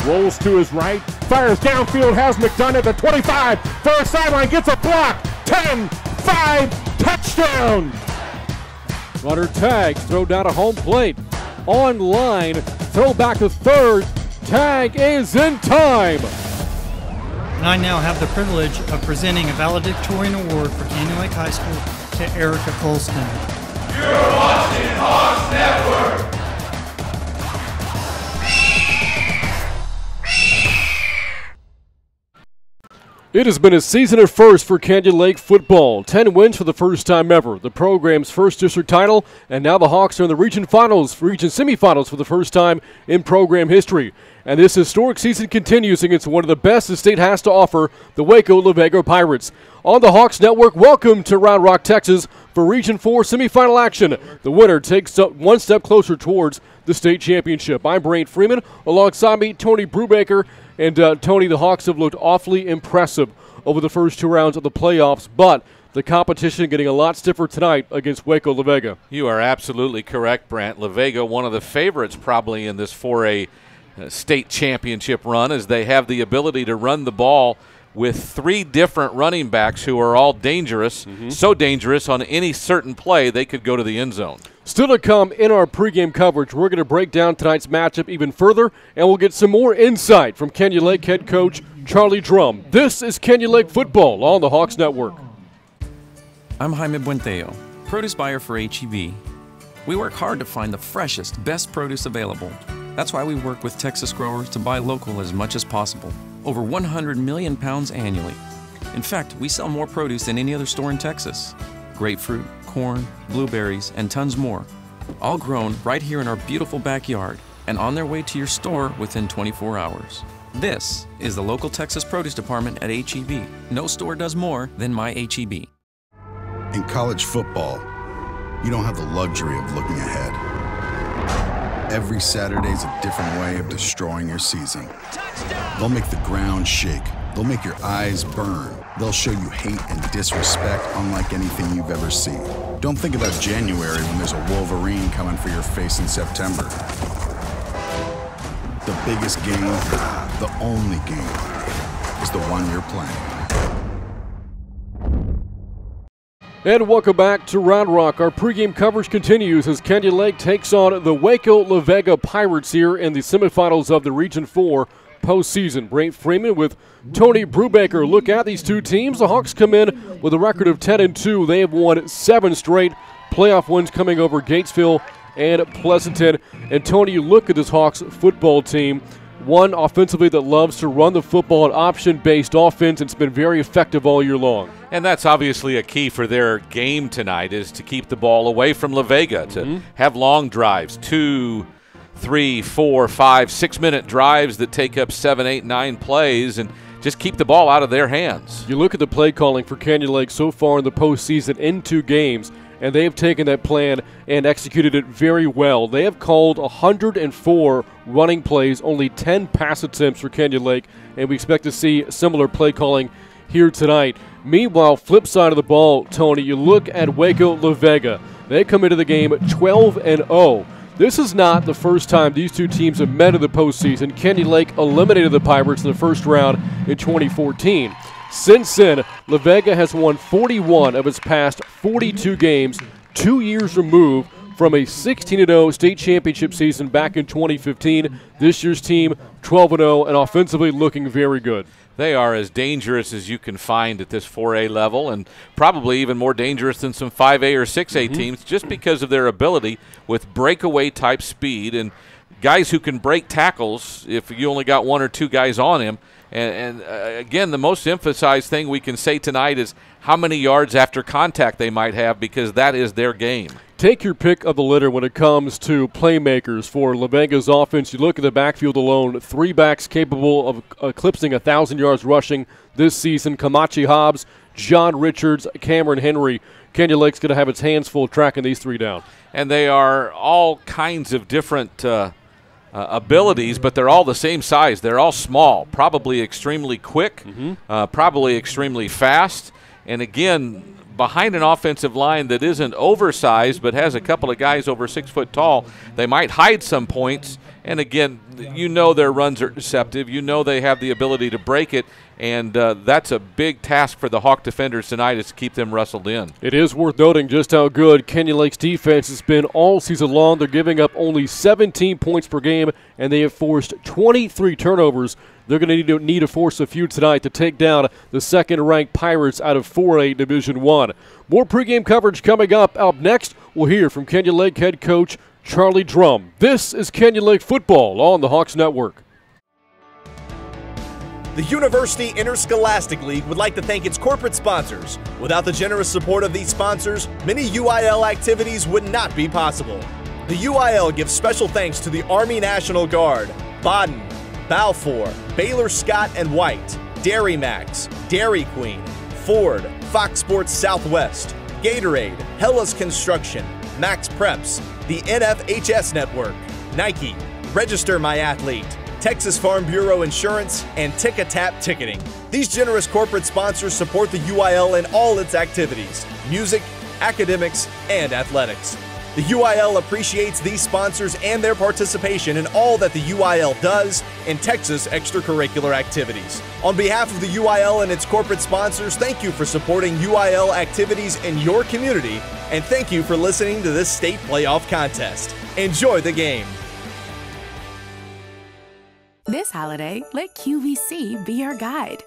Rolls to his right, fires downfield, has McDonough at the 25, far sideline, gets a block, 10, 5, touchdown! Runner tags, throw down a home plate. On line, throw back to third, tag is in time! And I now have the privilege of presenting a valedictorian award for Canyon Lake High School to Erica Colston. You're watching Hawks Network! It has been a season of first for Canyon Lake football. 10 wins for the first time ever. The program's first district title, and now the Hawks are in the region semifinals for the first time in program history. And this historic season continues against one of the best the state has to offer, the Waco Vega Pirates. On the Hawks Network, welcome to Round Rock, Texas for Region 4 semifinal action. The winner takes one step closer towards the state championship. I'm Brain Freeman. Alongside me, Tony Brubaker. And Tony, the Hawks have looked awfully impressive over the first two rounds of the playoffs, but the competition getting a lot stiffer tonight against Waco Vega. You are absolutely correct, Brant. Vega, one of the favorites probably in this 4A state championship run, as they have the ability to run the ball with three different running backs who are all dangerous, so dangerous on any certain play they could go to the end zone. Still to come in our pregame coverage, we're going to break down tonight's matchup even further, and we'll get some more insight from Canyon Lake head coach Charlie Drum. This is Canyon Lake football on the Hawks Network. I'm Jaime Buenteo, produce buyer for HEB. We work hard to find the freshest, best produce available. That's why we work with Texas growers to buy local as much as possible. Over 100 million pounds annually. In fact, we sell more produce than any other store in Texas. Grapefruit, corn, blueberries, and tons more. All grown right here in our beautiful backyard and on their way to your store within 24 hours. This is the local Texas Produce Department at HEB. No store does more than my HEB. In college football, you don't have the luxury of looking ahead. Every Saturday's a different way of destroying your season. They'll make the ground shake. They'll make your eyes burn. They'll show you hate and disrespect unlike anything you've ever seen. Don't think about January when there's a Wolverine coming for your face in September. The biggest game, the only game, is the one you're playing. And welcome back to Round Rock. Our pregame coverage continues as Canyon Lake takes on the Waco Vega Pirates here in the semifinals of the Region 4 postseason. Brain Freeman with Tony Brubaker. Look at these two teams. The Hawks come in with a record of 10-2. They have won 7 straight playoff wins coming over Gatesville and Pleasanton. And Tony, you look at this Hawks football team. One offensively that loves to run the football, an option-based offense. It's been very effective all year long. And that's obviously a key for their game tonight, is to keep the ball away from Vega, to have long drives, 2, 3, 4, 5, 6-minute drives that take up 7, 8, 9 plays, and just keep the ball out of their hands. You look at the play calling for Canyon Lake so far in the postseason in 2 games, and they have taken that plan and executed it very well. They have called 104 running plays, only 10 pass attempts for Canyon Lake, and we expect to see similar play calling here tonight. Meanwhile, flip side of the ball, Tony, you look at Waco Vega. They come into the game 12-0. This is not the first time these two teams have met in the postseason. Canyon Lake eliminated the Pirates in the first round in 2014. Since then, Vega has won 41 of its past 42 games, 2 years removed from a 16-0 state championship season back in 2015. This year's team, 12-0, and offensively looking very good. They are as dangerous as you can find at this 4A level, and probably even more dangerous than some 5A or 6A teams, just because of their ability with breakaway-type speed and guys who can break tackles if you only got 1 or 2 guys on him. And again, the most emphasized thing we can say tonight is how many yards after contact they might have, because that is their game. Take your pick of the litter when it comes to playmakers for Vega's offense. You look at the backfield alone, 3 backs capable of eclipsing 1,000 yards rushing this season. Kamachi Hobbs, John Richards, Cameron Henry. Canyon Lake's going to have its hands full tracking these 3 down. And they are all kinds of different abilities, but they're all the same size. They're all small, probably extremely quick, probably extremely fast. And again, behind an offensive line that isn't oversized but has a couple of guys over 6 foot tall, they might hide some points. And again, you know their runs are deceptive. You know they have the ability to break it, and that's a big task for the Hawk defenders tonight, is to keep them wrestled in. It is worth noting just how good Canyon Lake's defense has been all season long. They're giving up only 17 points per game, and they have forced 23 turnovers. They're going to need to force a few tonight to take down the second-ranked Pirates out of 4A Division I. More pregame coverage coming up. Up next, we'll hear from Canyon Lake head coach Charlie Drum. This is Canyon Lake football on the Hawks Network. The University Interscholastic League would like to thank its corporate sponsors. Without the generous support of these sponsors, many UIL activities would not be possible. The UIL gives special thanks to the Army National Guard, Baden, Balfour, Baylor Scott and White, Dairy Max, Dairy Queen, Ford, Fox Sports Southwest, Gatorade, Hellas Construction, Max Preps, the NFHS Network, Nike, Register My Athlete, Texas Farm Bureau Insurance, and Tick-A-Tap Ticketing. These generous corporate sponsors support the UIL in all its activities, music, academics, and athletics. The UIL appreciates these sponsors and their participation in all that the UIL does in Texas extracurricular activities. On behalf of the UIL and its corporate sponsors, thank you for supporting UIL activities in your community, and thank you for listening to this state playoff contest. Enjoy the game. This holiday, let QVC be your guide.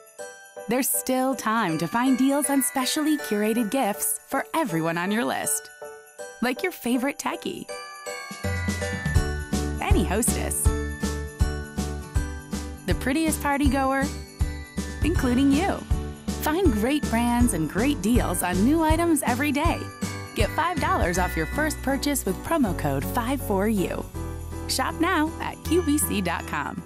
There's still time to find deals on specially curated gifts for everyone on your list. Like your favorite techie, any hostess, the prettiest party goer, including you. Find great brands and great deals on new items every day. Get $5 off your first purchase with promo code 54U. Shop now at QVC.com.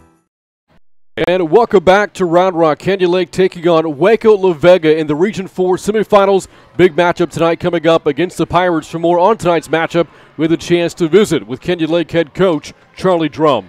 And welcome back to Round Rock. Canyon Lake taking on Waco La Vega in the Region 4 semifinals. Big matchup tonight coming up against the Pirates. For more on tonight's matchup, we had a chance to visit with Canyon Lake head coach Charlie Drum.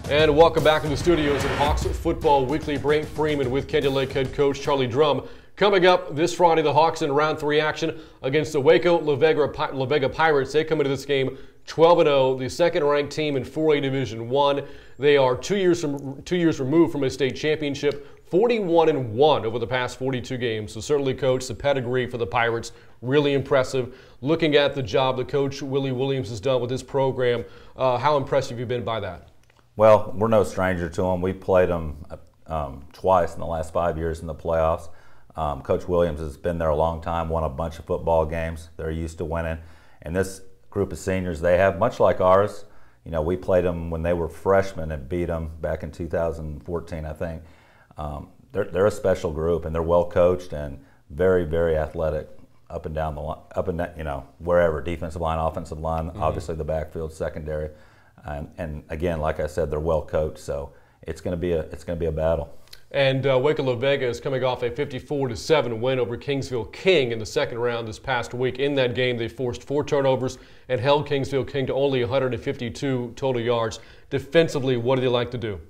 And welcome back in the studios of Hawks Football Weekly. Brent Freeman with Canyon Lake head coach Charlie Drum. Coming up this Friday, the Hawks in round 3 action against the Waco La Vega Pirates. They come into this game 12-0, the second-ranked team in 4A Division I. They are 2 years removed from a state championship, 41-1 over the past 42 games. So certainly, Coach, the pedigree for the Pirates, really impressive. Looking at the job that Coach Willie Williams has done with this program, how impressed have you been by that? Well, we're no stranger to them. We played them twice in the last 5 years in the playoffs. Coach Williams has been there a long time, won a bunch of football games. They're used to winning. And this group of seniors they have, much like ours, you know, we played them when they were freshmen and beat them back in 2014, I think. They're a special group, and they're well coached and very, very athletic up and down the line, you know, wherever, defensive line, offensive line, obviously the backfield, secondary. And again, like I said, they're well coached, so it's going to be a battle. And Waco La Vega is coming off a 54-7 win over Kingsville King in the second round this past week. In that game, they forced 4 turnovers and held Kingsville King to only 152 total yards. Defensively, what do they like to do?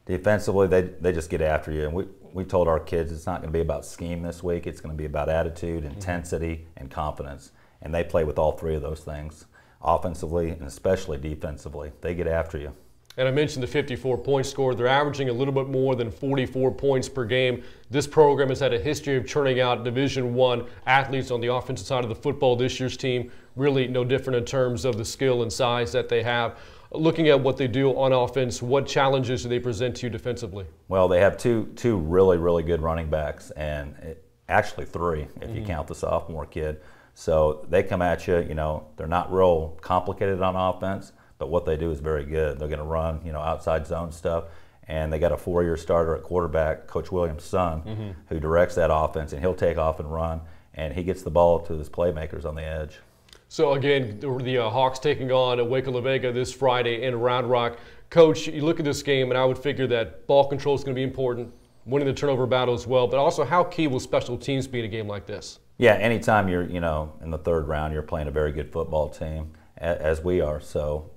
Defensively, they just get after you. And we told our kids it's not going to be about scheme this week. It's going to be about attitude, intensity, and confidence. And they play with all 3 of those things, offensively and especially defensively. They get after you. And I mentioned the 54-point score. They're averaging a little bit more than 44 points per game. This program has had a history of churning out Division I athletes on the offensive side of the football. This year's team really no different in terms of the skill and size that they have. Looking at what they do on offense, what challenges do they present to you defensively? Well, they have two really, really good running backs, and actually 3 if you count the sophomore kid. So they come at you, you know, they're not real complicated on offense, but what they do is very good. They're going to run, you know, outside zone stuff, and they got a 4-year starter at quarterback, Coach Williams' son, who directs that offense, and he'll take off and run, and he gets the ball to his playmakers on the edge. So again, the Hawks taking on Waco La Vega this Friday in Round Rock. Coach, you look at this game, and I would figure that ball control is going to be important, winning the turnover battle as well, but also how key will special teams be in a game like this? Yeah, anytime you're, you know, in the 3rd round, you're playing a very good football team, as we are. So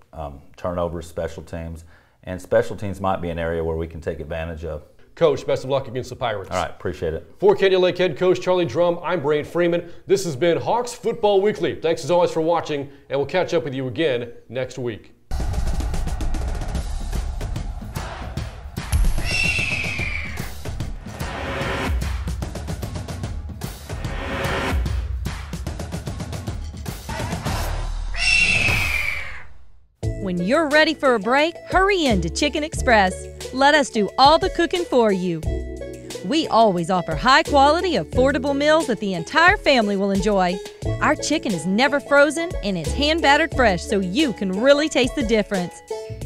turnovers, special teams, and special teams might be an area where we can take advantage of. Coach, best of luck against the Pirates. All right, appreciate it. For Canyon Lake head coach Charlie Drum, I'm Brain Freeman. This has been Hawks Football Weekly. Thanks as always for watching, and we'll catch up with you again next week. When you're ready for a break, hurry in to Chicken Express. Let us do all the cooking for you. We always offer high-quality, affordable meals that the entire family will enjoy. Our chicken is never frozen and is hand-battered fresh so you can really taste the difference.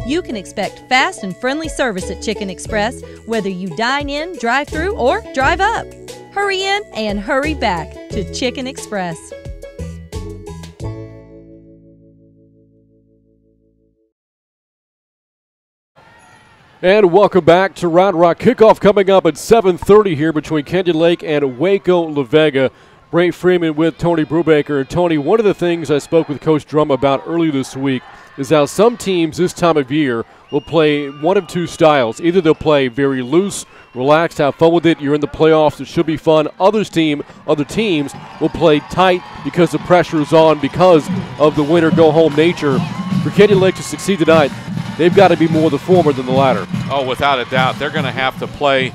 You can expect fast and friendly service at Chicken Express, whether you dine in, drive through, or drive up. Hurry in and hurry back to Chicken Express. And welcome back to Round Rock. Kickoff coming up at 7:30 here between Canyon Lake and Waco La Vega. Brain Freeman with Tony Brubaker. And Tony, one of the things I spoke with Coach Drum about earlier this week is how some teams this time of year will play one of two styles. Either they'll play very loose, relaxed, have fun with it. You're in the playoffs. It should be fun. Other teams will play tight because the pressure is on because of the winner-go-home nature. For Canyon Lake to succeed tonight, they've got to be more the former than the latter. Oh, without a doubt. They're going to have to play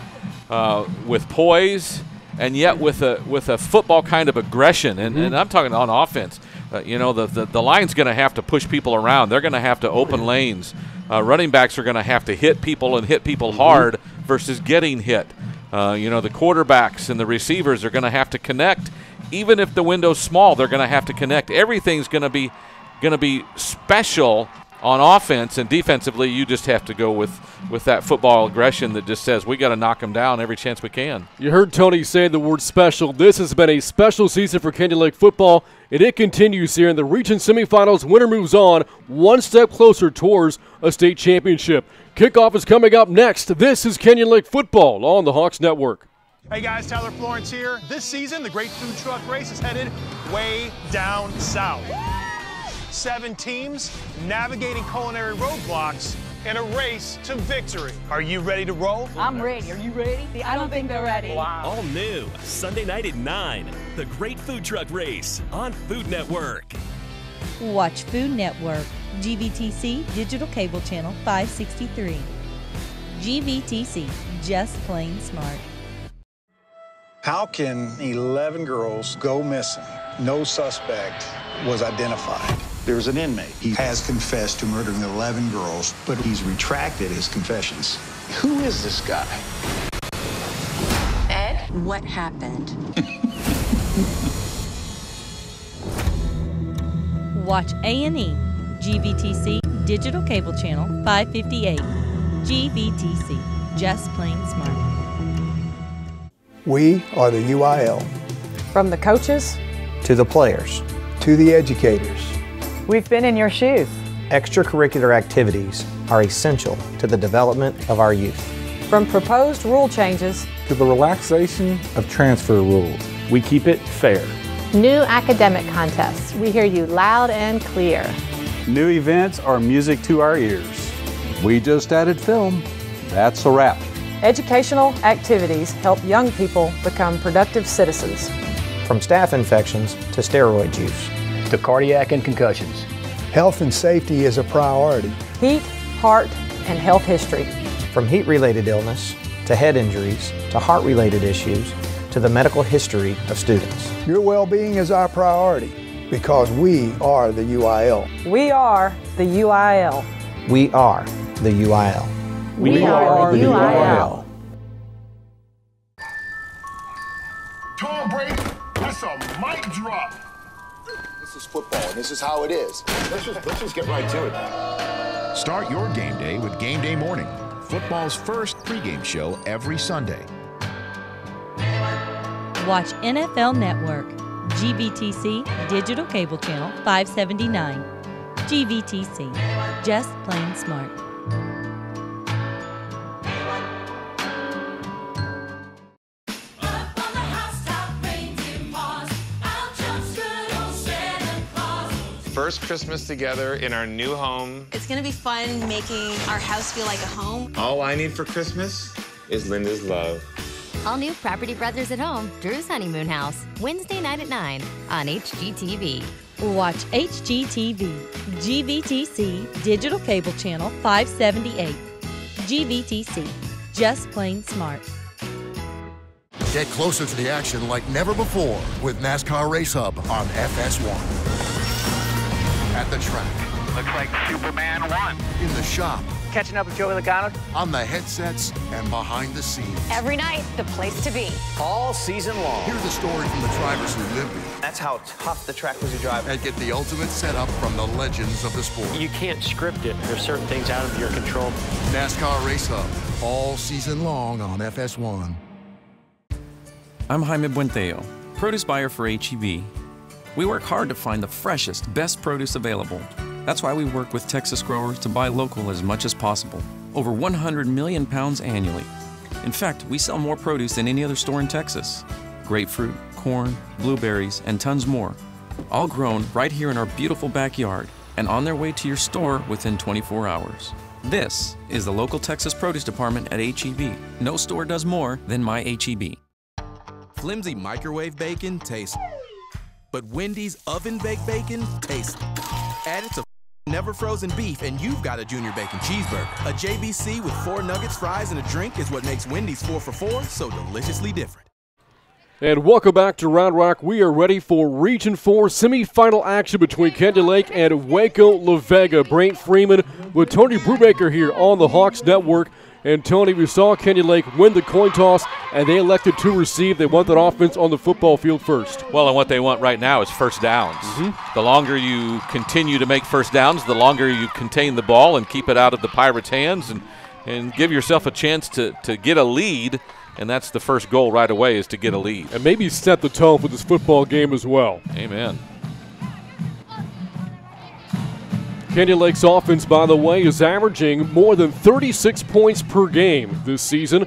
with poise and yet with a football kind of aggression. And I'm talking on offense. The line's going to have to push people around. They're going to have to open lanes. Running backs are going to have to hit people and hit people hard versus getting hit. The quarterbacks and the receivers are going to have to connect. Even if the window's small, they're going to have to connect. Everything's going to be special on offense, and defensively you just have to go with that football aggression that just says we got to knock them down every chance we can. You heard Tony say the word special. This has been a special season for Canyon Lake football, and it continues here in the region semifinals. Winner moves on one step closer towards a state championship. Kickoff is coming up next. This is Canyon Lake football on the Hawks Network. Hey guys, Tyler Florence here. This season, the Great Food Truck Race is headed way down south. 7 teams navigating culinary roadblocks in a race to victory. Are you ready to roll? I'm ready. Are you ready? I don't think they're ready. Wow. All new, Sunday night at 9, the Great Food Truck Race on Food Network. Watch Food Network, GVTC Digital Cable Channel 563. GVTC, just plain smart. How can 11 girls go missing? No suspect was identified. There's an inmate. He has confessed to murdering 11 girls, but he's retracted his confessions. Who is this guy? Ed, what happened? Watch A&E, GVTC Digital Cable Channel 558. GVTC, just plain smart. We are the UIL. From the coaches to the players, to the educators. We've been in your shoes. Extracurricular activities are essential to the development of our youth. From proposed rule changes to the relaxation of transfer rules, we keep it fair. New academic contests, we hear you loud and clear. New events are music to our ears. We just added film. That's a wrap. Educational activities help young people become productive citizens. From staph infections to steroid use. To cardiac and concussions. Health and safety is a priority. Heat, heart, and health history. From heat-related illness to head injuries to heart-related issues to the medical history of students. Your well-being is our priority because we are the UIL. We are the UIL. We are the UIL. We are the UIL. Tom Brady, that's a mic drop. This is football, and this is how it is. Let's just get right to it. Start your game day with Game Day Morning, football's first pregame show every Sunday. Watch NFL Network, GVTC Digital Cable Channel 579. GVTC, just plain smart. First Christmas together in our new home. It's gonna be fun making our house feel like a home. All I need for Christmas is Linda's love. All new Property Brothers at Home, Drew's Honeymoon House, Wednesday night at 9 on HGTV. Watch HGTV, GVTC, Digital Cable Channel 578. GVTC, just plain smart. Get closer to the action like never before with NASCAR Race Hub on FS1. At the track. Looks like Superman won. In the shop. Catching up with Joey Logano. On the headsets and behind the scenes. Every night, the place to be. All season long. Hear the story from the drivers who lived it. That's how tough the track was to drive. And get the ultimate setup from the legends of the sport. You can't script it. There's certain things out of your control. NASCAR Race Hub, all season long on FS1. I'm Jaime Buenteo, produce buyer for HEB. We work hard to find the freshest, best produce available. That's why we work with Texas growers to buy local as much as possible. Over 100 million pounds annually. In fact, we sell more produce than any other store in Texas. Grapefruit, corn, blueberries, and tons more. All grown right here in our beautiful backyard and on their way to your store within 24 hours. This is the local Texas produce department at HEB. No store does more than my HEB. Flimsy microwave bacon tastes, but Wendy's oven-baked bacon tastes. Add it to never frozen beef and you've got a junior bacon cheeseburger. A JBC with 4 nuggets, fries, and a drink is what makes Wendy's 4 for $4 so deliciously different. And welcome back to Round Rock. We are ready for Region 4 semifinal action between Canyon Lake and Waco La Vega. Brant Freeman with Tony Brubaker here on the Hawks Network. And Tony, we saw Canyon Lake win the coin toss, and they elected to receive. They want that offense on the football field first. Well, and what they want right now is first downs. The longer you continue to make first downs, the longer you contain the ball and keep it out of the Pirates' hands and give yourself a chance to get a lead. And that's the first goal right away, is to get a lead. And maybe set the tone for this football game as well. Amen. Canyon Lake's offense, by the way, is averaging more than 36 points per game this season,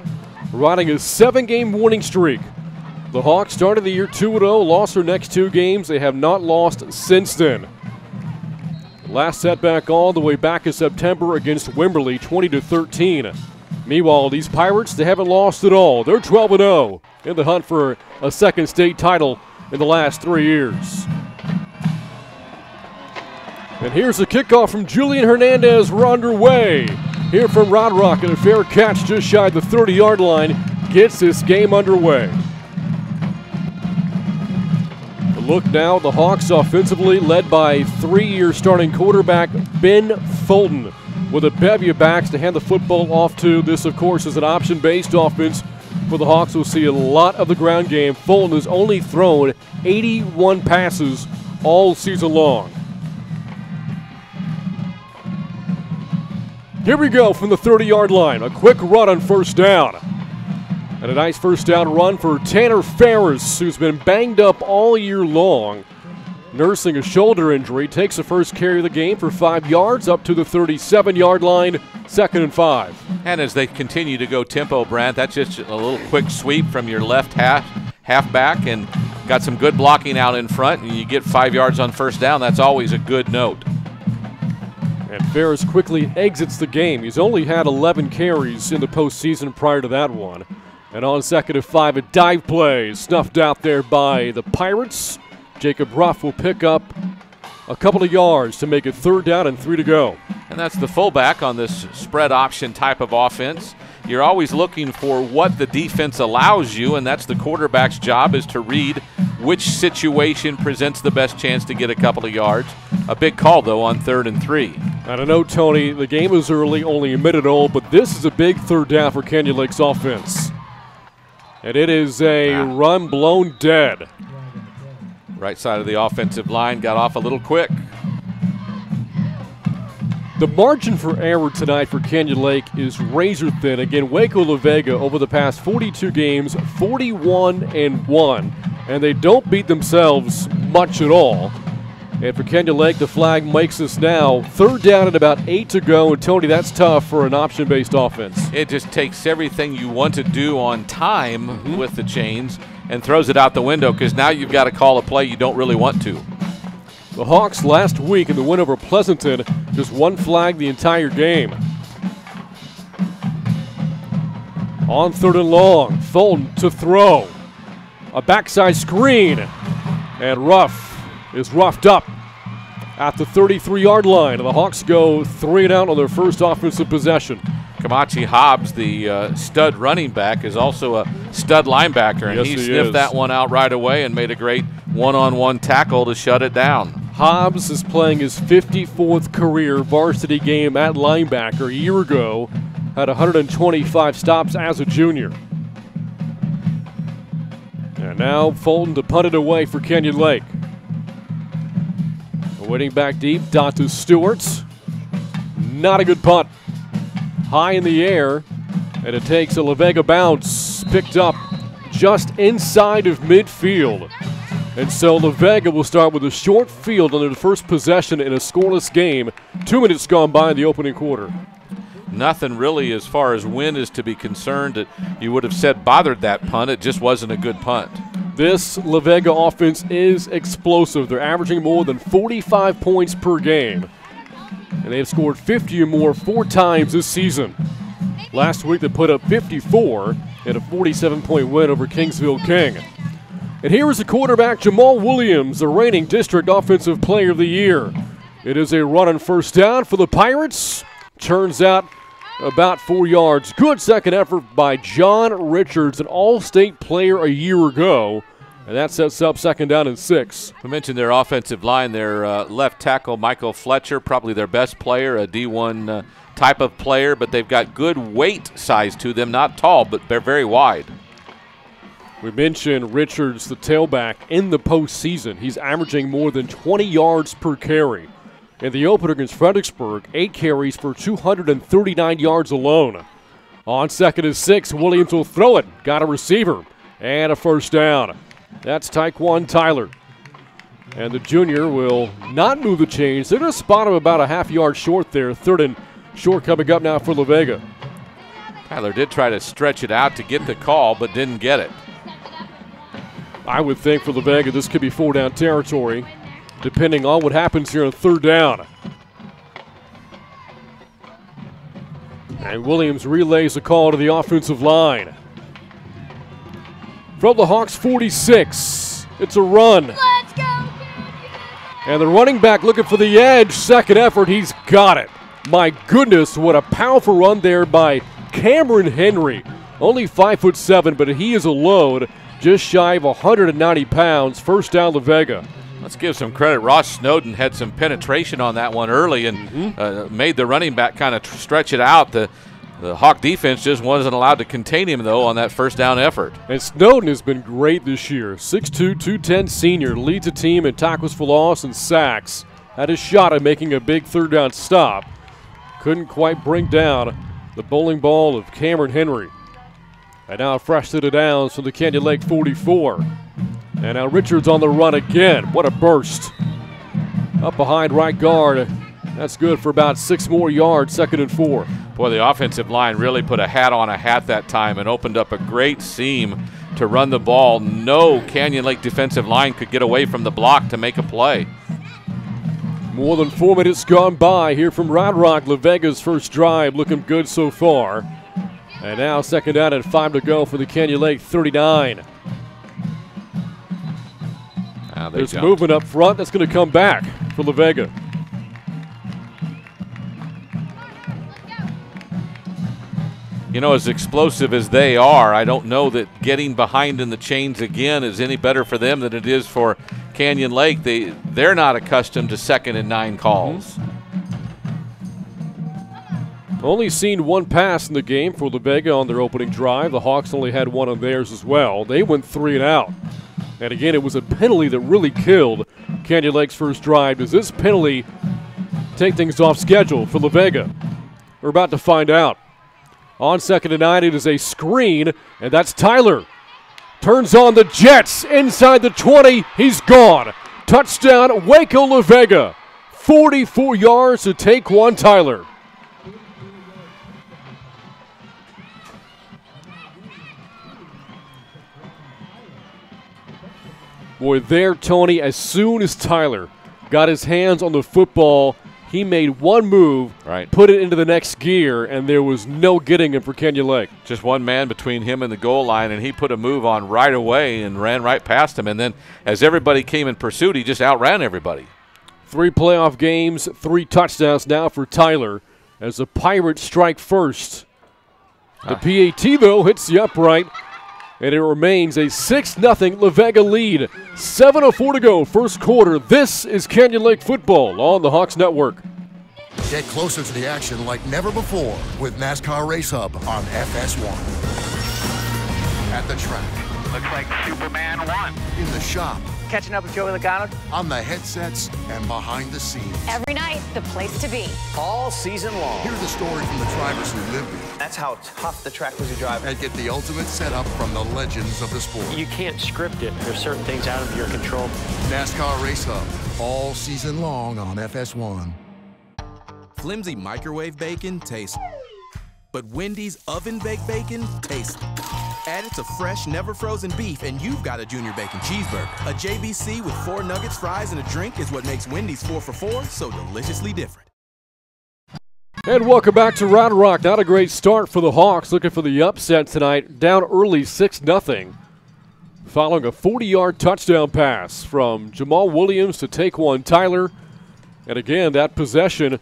riding a 7-game winning streak. The Hawks started the year 2-0, lost their next 2 games. They have not lost since then. Last setback all the way back in September against Wimberley, 20-13. Meanwhile, these Pirates, they haven't lost at all. They're 12-0 in the hunt for a second state title in the last 3 years. And here's the kickoff from Julian Hernandez. We're underway here from Round Rock, and a fair catch just shy of the 30-yard line gets this game underway. A look now, the Hawks offensively led by 3-year starting quarterback Ben Fulton with a bevy of backs to hand the football off to. This, of course, is an option-based offense for the Hawks. We'll see a lot of the ground game. Fulton has only thrown 81 passes all season long. Here we go from the 30-yard line. A quick run on first down. And a nice first down run for Tanner Ferris, who's been banged up all year long, nursing a shoulder injury. Takes the first carry of the game for 5 yards up to the 37-yard line, 2nd and 5. And as they continue to go tempo, Brant, that's just a little quick sweep from your left halfback, and got some good blocking out in front, and you get 5 yards on first down. That's always a good note. And Ferris quickly exits the game. He's only had 11 carries in the postseason prior to that one. And on 2nd and 5, a dive play snuffed out there by the Pirates. Jacob Ruff will pick up a couple of yards to make it 3rd down and 3 to go. And that's the fullback on this spread option type of offense. You're always looking for what the defense allows you, and that's the quarterback's job, is to read which situation presents the best chance to get a couple of yards. A big call, though, on 3rd and 3. And I know, Tony, the game is early, only a minute old, but this is a big 3rd down for Canyon Lake's offense. And it is a run blown dead. Right side of the offensive line got off a little quick. The margin for error tonight for Canyon Lake is razor thin. Again, Waco La Vega over the past 42 games, 41-1, and they don't beat themselves much at all. And for Canyon Lake, the flag makes this now 3rd down and about 8 to go. And Tony, that's tough for an option-based offense. It just takes everything you want to do on time with the chains and throws it out the window, because now you've got to call a play you don't really want to. The Hawks last week in the win over Pleasanton, just 1 flag the entire game. On 3rd and long, Fulton to throw. A backside screen. And Ruff is roughed up at the 33-yard line. And the Hawks go 3 and out on their first offensive possession. Kamachi Hobbs, the stud running back, is also a stud linebacker, and he sniffed that one out right away and made a great one-on-one tackle to shut it down. Hobbs is playing his 54th career varsity game at linebacker. A year ago, had 125 stops as a junior. And now Fulton to punt it away for Canyon Lake. Waiting back deep, Dante Stewart. Not a good punt. High in the air, and it takes a La Vega bounce, picked up just inside of midfield. And so La Vega will start with a short field on their first possession in a scoreless game. 2 minutes gone by in the opening quarter. Nothing really as far as wind is to be concerned that you would have said bothered that punt. It just wasn't a good punt. This La Vega offense is explosive. They're averaging more than 45 points per game. And they've scored 50 or more 4 times this season. Last week they put up 54 in a 47-point win over Kingsville King. And here is the quarterback Jamal Williams, the reigning district offensive player of the year. It is a run and first down for the Pirates. Turns out about 4 yards. Good second effort by John Richards, an all-state player a year ago. And that sets up 2nd down and 6. We mentioned their offensive line, their left tackle, Michael Fletcher, probably their best player, a D1 type of player, but they've got good weight size to them. Not tall, but they're very wide. We mentioned Richards, the tailback, in the postseason. He's averaging more than 20 yards per carry. In the opener against Fredericksburg, 8 carries for 239 yards alone. On 2nd and 6, Williams will throw it. Got a receiver and a first down. That's Taekwon Tyler. And the junior will not move the chains. They're going to spot him about a half-yard short there. 3rd and short coming up now for La Vega. Tyler did try to stretch it out to get the call, but didn't get it. I would think for La Vega this could be 4-down territory, depending on what happens here on 3rd down. And Williams relays the call to the offensive line. From the Hawks 46, it's a run. Let's go! And the running back looking for the edge. Second effort, he's got it. My goodness, what a powerful run there by Cameron Henry. Only 5'7", but he is a load, just shy of 190 pounds. First down, La Vega. Let's give some credit. Ross Snowden had some penetration on that one early and made the running back kind of stretch it out. The Hawk defense just wasn't allowed to contain him, though, on that first down effort. And Snowden has been great this year. 6'2", 210 senior, leads a team in tackles for loss and sacks. Had a shot at making a big 3rd down stop. Couldn't quite bring down the bowling ball of Cameron Henry. And now fresh to the downs from the Canyon Lake 44. And now Richards on the run again. What a burst. Up behind right guard. That's good for about 6 more yards, 2nd and 4. Boy, the offensive line really put a hat on a hat that time and opened up a great seam to run the ball. No Canyon Lake defensive line could get away from the block to make a play. More than 4 minutes gone by here from Round Rock. La Vega's first drive looking good so far. And now 2nd down and 5 to go for the Canyon Lake 39. There's movement up front. That's going to come back for La Vega. You know, as explosive as they are, I don't know that getting behind in the chains again is any better for them than it is for Canyon Lake. They're not accustomed to 2nd and 9 calls. Only seen 1 pass in the game for La Vega on their opening drive. The Hawks only had 1 on theirs as well. They went 3 and out. And again, it was a penalty that really killed Canyon Lake's first drive. Does this penalty take things off schedule for La Vega? We're about to find out. On 2nd and 9, it is a screen, and that's Tyler. Turns on the Jets inside the 20. He's gone. Touchdown, Waco, La Vega. 44 yards to Taekwon Tyler. Boy, there, Tony, as soon as Tyler got his hands on the football, He made one move, right, put it into the next gear, and there was no getting him for Canyon Lake. Just one man between him and the goal line, and he put a move on right away and ran right past him. And then as everybody came in pursuit, he just outran everybody. 3 playoff games, 3 touchdowns now for Tyler as the Pirates strike first. The PAT, though, hits the upright, and it remains a 6-0 La Vega lead. 7:04 to go, first quarter. This is Canyon Lake football on the Hawks Network. Get closer to the action like never before with NASCAR Race Hub on FS1. At the track. Looks like Superman won. In the shop. Catching up with Joey Logano. On the headsets and behind the scenes. Every night, the place to be. All season long. Hear the story from the drivers who live it. That's how tough the track was you drive. And get the ultimate setup from the legends of the sport. You can't script it. There's certain things out of your control. NASCAR Race Hub. All season long on FS1. Flimsy microwave bacon tastes, but Wendy's oven-baked bacon tastes. Add it to fresh, never-frozen beef, and you've got a Junior Bacon Cheeseburger. A JBC with 4 nuggets, fries, and a drink is what makes Wendy's 4 for $4 so deliciously different. And welcome back to Round Rock. Not a great start for the Hawks, looking for the upset tonight. Down early 6-0, following a 40-yard touchdown pass from Jamal Williams to Taquan Tyler. And again, that possession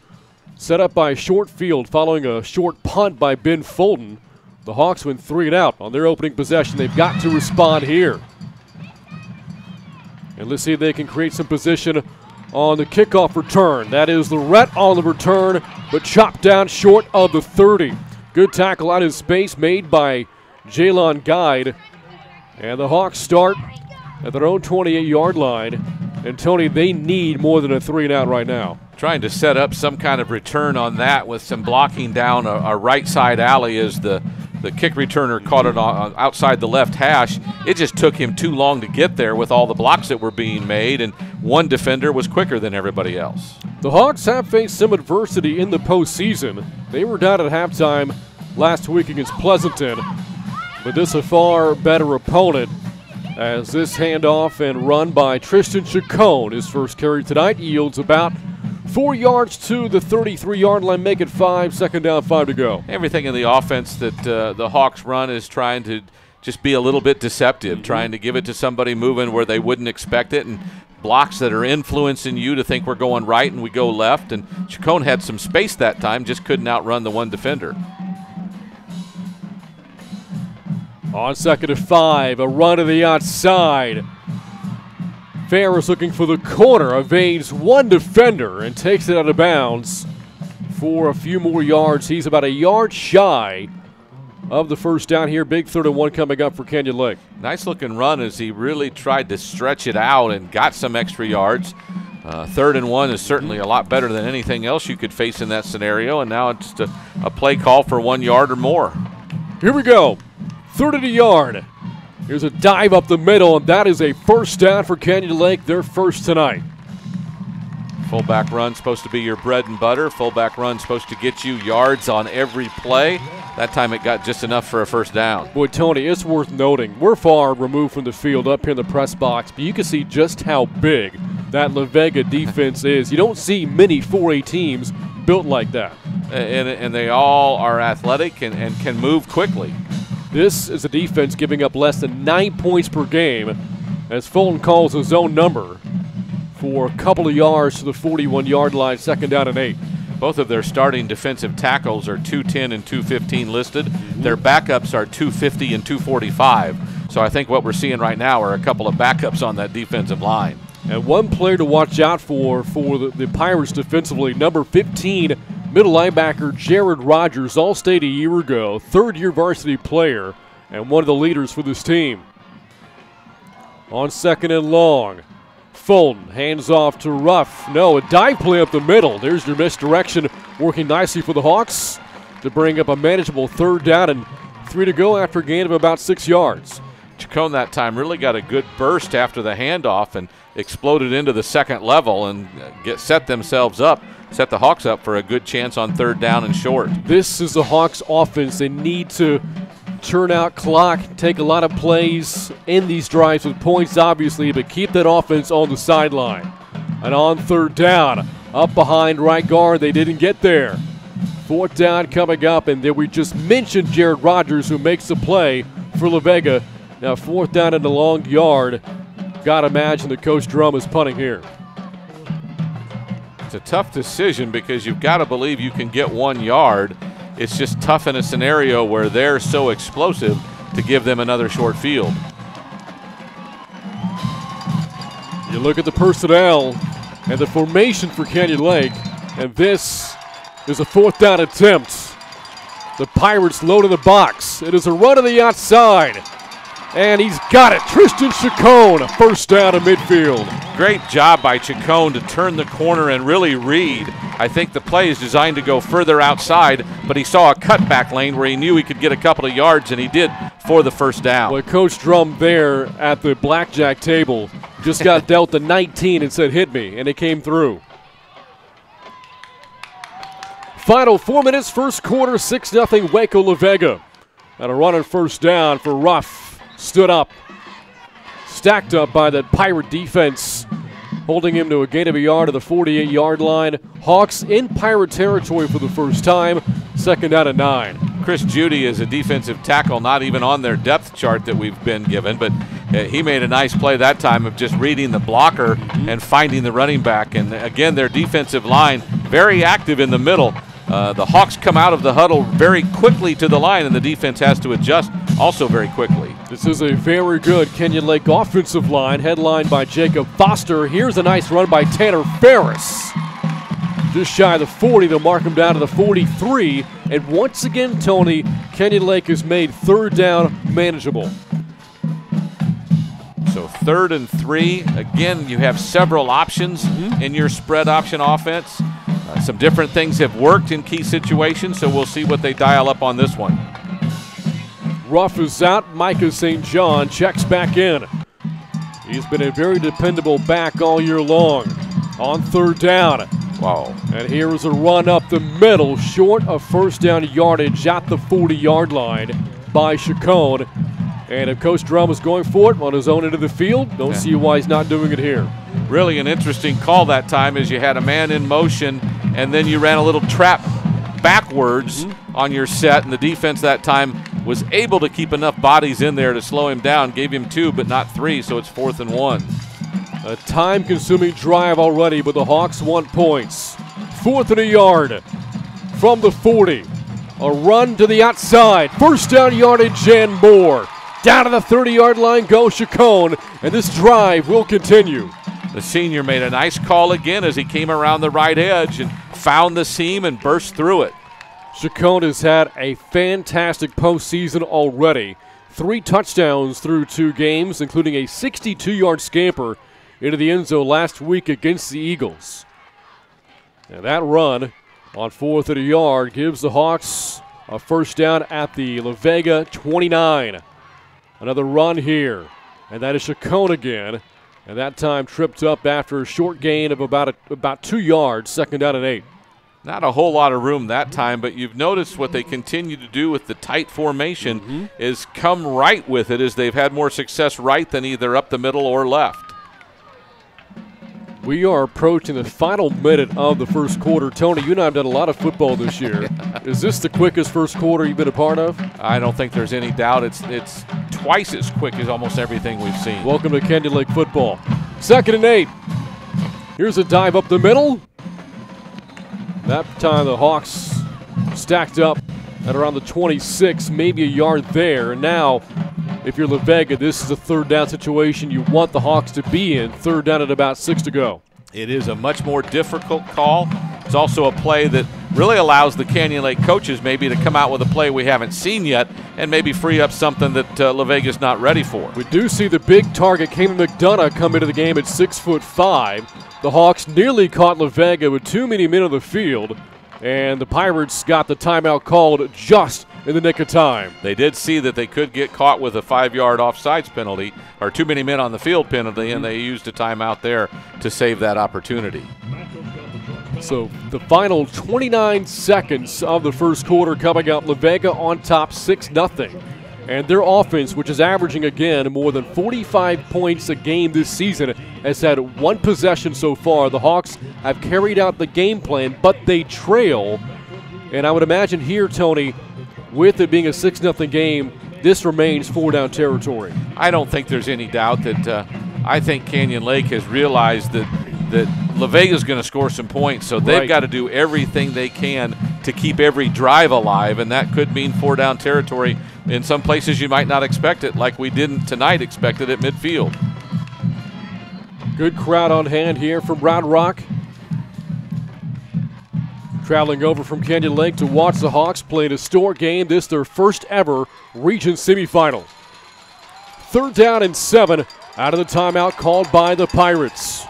set up by short field following a short punt by Ben Fulton. The Hawks went 3-and-out on their opening possession. They've got to respond here. And let's see if they can create some position on the kickoff return. That is Lorette on the return, but chopped down short of the 30. Good tackle out in space made by Jalon Guide. And the Hawks start at their own 28-yard line. And, Tony, they need more than a 3-and-out right now. Trying to set up some kind of return on that with some blocking down a right side alley as the kick returner caught it on outside the left hash. It just took him too long to get there with all the blocks that were being made, and one defender was quicker than everybody else. The Hawks have faced some adversity in the postseason. They were down at halftime last week against Pleasanton, but this is a far better opponent as this handoff and run by Tristan Chacon, his first carry tonight, yields about 4 yards to the 33-yard line, make it 5, second down, 5 to go. Everything in the offense that the Hawks run is trying to just be a little bit deceptive, trying to give it to somebody moving where they wouldn't expect it, and blocks that are influencing you to think we're going right and we go left. And Chacon had some space that time, just couldn't outrun the one defender. On 2nd and 5, a run to the outside. Ferris looking for the corner, evades one defender and takes it out of bounds for a few more yards. He's about a yard shy of the first down here. Big 3rd and 1 coming up for Canyon Lake. Nice looking run as he really tried to stretch it out and got some extra yards. 3rd and 1 is certainly a lot better than anything else you could face in that scenario, and now it's just a play call for 1 yard or more. Here we go. 3rd and a yard. Here's a dive up the middle, and that is a first down for Canyon Lake, their first tonight. Fullback run supposed to be your bread and butter. Fullback run supposed to get you yards on every play. That time it got just enough for a first down. Boy, Tony, it's worth noting, we're far removed from the field up here in the press box, but you can see just how big that La Vega defense is. You don't see many 4A teams built like that. And they all are athletic and can move quickly. This is a defense giving up less than 9 points per game as Fulton calls his own number for a couple of yards to the 41-yard line, 2nd down and 8. Both of their starting defensive tackles are 210 and 215 listed. Their backups are 250 and 245. So I think what we're seeing right now are a couple of backups on that defensive line. And one player to watch out for the Pirates defensively, number 15, middle linebacker Jared Rogers, All-State a year ago, 3rd-year varsity player, and one of the leaders for this team. On 2nd and long, Fulton hands off to Ruff. No, a dive play up the middle. There's your misdirection, working nicely for the Hawks to bring up a manageable 3rd down and 3 to go after a gain of about 6 yards. Chacon that time really got a good burst after the handoff and exploded into the 2nd level and set themselves up. Set the Hawks up for a good chance on 3rd down and short. This is the Hawks offense. They need to turn out clock, take a lot of plays in these drives with points, obviously, but keep that offense on the sideline. And on 3rd down, up behind right guard. They didn't get there. 4th down coming up, and then we just mentioned Jared Rogers, who makes the play for La Vega. Now 4th down in the long yard. Got to imagine that Coach Drum is punting here. It's a tough decision because you've got to believe you can get 1 yard. It's just tough in a scenario where they're so explosive to give them another short field. You look at the personnel and the formation for Canyon Lake, and this is a 4th down attempt. The Pirates load in the box. It is a run to the outside, and he's got it. Tristan Chacon, 1st down in midfield. Great job by Chacon to turn the corner and really read. I think the play is designed to go further outside, but he saw a cutback lane where he knew he could get a couple of yards, and he did for the 1st down. Well, Coach Drum there at the blackjack table just got dealt the 19 and said, hit me, and it came through. Final 4 minutes, first quarter, 6-0 Waco La Vega. And a run on 1st down for Ruff. Stood up. Stacked up by that Pirate defense, holding him to a gain of a yard at the 48-yard line. Hawks in Pirate territory for the first time, 2nd down and 9. Chris Judy is a defensive tackle, not even on their depth chart that we've been given, but he made a nice play that time of just reading the blocker and finding the running back. And again, their defensive line very active in the middle. The Hawks come out of the huddle very quickly to the line, and the defense has to adjust also very quickly. This is a very good Canyon Lake offensive line, headlined by Jacob Foster. Here's a nice run by Tanner Ferris. Just shy of the 40, they'll mark him down to the 43. And once again, Tony, Canyon Lake has made 3rd down manageable. So 3rd and 3. Again, you have several options in your spread option offense. Some different things have worked in key situations, so we'll see what they dial up on this one. Ruff is out. Micah St. John checks back in. He's been a very dependable back all year long. On 3rd down. Wow. And here is a run up the middle, short of 1st down yardage at the 40-yard line by Chacon. And if Coach Drum is going for it on his own end of the field, don't see why he's not doing it here. Really an interesting call that time, as you had a man in motion and then you ran a little trap backwards on your set, and the defense that time was able to keep enough bodies in there to slow him down. Gave him 2 but not 3, so it's 4th and 1. A time-consuming drive already, but the Hawks want points. 4th and a yard from the 40. A run to the outside. 1st down yardage and more. Down to the 30-yard line goes Chacon, and this drive will continue. The senior made a nice call again as he came around the right edge and found the seam and burst through it. Chacon has had a fantastic postseason already. 3 touchdowns through 2 games, including a 62-yard scamper into the end zone last week against the Eagles. And that run on 4th and a yard gives the Hawks a 1st down at the La Vega 29. Another run here, and that is Chacon again, and that time tripped up after a short gain of about 2 yards, 2nd down and 8. Not a whole lot of room that time, but you've noticed what they continue to do with the tight formation is come right with it, as they've had more success right than either up the middle or left. We are approaching the final minute of the first quarter. Tony, you and I have done a lot of football this year. Is this the quickest first quarter you've been a part of? I don't think there's any doubt. It's twice as quick as almost everything we've seen. Welcome to Canyon Lake football. 2nd and 8. Here's a dive up the middle. That time the Hawks stacked up at around the 26, maybe a yard there. And now, if you're La Vega, this is a 3rd down situation you want the Hawks to be in. 3rd down at about 6 to go. It is a much more difficult call. It's also a play that really allows the Canyon Lake coaches maybe to come out with a play we haven't seen yet and maybe free up something that La Vega's not ready for. We do see the big target, Kamen McDonough, come into the game at 6'5". The Hawks nearly caught La Vega with too many men on the field, and the Pirates got the timeout called just in the nick of time. They did see that they could get caught with a 5-yard offsides penalty, or too many men on the field penalty, and they used a timeout there to save that opportunity. So the final 29 seconds of the first quarter coming up. La Vega on top 6-0. And their offense, which is averaging again more than 45 points a game this season, has had one possession so far. The Hawks have carried out the game plan, but they trail. And I would imagine here, Tony, with it being a 6-0 game, this remains 4-down territory. I don't think there's any doubt that I think Canyon Lake has realized that La Vega's going to score some points, so they've got to do everything they can to keep every drive alive, and that could mean 4-down territory. In some places you might not expect it, like we didn't tonight expect it at midfield. Good crowd on hand here from Round Rock. Traveling over from Canyon Lake to watch the Hawks play a historic game. This their first ever region semifinal. 3rd down and 7 out of the timeout called by the Pirates.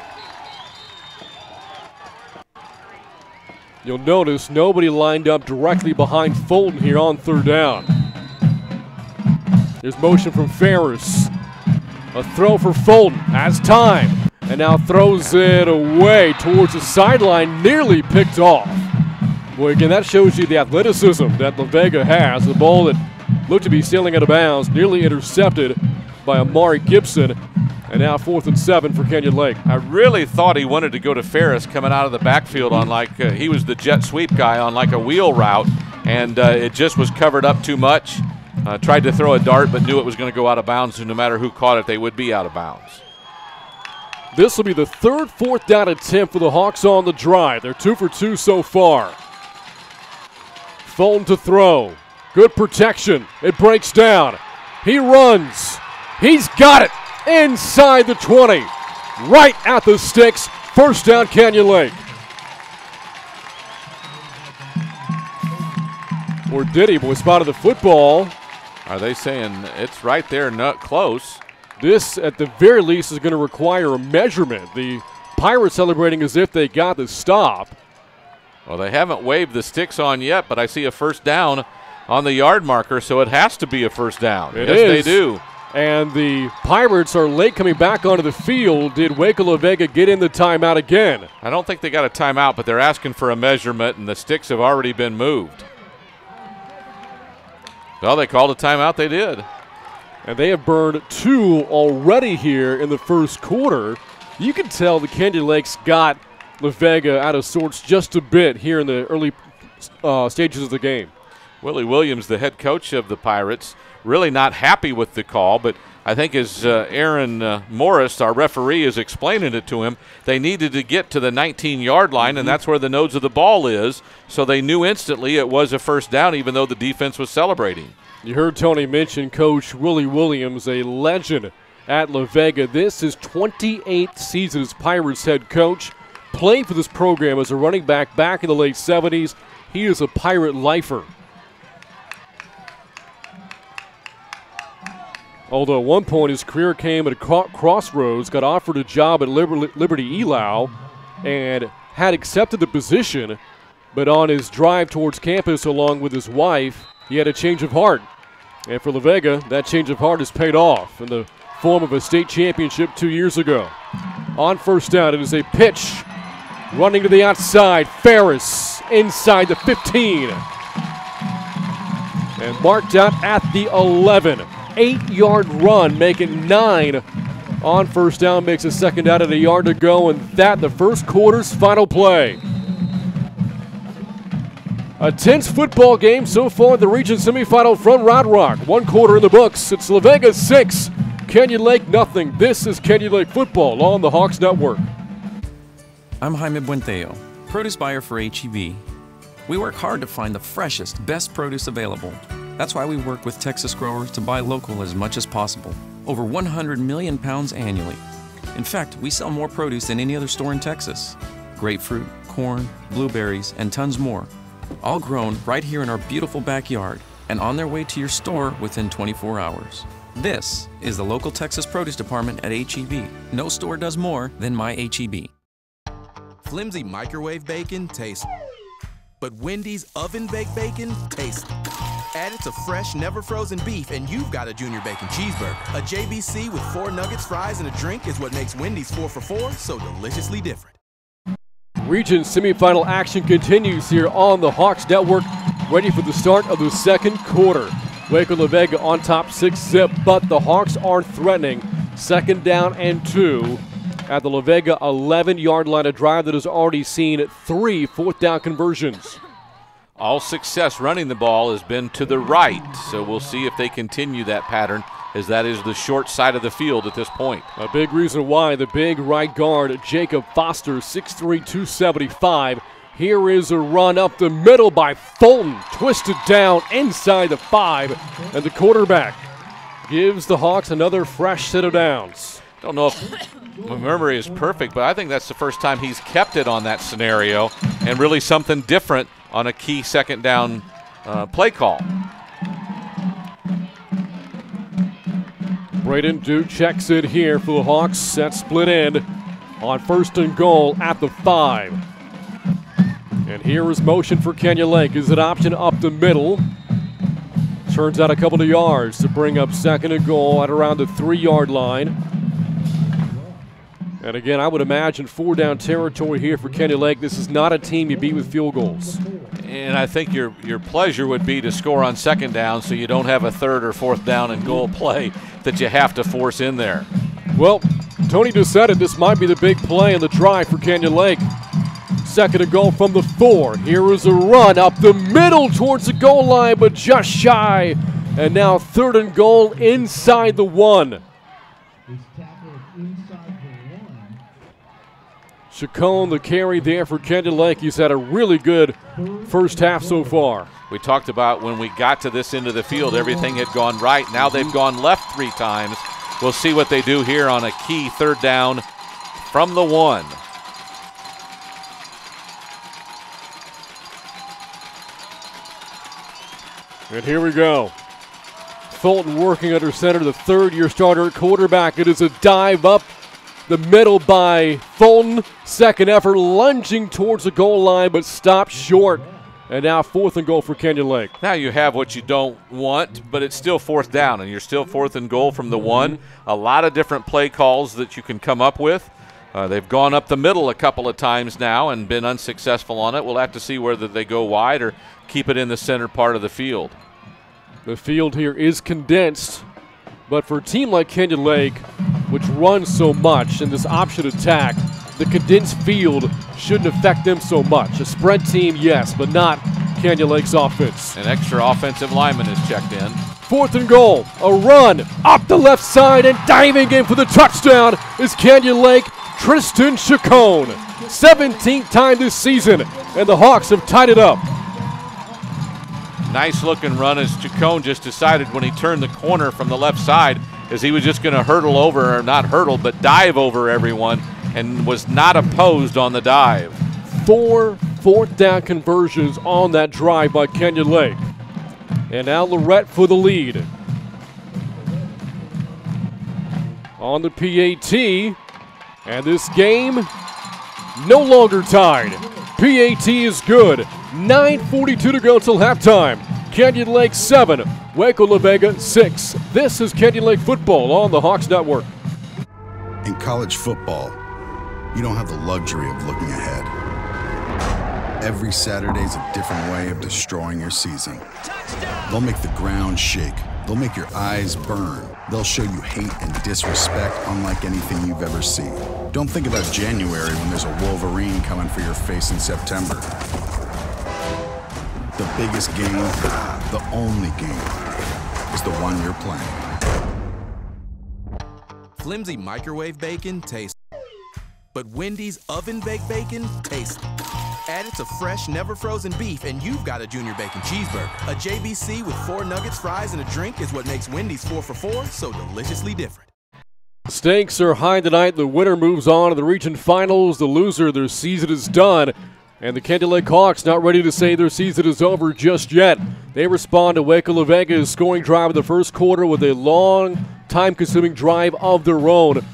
You'll notice nobody lined up directly behind Fulton here on 3rd down. There's motion from Ferris. A throw for Fulton. Has time. And now throws it away towards the sideline. Nearly picked off. Boy, again, that shows you the athleticism that La Vega has. The ball that looked to be sailing out of bounds. Nearly intercepted by Amari Gibson. And now 4th and 7 for Canyon Lake. I really thought he wanted to go to Ferris coming out of the backfield on like he was the jet sweep guy on like a wheel route. And it just was covered up too much. Tried to throw a dart, but knew it was going to go out of bounds, and no matter who caught it, they would be out of bounds. This will be the 3rd 4th down attempt for the Hawks on the drive. They're 2 for 2 so far. Fulton to throw. Good protection. It breaks down. He runs. He's got it inside the 20. Right at the sticks. 1st down, Canyon Lake. Or did he? Boy, spotted the football. Are they saying it's right there, not close? This, at the very least, is going to require a measurement. The Pirates celebrating as if they got the stop. Well, they haven't waved the sticks on yet, but I see a 1st down on the yard marker, so it has to be a 1st down. It yes, is. They do. And the Pirates are late coming back onto the field. Did Waco La Vega get in the timeout again? I don't think they got a timeout, but they're asking for a measurement, and the sticks have already been moved. Well, they called a timeout. They did. And they have burned 2 already here in the 1st quarter. You can tell the Canyon Lakes got La Vega out of sorts just a bit here in the early stages of the game. Willie Williams, the head coach of the Pirates, really not happy with the call, but I think as Aaron Morris, our referee, is explaining it to him, they needed to get to the 19-yard line, and that's where the nose of the ball is, so they knew instantly it was a 1st down, even though the defense was celebrating. You heard Tony mention Coach Willie Williams, a legend at La Vega. This is 28th season as Pirates head coach. Played for this program as a running back back in the late 70s. He is a Pirate lifer. Although at one point his career came at a crossroads, got offered a job at Liberty Elau and had accepted the position, but on his drive towards campus along with his wife, he had a change of heart. And for La Vega, that change of heart has paid off in the form of a state championship 2 years ago. On 1st down, it is a pitch running to the outside. Ferris inside the 15. And marked out at the 11. 8-yard run, making 9 on 1st down, makes a 2nd down and a yard to go, and that the 1st quarter's final play. A tense football game so far in the region semifinal from Round Rock. 1 quarter in the books. It's La Vega 6, Canyon Lake nothing. This is Canyon Lake football on the Hawks Network. I'm Jaime Buenteo, produce buyer for H-E-B. We work hard to find the freshest, best produce available. That's why we work with Texas growers to buy local as much as possible. Over 100 million pounds annually. In fact, we sell more produce than any other store in Texas. Grapefruit, corn, blueberries, and tons more. All grown right here in our beautiful backyard and on their way to your store within 24 hours. This is the local Texas produce department at H-E-B. No store does more than my H-E-B. Flimsy microwave bacon tastes, but Wendy's oven-baked bacon tastes. Add it to fresh, never frozen beef, and you've got a Junior Bacon Cheeseburger. A JBC with 4 nuggets, fries, and a drink is what makes Wendy's 4 for $4 so deliciously different. Region semifinal action continues here on the Hawks Network, ready for the start of the 2nd quarter. Waco La Vega on top 6-zip, but the Hawks are threatening. 2nd down and 2 at the La Vega 11-yard line, a drive that has already seen 3 fourth-down conversions. All success running the ball has been to the right, so we'll see if they continue that pattern, as that is the short side of the field at this point. A big reason why the big right guard, Jacob Foster, 6'3", 275. Here is a run up the middle by Fulton, twisted down inside the 5, and the quarterback gives the Hawks another fresh set of downs. Don't know if my memory is perfect, but I think that's the first time he's kept it on that scenario, and really something different on a key second down play call. Braden Duke checks it here for the Hawks. Set split end on 1st and goal at the 5. And here is motion for Kenya Lake. Is an option up the middle. Turns out a couple of yards to bring up 2nd and goal at around the 3-yard line. And again, I would imagine 4-down territory here for Kenya Lake. This is not a team you beat with field goals. And I think your pleasure would be to score on 2nd down so you don't have a 3rd or 4th down and goal play that you have to force in there. Well, Tony just said it. This might be the big play in the drive for Kenya Lake. 2nd and goal from the 4. Here is a run up the middle towards the goal line, but just shy. And now 3rd and goal inside the 1. Chacon, the carry there for Kenya Lake. He's had a really good first half so far. We talked about when we got to this end of the field, everything had gone right. Now they've gone left 3 times. We'll see what they do here on a key 3rd down from the 1. And here we go. Fulton working under center, the 3rd-year starter at quarterback. It is a dive up the middle by Fulton. 2nd effort, lunging towards the goal line, but stopped short. And now 4th and goal for Kenya Lake. Now you have what you don't want, but it's still 4th down, and you're still 4th and goal from the 1. A lot of different play calls that you can come up with. They've gone up the middle a couple of times now and been unsuccessful on it. We'll have to see whether they go wide or keep it in the center part of the field. The field here is condensed, but for a team like Kenya Lake, which runs so much in this option attack, the condensed field shouldn't affect them so much. A spread team, yes, but not Kenya Lake's offense. An extra offensive lineman is checked in. 4th and goal, a run up the left side and diving in for the touchdown is Kenya Lake, Tristan Chacon. 17th time this season, and the Hawks have tied it up. Nice looking run as Chacon just decided when he turned the corner from the left side as he was just going to hurdle over, or not hurdle, but dive over everyone, and was not opposed on the dive. 4 fourth-down conversions on that drive by Kenya Lake. And now Lorette for the lead. On the PAT, and this game no longer tied. PAT is good. 9:42 to go till halftime. Canyon Lake 7, Waco La Vega 6. This is Canyon Lake football on the Hawks Network. In college football, you don't have the luxury of looking ahead. Every Saturday's a different way of destroying your season. They'll make the ground shake. They'll make your eyes burn. They'll show you hate and disrespect unlike anything you've ever seen. Don't think about January when there's a Wolverine coming for your face in September. The biggest game, the only game, is the one you're playing. Flimsy microwave bacon tastes, but Wendy's oven-baked bacon tastes. Add it to fresh, never-frozen beef, and you've got a Junior Bacon Cheeseburger. A JBC with 4 nuggets, fries, and a drink is what makes Wendy's 4 for $4 so deliciously different. Stakes are high tonight. The winner moves on to the region finals. The loser, their season is done. And the Canyon Lake Hawks not ready to say their season is over just yet. They respond to Waco La Vega's scoring drive in the first quarter with a long, time-consuming drive of their own,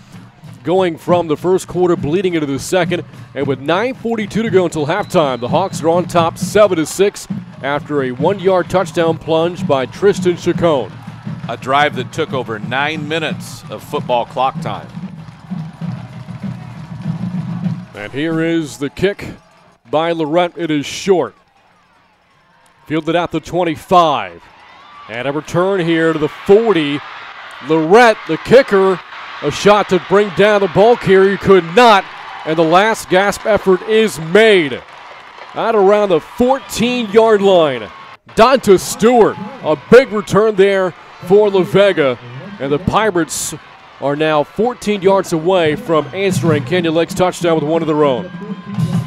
going from the first quarter bleeding into the second. And with 9:42 to go until halftime, the Hawks are on top 7-6 after a 1-yard touchdown plunge by Tristan Chacon. A drive that took over 9 minutes of football clock time. And here is the kick by Lorette. It is short. Fielded at the 25. And a return here to the 40. Lorette, the kicker, A shot to bring down the ball carrier, could not, and the last gasp effort is made. Out around the 14-yard line. Donta Stewart, a big return there for La Vega, and the Pirates are now 14 yards away from answering Canyon Lake's touchdown with one of their own.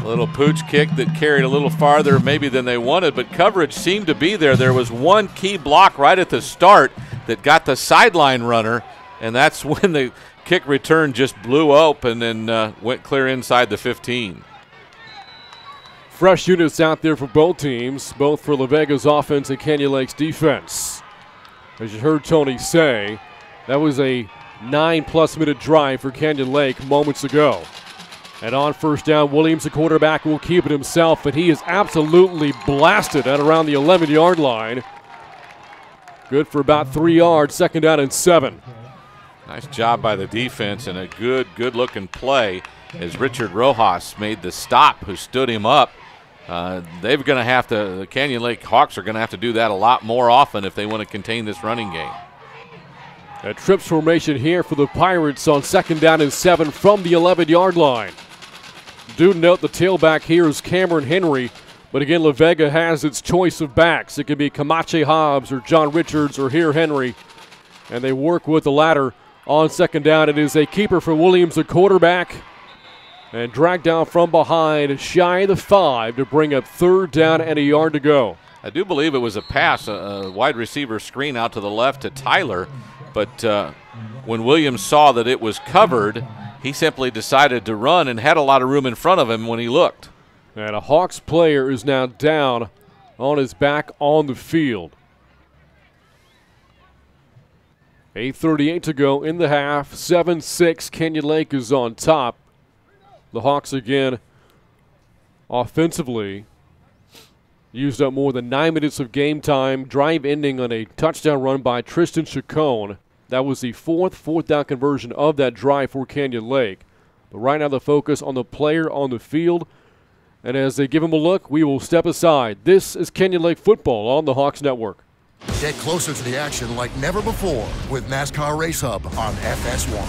A little pooch kick that carried a little farther maybe than they wanted, but coverage seemed to be there. There was one key block right at the start that got the sideline runner, and that's when the kick return just blew open and went clear inside the 15. Fresh units out there for both teams, both for La Vega's offense and Canyon Lake's defense. As you heard Tony say, that was a 9+ minute drive for Canyon Lake moments ago. And on first down, Williams, the quarterback, will keep it himself, and he is absolutely blasted at around the 11-yard line. Good for about 3 yards, second down and 7. Nice job by the defense and a good-looking play as Richard Rojas made the stop who stood him up. They're going to have to, the Canyon Lake Hawks are going to have to do that a lot more often if they want to contain this running game. A trips formation here for the Pirates on second down and 7 from the 11-yard line. Do note the tailback here is Cameron Henry, but again, La Vega has its choice of backs. It could be Camache Hobbs or John Richards or here Henry, and they work with the latter on second down. It is a keeper for Williams, the quarterback, and dragged down from behind, shy of the 5 to bring up third down and a yard to go. I do believe it was a pass, a wide receiver screen out to the left to Tyler, but when Williams saw that it was covered, he simply decided to run and had a lot of room in front of him when he looked. And a Hawks player is now down on his back on the field. 8:38 to go in the half, 7-6, Canyon Lake is on top. The Hawks again offensively used up more than 9 minutes of game time, drive ending on a touchdown run by Tristan Chacon. That was the fourth down conversion of that drive for Canyon Lake. But right now the focus on the player on the field. And as they give him a look, we will step aside. This is Canyon Lake football on the Hawks Network. Get closer to the action like never before with NASCAR Race Hub on FS1.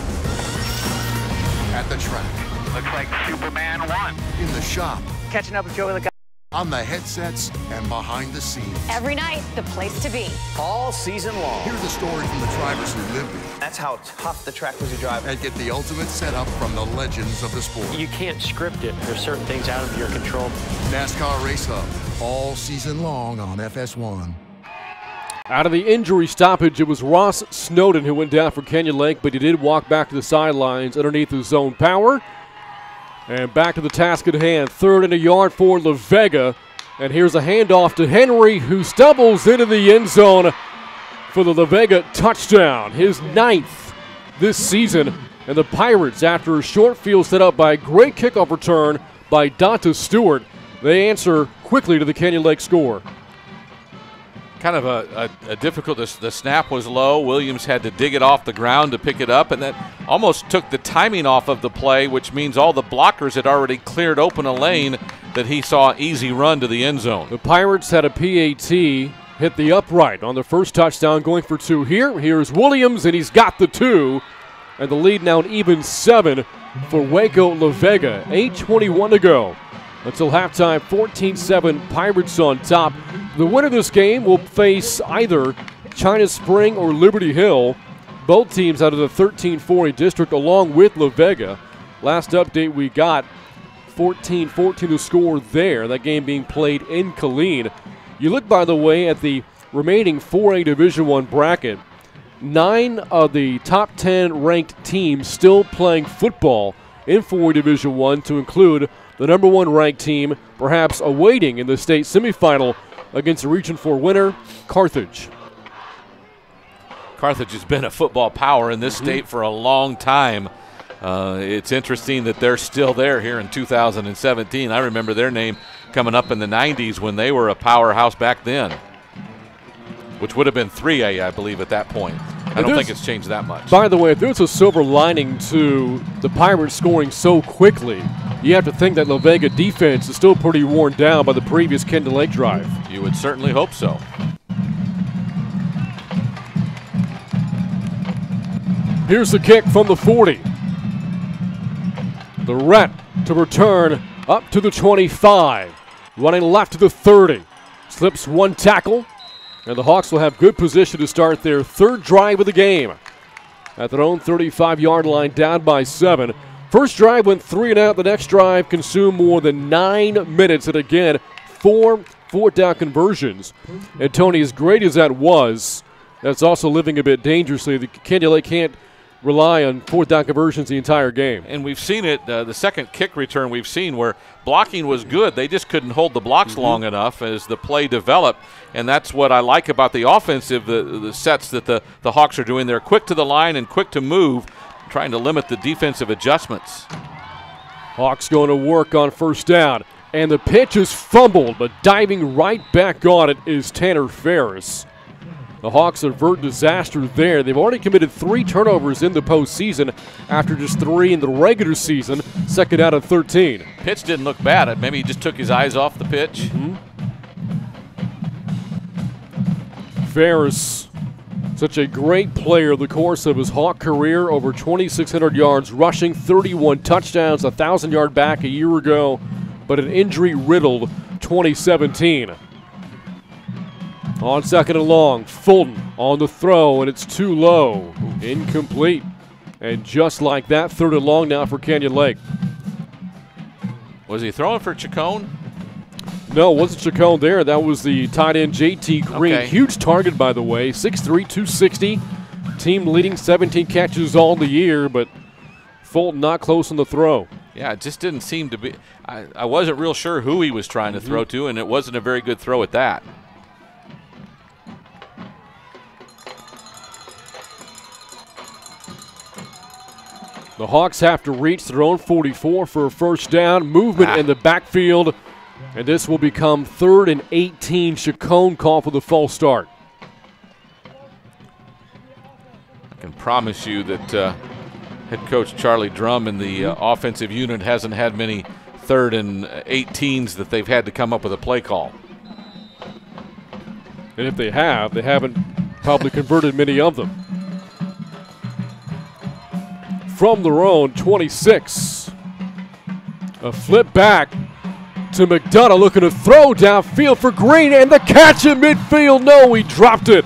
At the track. Looks like Superman won. In the shop. Catching up with Joey Logano. On the headsets and behind the scenes. Every night, the place to be. All season long. Hear the story from the drivers who lived it. That's how tough the track was to drive. And get the ultimate setup from the legends of the sport. You can't script it. There's certain things out of your control. NASCAR Race Hub, all season long on FS1. Out of the injury stoppage, it was Ross Snowden who went down for Canyon Lake, but he did walk back to the sidelines underneath his zone power. And back to the task at hand, third and a yard for La Vega. And here's a handoff to Henry, who stumbles into the end zone for the La Vega touchdown, his 9th this season. And the Pirates, after a short field set up by a great kickoff return by Donta Stewart, they answer quickly to the Canyon Lake score. Kind of a difficult, the snap was low. Williams had to dig it off the ground to pick it up, and that almost took the timing off of the play, which means all the blockers had already cleared open a lane that he saw easy run to the end zone. The Pirates had a PAT hit the upright on the first touchdown, going for 2 here. Here's Williams, and he's got the 2, and the lead now an even 7 for Waco La Vega. 8:21 to go. Until halftime, 14-7, Pirates on top. The winner of this game will face either China Spring or Liberty Hill, both teams out of the 13-4 district, along with La Vega. Last update we got, 14-14 the score there, that game being played in Killeen. You look, by the way, at the remaining 4A Division I bracket, 9 of the top 10 ranked teams still playing football in 4A Division I, to include the number 1 ranked team, perhaps awaiting in the state semifinal against the Region 4 winner, Carthage. Carthage has been a football power in this state for a long time. It's interesting that they're still there here in 2017. I remember their name coming up in the 90s when they were a powerhouse back then, which would have been 3A, I believe, at that point. I don't think it's changed that much. By the way, if there's a silver lining to the Pirates scoring so quickly, you have to think that La Vega defense is still pretty worn down by the previous Canyon Lake drive. You would certainly hope so. Here's the kick from the 40. The Ret to return up to the 25. Running left to the 30. Slips one tackle. And the Hawks will have good position to start their third drive of the game. At their own 35-yard line, down by 7. First drive went 3 and out. The next drive consumed more than 9 minutes. And again, 4 fourth-down conversions. And Tony, as great as that was, that's also living a bit dangerously. The Canyon Lake can't rely on fourth-down conversions the entire game. And we've seen it, the second kick return we've seen where blocking was good. They just couldn't hold the blocks long enough as the play developed. And that's what I like about the offensive, the sets that the Hawks are doing. They're quick to the line and quick to move, trying to limit the defensive adjustments. Hawks going to work on first down. And the pitch is fumbled, but diving right back on it is Tanner Ferris. The Hawks avert disaster there. They've already committed 3 turnovers in the postseason after just 3 in the regular season, second out of 13. Pitch didn't look bad. Maybe he just took his eyes off the pitch. Ferris, such a great player the course of his Hawk career, over 2,600 yards rushing, 31 touchdowns, a 1,000-yard back a year ago, but an injury-riddled 2017. On second and long, Fulton on the throw, and it's too low. Incomplete. And just like that, third and long now for Canyon Lake. Was he throwing for Chacon? No, it wasn't Chacon there. That was the tight end J.T. Green. Okay. Huge target, by the way, 6'3", 260. Team leading 17 catches all the year, but Fulton not close on the throw. Yeah, it just didn't seem to be. I wasn't real sure who he was trying to throw to, and it wasn't a very good throw at that. The Hawks have to reach their own 44 for a first down. Movement in the backfield, and this will become 3rd and 18. Chacon call for the false start. I can promise you that head coach Charlie Drum in the offensive unit hasn't had many 3rd and 18s that they've had to come up with a play call. And if they haven't probably converted many of them. From their own 26. A flip back to McDonough, looking to throw downfield for Green, and the catch in midfield. No, he dropped it.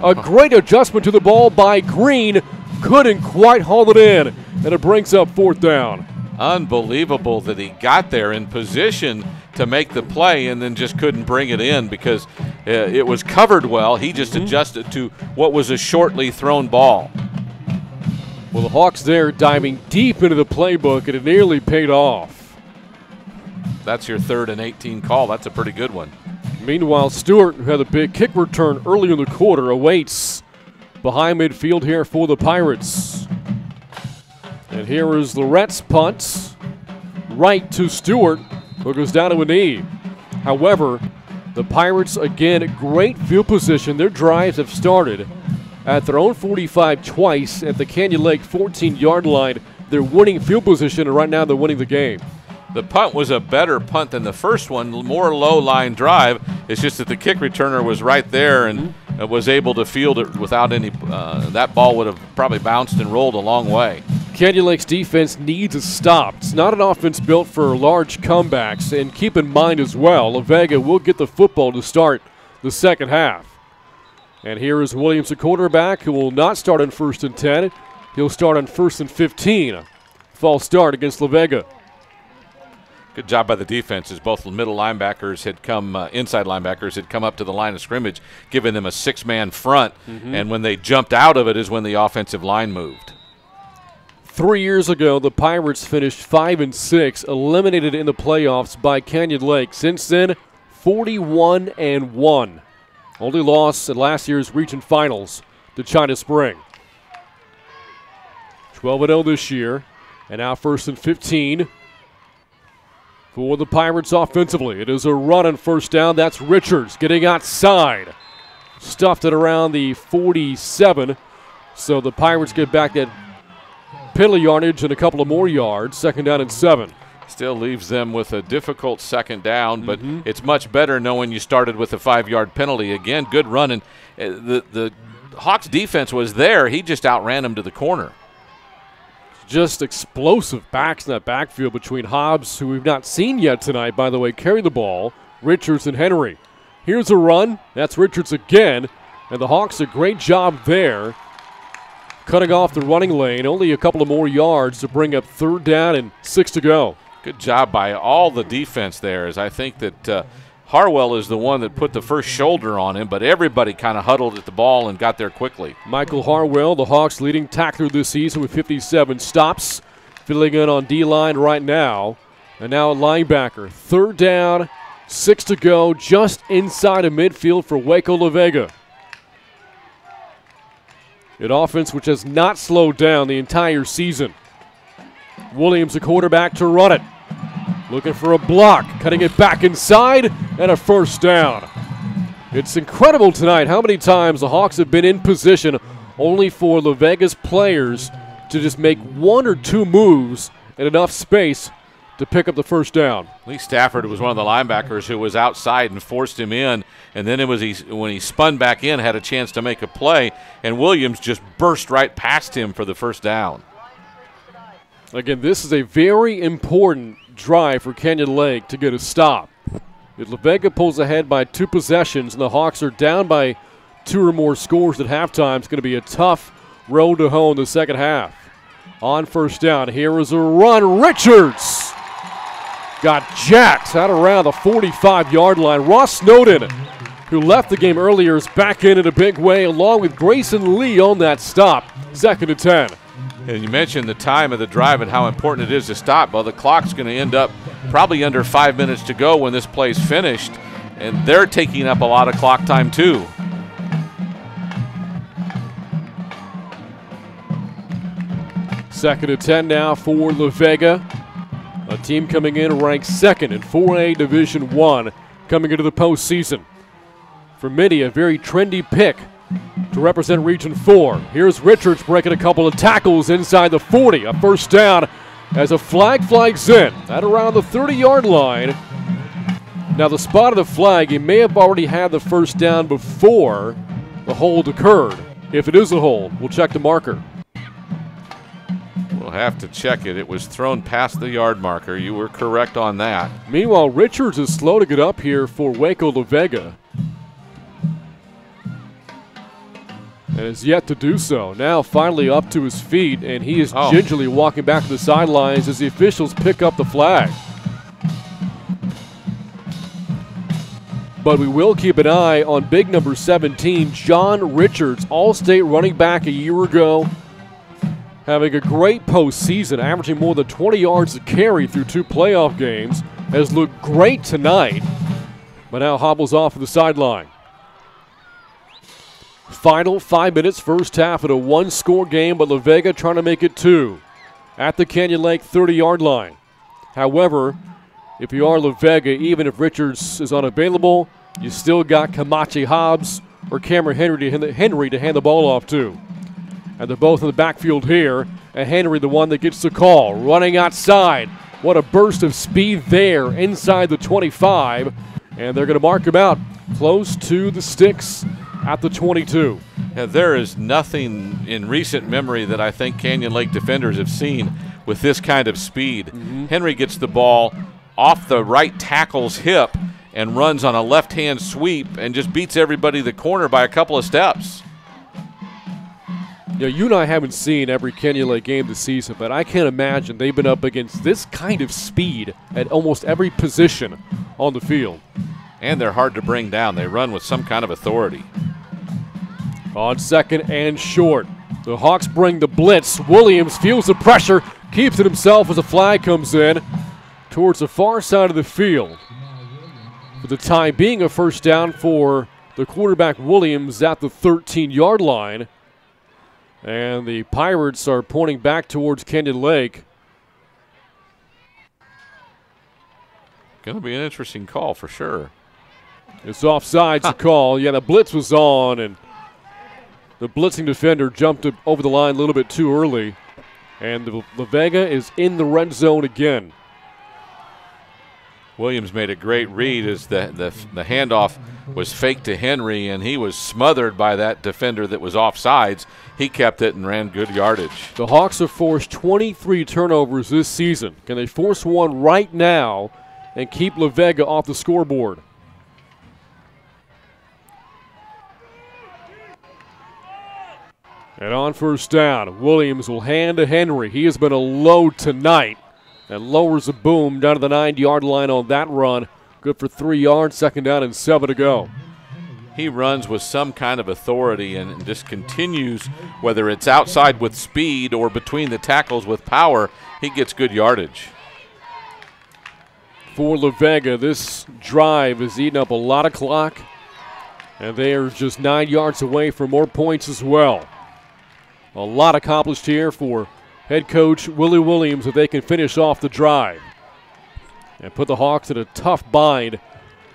A great adjustment to the ball by Green. Couldn't quite haul it in, and it brings up 4th down. Unbelievable that he got there in position to make the play and then just couldn't bring it in because it was covered well. He just adjusted to what was a shortly thrown ball. Well, the Hawks there diving deep into the playbook, and it nearly paid off. That's your 3rd and 18 call. That's a pretty good one. Meanwhile, Stewart, who had a big kick return early in the quarter, awaits behind midfield here for the Pirates. And here is Loret's punt. Right to Stewart, who goes down to a knee. However, the Pirates, again, great field position. Their drives have started at their own 45 twice at the Canyon Lake 14-yard line. They're winning field position, and right now they're winning the game. The punt was a better punt than the first one, more low-line drive. It's just that the kick returner was right there and was able to field it without any that ball would have probably bounced and rolled a long way. Canyon Lake's defense needs a stop. It's not an offense built for large comebacks, and keep in mind as well, Vega will get the football to start the second half. And here is Williams, the quarterback, who will not start on 1st and 10. He'll start on 1st and 15. False start against La Vega. Good job by the defense as both middle linebackers had come, inside linebackers had come up to the line of scrimmage, giving them a 6-man front. And when they jumped out of it is when the offensive line moved. 3 years ago, the Pirates finished 5-6, eliminated in the playoffs by Canyon Lake. Since then, 41-1. Only loss at last year's region finals to China Spring. 12-0 this year, and now 1st and 15 for the Pirates offensively. It is a run on first down. That's Richards getting outside. Stuffed it around the 47, so the Pirates get back that penalty yardage and a couple of more yards. 2nd down and 7. Still leaves them with a difficult 2nd down, but it's much better knowing you started with a 5-yard penalty. Again, good run, and the Hawks defense was there. He just outran him to the corner. Just explosive backs in that backfield between Hobbs, who we've not seen yet tonight, by the way, carry the ball, Richards and Henry. Here's a run. That's Richards again. And the Hawks, a great job there, cutting off the running lane. Only a couple of more yards to bring up 3rd down and 6 to go. Good job by all the defense there, as I think that Harwell is the one that put the first shoulder on him, but everybody kind of huddled at the ball and got there quickly. Michael Harwell, the Hawks' leading tackler this season with 57 stops, filling in on D-line right now. And now a linebacker. 3rd down, 6 to go, just inside of midfield for Waco La Vega. An offense which has not slowed down the entire season. Williams, a quarterback, to run it. Looking for a block, cutting it back inside, and a 1st down. It's incredible tonight how many times the Hawks have been in position only for La Vega's players to just make 1 or 2 moves in enough space to pick up the 1st down. Lee Stafford was one of the linebackers who was outside and forced him in, and then when he spun back in, had a chance to make a play, and Williams just burst right past him for the 1st down. Again, this is a very important drive for Canyon Lake to get a stop. If La Vega pulls ahead by 2 possessions and the Hawks are down by 2 or more scores at halftime, it's going to be a tough road to hoe in the second half. On 1st down, here is a run. Richards got jacked out around the 45-yard line. Ross Snowden, who left the game earlier, is back in a big way, along with Grayson Lee on that stop. 2nd and 10. And you mentioned the time of the drive and how important it is to stop. Well, the clock's going to end up probably under 5 minutes to go when this play's finished, and they're taking up a lot of clock time too. Second and 10 now for La Vega. A team coming in ranked 2nd in 4A Division I coming into the postseason. For many, a very trendy pick to represent Region 4. Here's Richards breaking a couple of tackles inside the 40. A 1st down as a flag flags in at around the 30-yard line. Now the spot of the flag, he may have already had the 1st down before the hold occurred. If it is a hold, we'll check the marker. We'll have to check it. It was thrown past the yard marker. You were correct on that. Meanwhile, Richards is slow to get up here for Waco La Vega, and is yet to do so. Now finally up to his feet, and he is gingerly walking back to the sidelines as the officials pick up the flag. But we will keep an eye on big number 17, John Richards, All-State running back a year ago, having a great postseason, averaging more than 20 yards a carry through 2 playoff games, has looked great tonight, but now hobbles off of the sideline. Final 5 minutes, first half at a 1-score game, but La Vega trying to make it 2 at the Canyon Lake 30-yard line. However, if you are La Vega, even if Richards is unavailable, you still got Kamachi Hobbs or Cameron Henry to hand the ball off to. And they're both in the backfield here, and Henry the one that gets the call, running outside. What a burst of speed there inside the 25, and they're going to mark him out close to the sticks at the 22. Yeah, there is nothing in recent memory that I think Canyon Lake defenders have seen with this kind of speed. Henry gets the ball off the right tackle's hip and runs on a left-hand sweep and just beats everybody to the corner by a couple of steps. You know, you and I haven't seen every Canyon Lake game this season, but I can't imagine they've been up against this kind of speed at almost every position on the field. And they're hard to bring down. They run with some kind of authority. On 2nd and short, the Hawks bring the blitz. Williams feels the pressure, keeps it himself as a flag comes in towards the far side of the field. For the time being, a 1st down for the quarterback Williams at the 13-yard line. And the Pirates are pointing back towards Canyon Lake. Going to be an interesting call for sure. It's offsides a call. Yeah, the blitz was on, and the blitzing defender jumped over the line a little bit too early. And La Vega is in the red zone again. Williams made a great read as the handoff was faked to Henry, and he was smothered by that defender that was offsides. He kept it and ran good yardage. The Hawks have forced 23 turnovers this season. Can they force one right now and keep La Vega off the scoreboard? And on first down, Williams will hand to Henry. He has been a load tonight and lowers the boom down to the 9-yard line on that run. Good for 3 yards, 2nd down and 7 to go. He runs with some kind of authority and just continues, whether it's outside with speed or between the tackles with power, he gets good yardage. For La Vega, this drive has eaten up a lot of clock, and they are just 9 yards away for more points as well. A lot accomplished here for head coach Willie Williams if they can finish off the drive and put the Hawks in a tough bind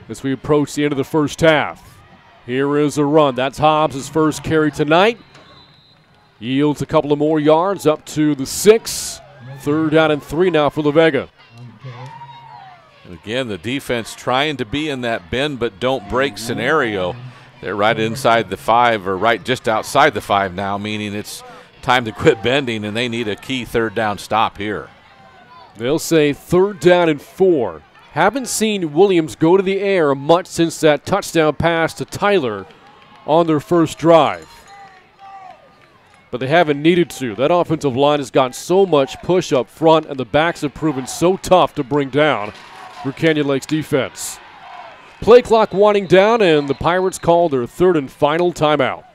as we approach the end of the first half. Here is a run. That's Hobbs' first carry tonight. Yields a couple of more yards up to the 6. 3rd down and 3 now for La Vega. Again, the defense trying to be in that bend but don't break scenario. They're right inside the 5 or right just outside the 5 now, meaning it's time to quit bending, and they need a key 3rd down stop here. They'll say 3rd down and 4. Haven't seen Williams go to the air much since that touchdown pass to Tyler on their first drive. But they haven't needed to. That offensive line has got so much push up front, and the backs have proven so tough to bring down for Canyon Lake's defense. Play clock winding down, and the Pirates call their 3rd and final timeout.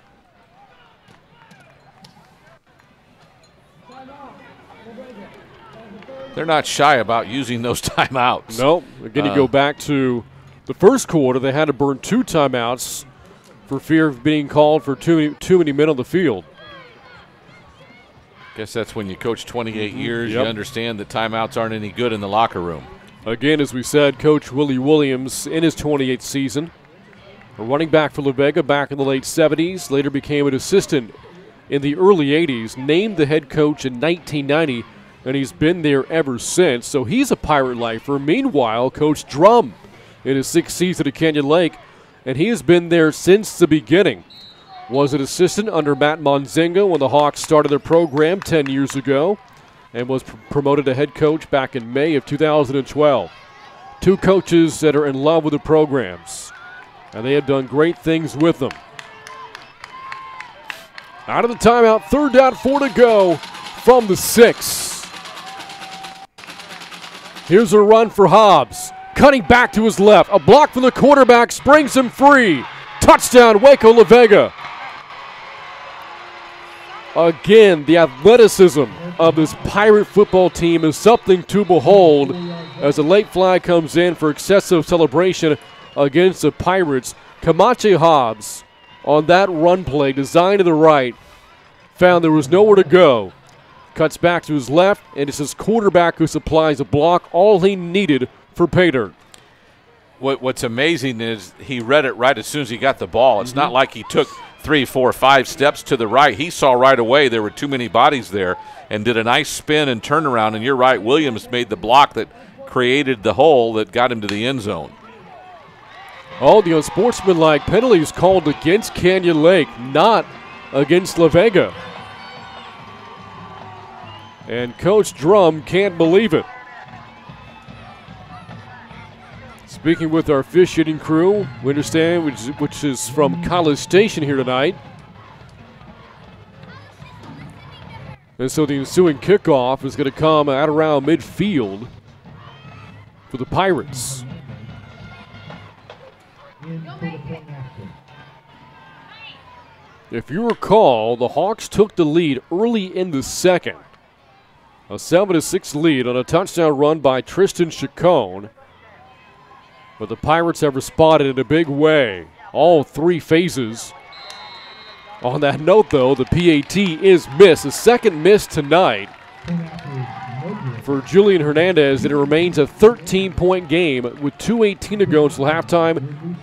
They're not shy about using those timeouts. No. Again, you go back to the first quarter. They had to burn 2 timeouts for fear of being called for too many men on the field. Guess that's when you coach 28 years. You understand that timeouts aren't any good in the locker room. Again, as we said, Coach Willie Williams in his 28th season. A running back for La Vega back in the late 70s. Later became an assistant in the early 80s. Named the head coach in 1990. And he's been there ever since, so he's a Pirate lifer. Meanwhile, Coach Drum in his 6th season at Canyon Lake, and he has been there since the beginning. Was an assistant under Matt Monzinga when the Hawks started their program 10 years ago, and was promoted to head coach back in May of 2012. 2 coaches that are in love with the programs, and they have done great things with them. Out of the timeout, 3rd down, 4 to go from the 6. Here's a run for Hobbs. Cutting back to his left. A block from the quarterback springs him free. Touchdown, Waco La Vega. Again, the athleticism of this Pirate football team is something to behold as a late flag comes in for excessive celebration against the Pirates. Camache Hobbs on that run play designed to the right found there was nowhere to go. Cuts back to his left, and it's his quarterback who supplies a block, all he needed for pay dirt. What's amazing is he read it right as soon as he got the ball. It's not like he took 3, 4, 5 steps to the right. He saw right away there were too many bodies there and did a nice spin and turnaround. And you're right, Williams made the block that created the hole that got him to the end zone. All the unsportsmanlike penalties called against Canyon Lake, not against La Vega. And Coach Drum can't believe it. Speaking with our fish hitting crew, we understand, which is from College Station here tonight. And so the ensuing kickoff is going to come out around midfield for the Pirates. If you recall, the Hawks took the lead early in the second. A 7-6 lead on a touchdown run by Tristan Chacon. But the Pirates have responded in a big way, all 3 phases. On that note, though, the PAT is missed. A second miss tonight for Julian Hernandez, and it remains a 13-point game with 2:18 to go until halftime.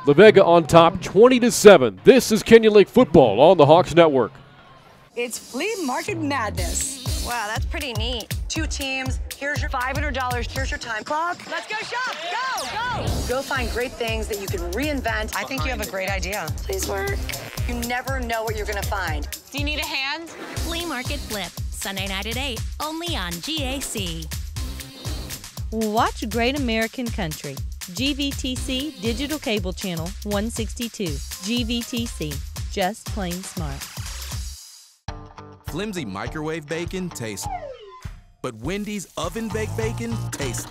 La Vega on top, 20-7. This is Canyon Lake football on the Hawks Network. It's flea market madness. Wow, that's pretty neat. 2 teams, here's your $500, here's your time clock. Let's go shop. Go, go. Go find great things that you can reinvent. I think you have a great idea. Please work. You never know what you're gonna find. Do you need a hand? Flea Market Flip, Sunday night at 8, only on GAC. Watch Great American Country. GVTC Digital Cable Channel 162. GVTC. Just plain smart. Flimsy microwave bacon tastes, but Wendy's oven-baked bacon tastes.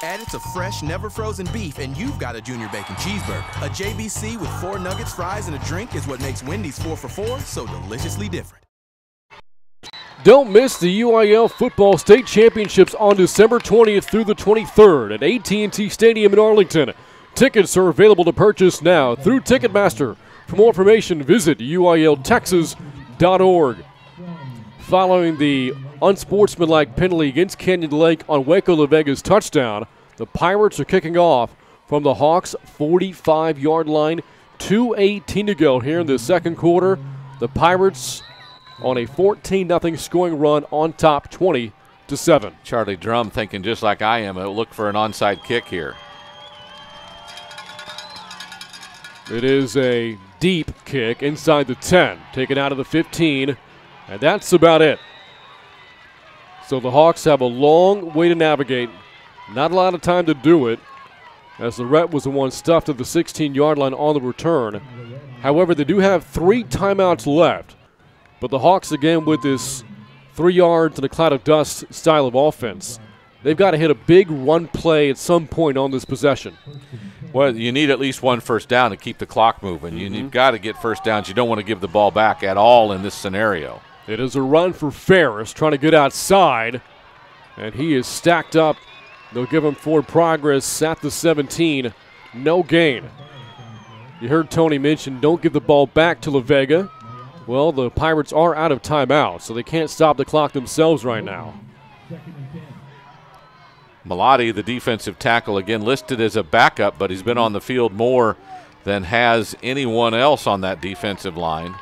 Add it to fresh, never-frozen beef, and you've got a Junior Bacon Cheeseburger. A JBC with 4 nuggets, fries, and a drink is what makes Wendy's 4 for $4 so deliciously different. Don't miss the UIL Football State Championships on December 20th through the 23rd at AT&T Stadium in Arlington. Tickets are available to purchase now through Ticketmaster. For more information, visit UILTexas.org. Following the unsportsmanlike penalty against Canyon Lake on Waco La Vega's touchdown, the Pirates are kicking off from the Hawks' 45-yard line. 2:18 to go here in the second quarter. The Pirates on a 14-0 scoring run on top, 20-7. Charlie Drum thinking just like I am. Look for an onside kick here. It is a deep kick inside the 10, taken out of the 15, and that's about it. So the Hawks have a long way to navigate. Not a lot of time to do it, as the Ret was the one stuffed at the 16-yard line on the return. However, they do have 3 timeouts left. But the Hawks, again, with this 3 yards and a cloud of dust style of offense, they've got to hit a big run play at some point on this possession. Well, you need at least 1 first down to keep the clock moving. You've got to get first downs. You don't want to give the ball back at all in this scenario. It is a run for Ferris, trying to get outside, and he is stacked up. They'll give him forward progress at the 17. No gain. You heard Tony mention don't give the ball back to La Vega. Well, the Pirates are out of timeout, so they can't stop the clock themselves right now. Malati, the defensive tackle, again listed as a backup, but he's been on the field more than has anyone else on that defensive line.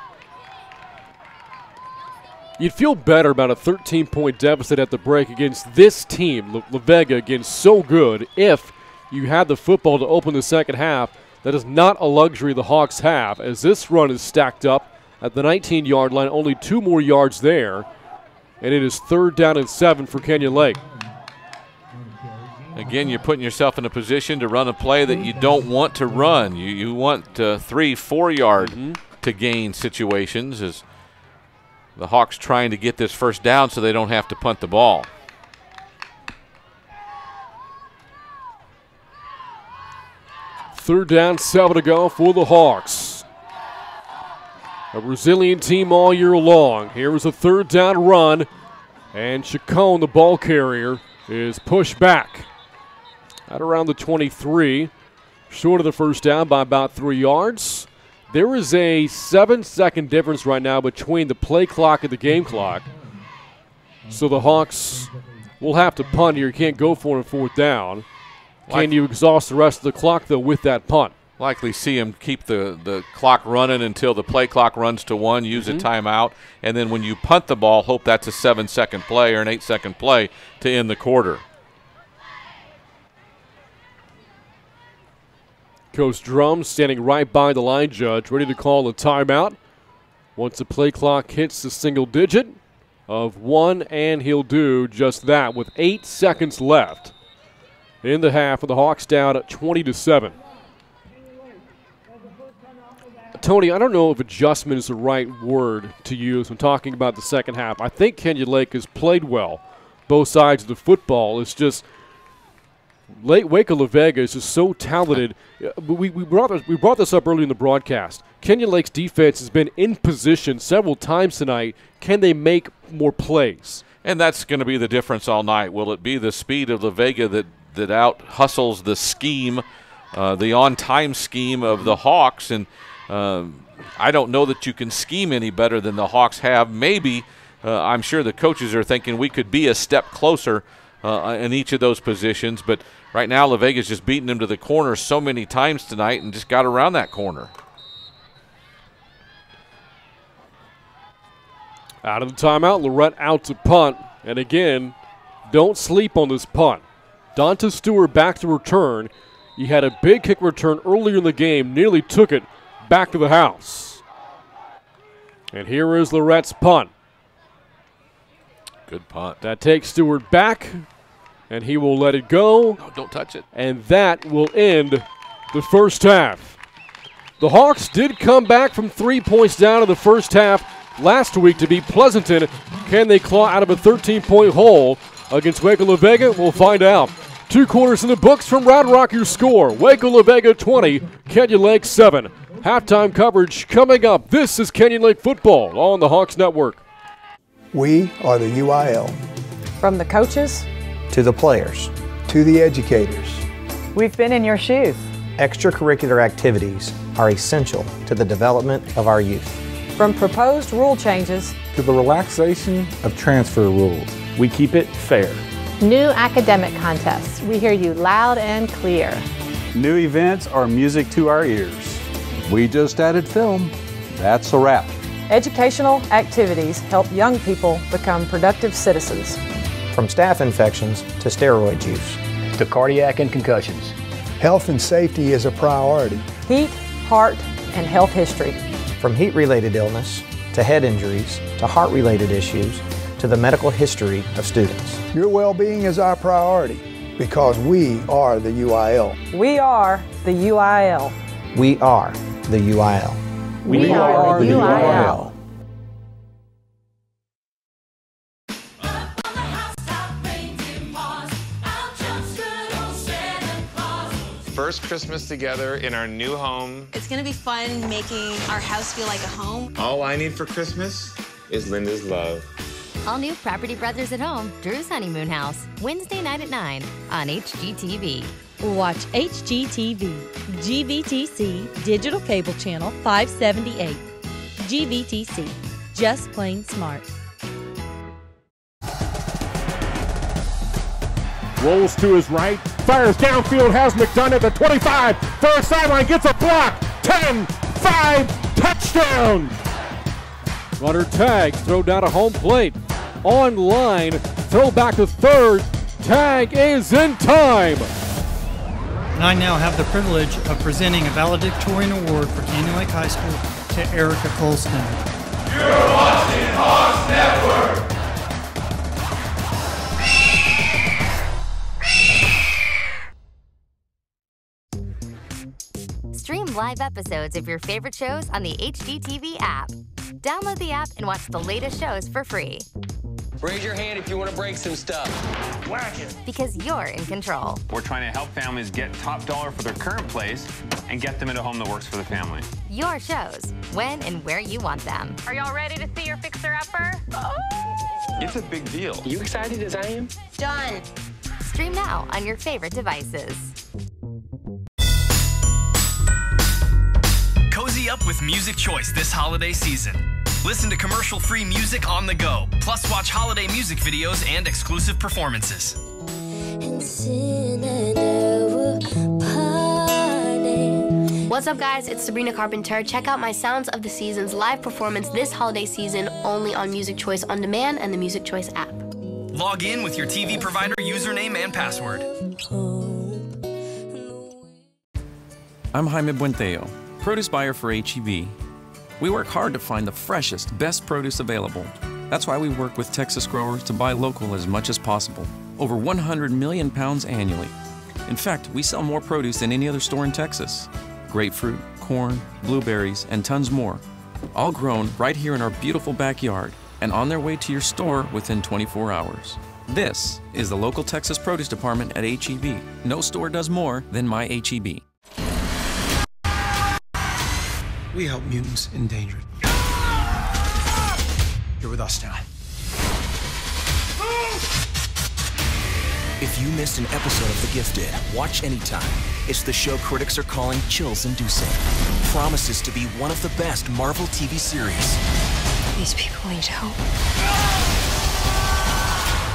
You'd feel better about a 13-point deficit at the break against this team, La Vega, again, so good, if you had the football to open the second half. That is not a luxury the Hawks have, as this run is stacked up at the 19-yard line, only 2 more yards there, and it is 3rd down and 7 for Canyon Lake. Again, you're putting yourself in a position to run a play that you don't want to run. You want 3-4 yard to gain situations, as the Hawks trying to get this first down so they don't have to punt the ball. Third down, 7 to go for the Hawks. A resilient team all year long. Here is a 3rd down run, and Chacon, the ball carrier, is pushed back at around the 23, short of the first down by about 3 yards. There is a 7-second difference right now between the play clock and the game clock. So the Hawks will have to punt here. You can't go for it on 4th down. Can you exhaust the rest of the clock, though, with that punt? Likely see him keep the clock running until the play clock runs to 1, use a timeout, and then when you punt the ball, hope that's a 7-second play or an 8-second play to end the quarter. Coach Drum standing right by the line judge, ready to call a timeout. Once the play clock hits the single digit of 1, and he'll do just that with 8 seconds left in the half, with the Hawks down at 20-7. Tony, I don't know if adjustment is the right word to use when talking about the second half. I think Canyon Lake has played well, both sides of the football. It's just Waco La Vega is just so talented. We brought this up early in the broadcast. Canyon Lake's defense has been in position several times tonight. Can they make more plays? And that's going to be the difference all night. Will it be the speed of La Vega that out-hustles the scheme, the on-time scheme of the Hawks? And I don't know that you can scheme any better than the Hawks have. Maybe I'm sure the coaches are thinking we could be a step closer in each of those positions. But right now, La Vega's just beaten them to the corner so many times tonight and just got around that corner. Out of the timeout, Lorette out to punt. And again, don't sleep on this punt. Donta Stewart back to return. He had a big kick return earlier in the game, nearly took it back to the house. And here is Lorette's punt. Good punt. That takes Stewart back, and he will let it go. No, don't touch it. And that will end the first half. The Hawks did come back from 3 points down in the first half last week to beat Pleasanton. Can they claw out of a 13-point hole against Waco La Vega? We'll find out. 2 quarters in the books from Round Rock. Your score: Waco La Vega 20, Canyon Lake 7. Halftime coverage coming up. This is Canyon Lake football on the Hawks Network. We are the UIL. From the coaches to the players, to the educators. We've been in your shoes. Extracurricular activities are essential to the development of our youth. From proposed rule changes to the relaxation of transfer rules, we keep it fair. New academic contests, we hear you loud and clear. New events are music to our ears. We just added film. That's a wrap. Educational activities help young people become productive citizens. From staph infections to steroid use. To cardiac and concussions. Health and safety is a priority. Heat, heart, and health history. From heat-related illness to head injuries to heart-related issues to the medical history of students. Your well-being is our priority because we are the UIL. We are the UIL. We are the UIL. We are the UIL. First Christmas together in our new home. It's gonna be fun making our house feel like a home. All I need for Christmas is Linda's love. All new Property Brothers at Home, Drew's Honeymoon House, Wednesday night at 9 on HGTV. Watch HGTV, GVTC, Digital Cable Channel 578. GVTC, just plain smart. Rolls to his right, fires downfield, has McDonough at the 25, far sideline, gets a block, 10, 5, touchdown! Runner tags, throw down to home plate. On line, throw back to third, tag is in time! And I now have the privilege of presenting a valedictorian award for Canyon Lake High School to Erica Colston. You're watching Hawks Network! Stream live episodes of your favorite shows on the HGTV app. Download the app and watch the latest shows for free. Raise your hand if you want to break some stuff. Whack it. Because you're in control. We're trying to help families get top dollar for their current place and get them into a home that works for the family. Your shows, when and where you want them. Are y'all ready to see your fixer-upper? Oh. It's a big deal. You excited as I am? Done. Stream now on your favorite devices. Cozy up with Music Choice this holiday season. Listen to commercial-free music on the go, plus watch holiday music videos and exclusive performances. What's up, guys? It's Sabrina Carpenter. Check out my Sounds of the Seasons live performance this holiday season only on Music Choice On Demand and the Music Choice app. Log in with your TV provider username and password. I'm Jaime Buenteo, produce buyer for H-E-B. We work hard to find the freshest, best produce available. That's why we work with Texas growers to buy local as much as possible. Over 100 million pounds annually. In fact, we sell more produce than any other store in Texas. Grapefruit, corn, blueberries, and tons more. All grown right here in our beautiful backyard and on their way to your store within 24 hours. This is the local Texas Produce Department at H-E-B. No store does more than my H-E-B. We help mutants endangered. You're with us now. If you missed an episode of The Gifted, watch anytime. It's the show critics are calling chills-inducing. Promises to be one of the best Marvel TV series. These people need help.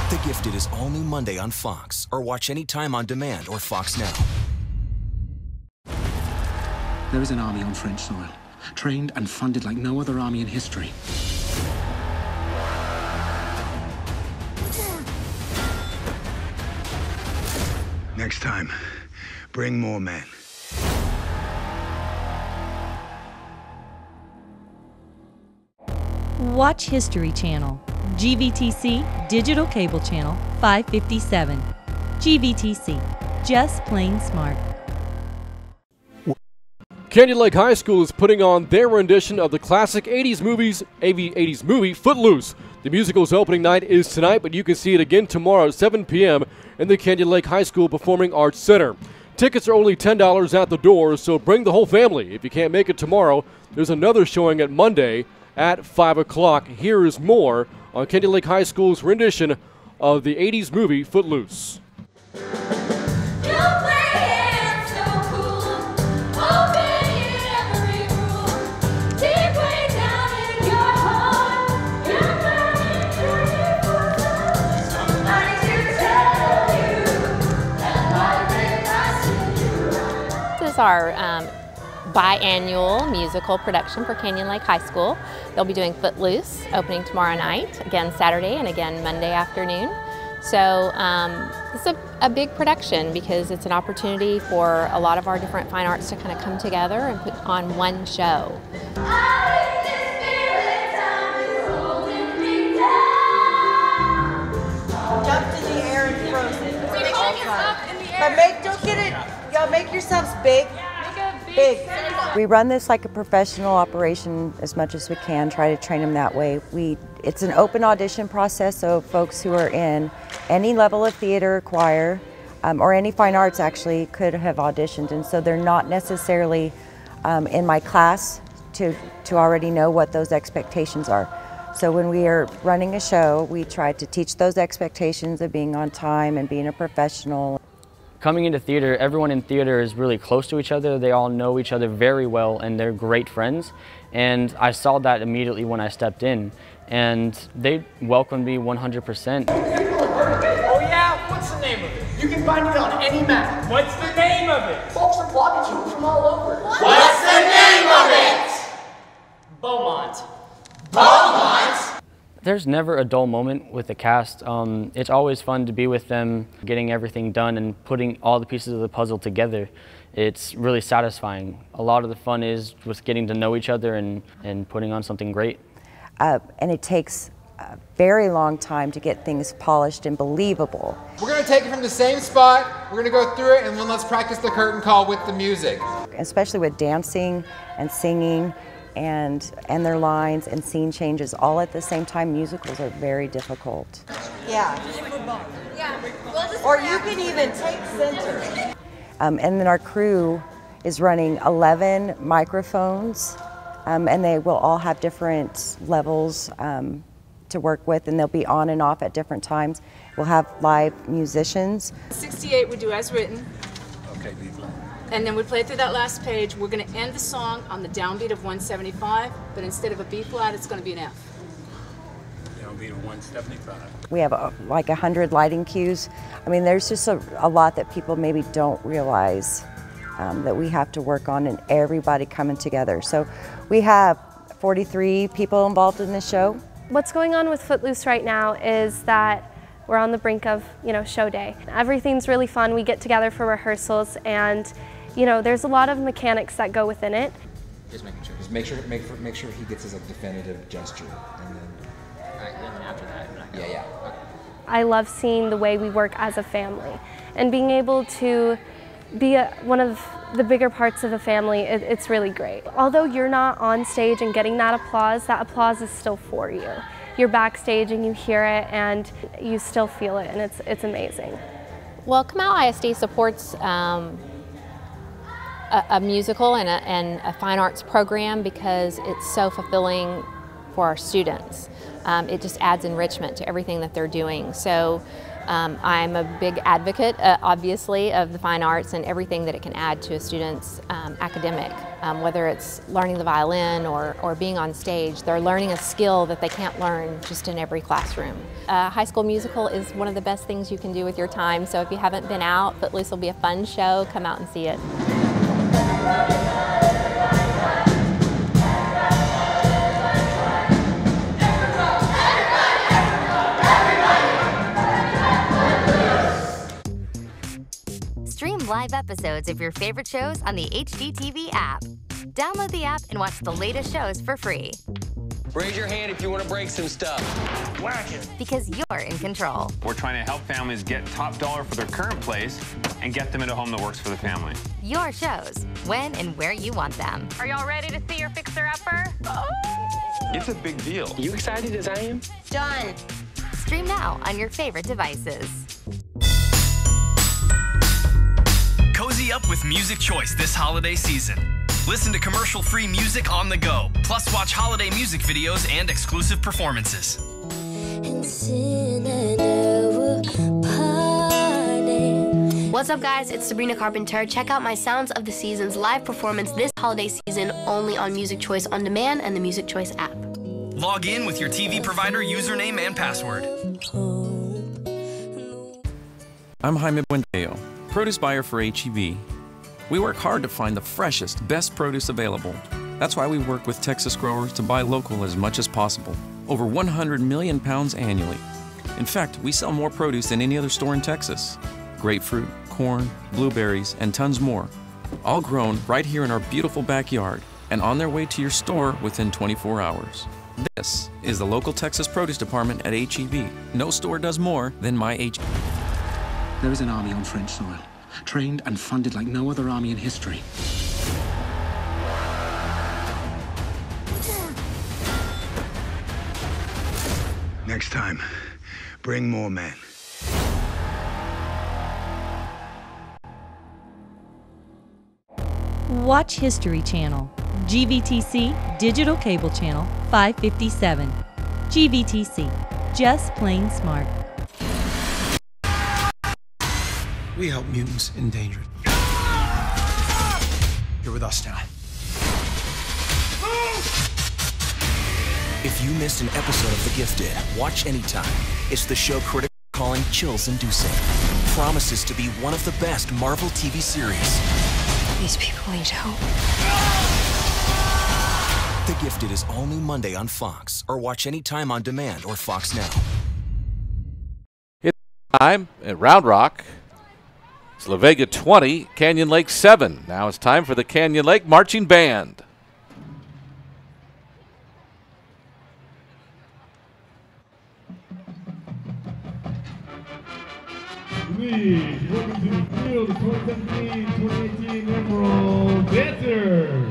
The Gifted is all new Monday on Fox, or watch anytime on demand or Fox Now. There is an army on French soil, trained and funded like no other army in history. Next time, bring more men. Watch History Channel, GVTC Digital Cable Channel 557. GVTC, just plain smart. Canyon Lake High School is putting on their rendition of the classic 80s movie Footloose. The musical's opening night is tonight, but you can see it again tomorrow at 7 p.m. in the Canyon Lake High School Performing Arts Center. Tickets are only $10 at the door, so bring the whole family. If you can't make it tomorrow, there's another showing at Monday at 5 o'clock. Here is more on Canyon Lake High School's rendition of the 80s movie Footloose. This is our biannual musical production for Canyon Lake High School. They'll be doing Footloose opening tomorrow night, again Saturday and again Monday afternoon. So it's a big production because it's an opportunity for a lot of our different fine arts to kind of come together and put on one show. Jumped in the air and frozen. But don't get it, y'all make yourselves big. Big. We run this like a professional operation as much as we can, try to train them that way. It's an open audition process, so folks who are in any level of theater, choir, or any fine arts actually could have auditioned, and so they're not necessarily in my class to already know what those expectations are. So when we are running a show, we try to teach those expectations of being on time and being a professional. Coming into theater, everyone in theater is really close to each other. They all know each other very well and they're great friends. And I saw that immediately when I stepped in. And they welcomed me 100%. Oh yeah? What's the name of it? You can find it on any map. What's the name of it? Folks are blocking you from all over. What's the name of it? Beaumont. Beaumont? There's never a dull moment with the cast. It's always fun to be with them, getting everything done and putting all the pieces of the puzzle together. It's really satisfying. A lot of the fun is just getting to know each other and putting on something great. And it takes a very long time to get things polished and believable. We're going to take it from the same spot, we're going to go through it, and then let's practice the curtain call with the music. Especially with dancing and singing and their lines and scene changes all at the same time. Musicals are very difficult. Yeah. Or you can even take center. And then our crew is running 11 microphones, and they will all have different levels to work with, and they'll be on and off at different times. We'll have live musicians. 68 we do as written. Okay, B flat. And then we play through that last page. We're going to end the song on the downbeat of 175, but instead of a B flat, it's going to be an F. Downbeat of 175. We have like 100 lighting cues. I mean, there's just a lot that people maybe don't realize that we have to work on, and everybody coming together. So we have 43 people involved in this show. What's going on with Footloose right now is that we're on the brink of, show day. Everything's really fun. We get together for rehearsals, and there's a lot of mechanics that go within it. Just making sure. Just make sure he gets his definitive gesture, and then after that. Yeah. I love seeing the way we work as a family, and being able to be one of the bigger parts of a family. It's really great. Although you're not on stage and getting that applause is still for you. You're backstage and you hear it and you still feel it, and it's amazing. Well, Kamau ISD supports a musical and a fine arts program because it's so fulfilling for our students. It just adds enrichment to everything that they're doing. So I'm a big advocate, obviously, of the fine arts and everything that it can add to a student's academic. Whether it's learning the violin or being on stage, they're learning a skill that they can't learn just in every classroom. High School Musical is one of the best things you can do with your time, so if you haven't been out, Footloose will be a fun show. Come out and see it. live episodes of your favorite shows on the HGTV app. Download the app and watch the latest shows for free. Raise your hand if you want to break some stuff. Whack it. Because you're in control. We're trying to help families get top dollar for their current place and get them into a home that works for the family. Your shows, when and where you want them. Are y'all ready to see your fixer-upper? It's a big deal. You excited as I am? Done. Stream now on your favorite devices. Cozy up with Music Choice this holiday season. Listen to commercial-free music on the go, plus watch holiday music videos and exclusive performances. What's up, guys? It's Sabrina Carpenter. Check out my Sounds of the Seasons live performance this holiday season only on Music Choice On Demand and the Music Choice app. Log in with your TV provider username and password. I'm Jaime Buendeo, produce buyer for H-E-B. We work hard to find the freshest, best produce available. That's why we work with Texas growers to buy local as much as possible. Over 100 million pounds annually. In fact, we sell more produce than any other store in Texas. Grapefruit, corn, blueberries, and tons more. All grown right here in our beautiful backyard and on their way to your store within 24 hours. This is the local Texas Produce Department at H-E-B. No store does more than my H-E-B. There is an army on French soil, trained and funded like no other army in history. Next time, bring more men. Watch History Channel, GVTC Digital Cable Channel 557. GVTC, just plain smart. We help mutants endangered. You're with us now. If you missed an episode of The Gifted, watch anytime. It's the show critics are calling chills-inducing. Promises to be one of the best Marvel TV series. These people need help. The Gifted is all new Monday on Fox, or watch anytime on demand or Fox Now. It's time at Round Rock. It's La Vega 20, Canyon Lake 7. Now it's time for the Canyon Lake Marching Band. Please welcome to the field the 2017-2018 Emerald Dancers.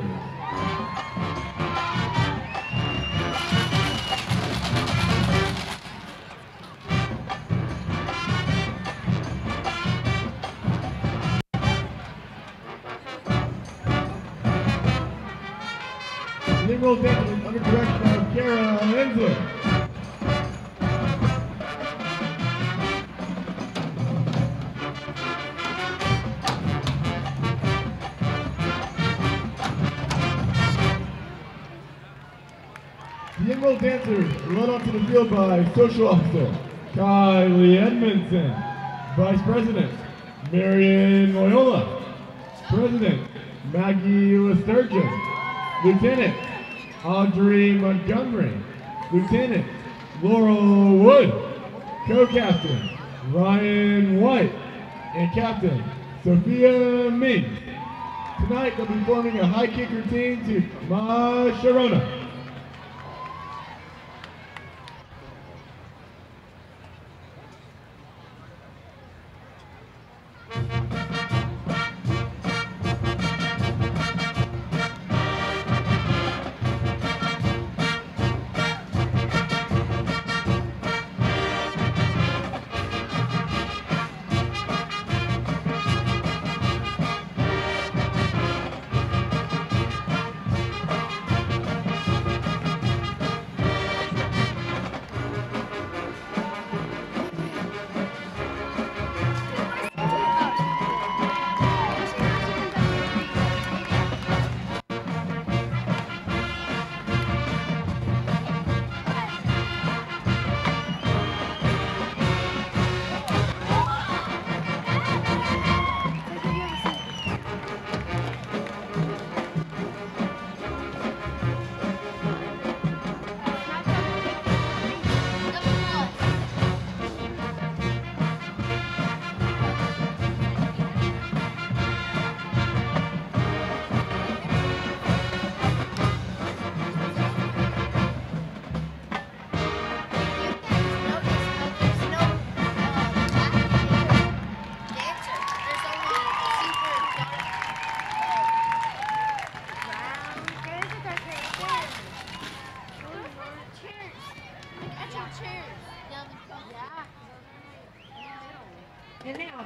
The Emerald Dancers under direction of Kara Hensler. The Emerald Dancers are led onto the field by Social Officer Kylie Edmondson, Vice President Marion Loyola, President Maggie Lesturgeon, Lieutenant Audrey Montgomery, Lieutenant Laurel Wood, Co-Captain Ryan White, and Captain Sophia Ming. Tonight they'll be forming a high kick routine to Ma Sharona.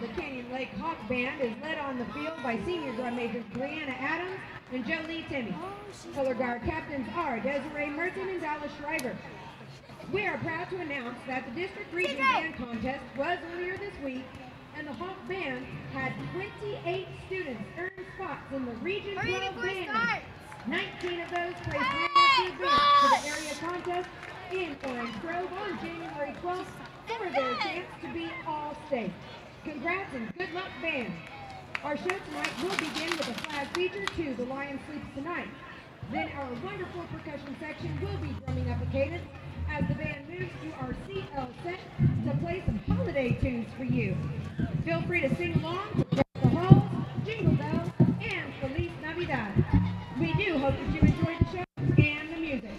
the Canyon Lake Hawk Band is led on the field by senior drum majors Brianna Adams and Jolie Timmy. Color guard captains are Desiree Merton and Dallas Schreiber. We are proud to announce that the District Region Band Contest was earlier this week, and the Hawk Band had 28 students earn spots in the Region 12 Band. 19 of those placed randomly to the area contest in Orange Grove on January 12th for their chance to be All-State. Congrats and good luck, band. Our show tonight will begin with a flag feature to The Lion Sleeps Tonight. Then our wonderful percussion section will be drumming up a cadence as the band moves to our CL set to play some holiday tunes for you. Feel free to sing along to Deck the Halls, Jingle Bells, and Feliz Navidad. We do hope that you enjoy the show and the music.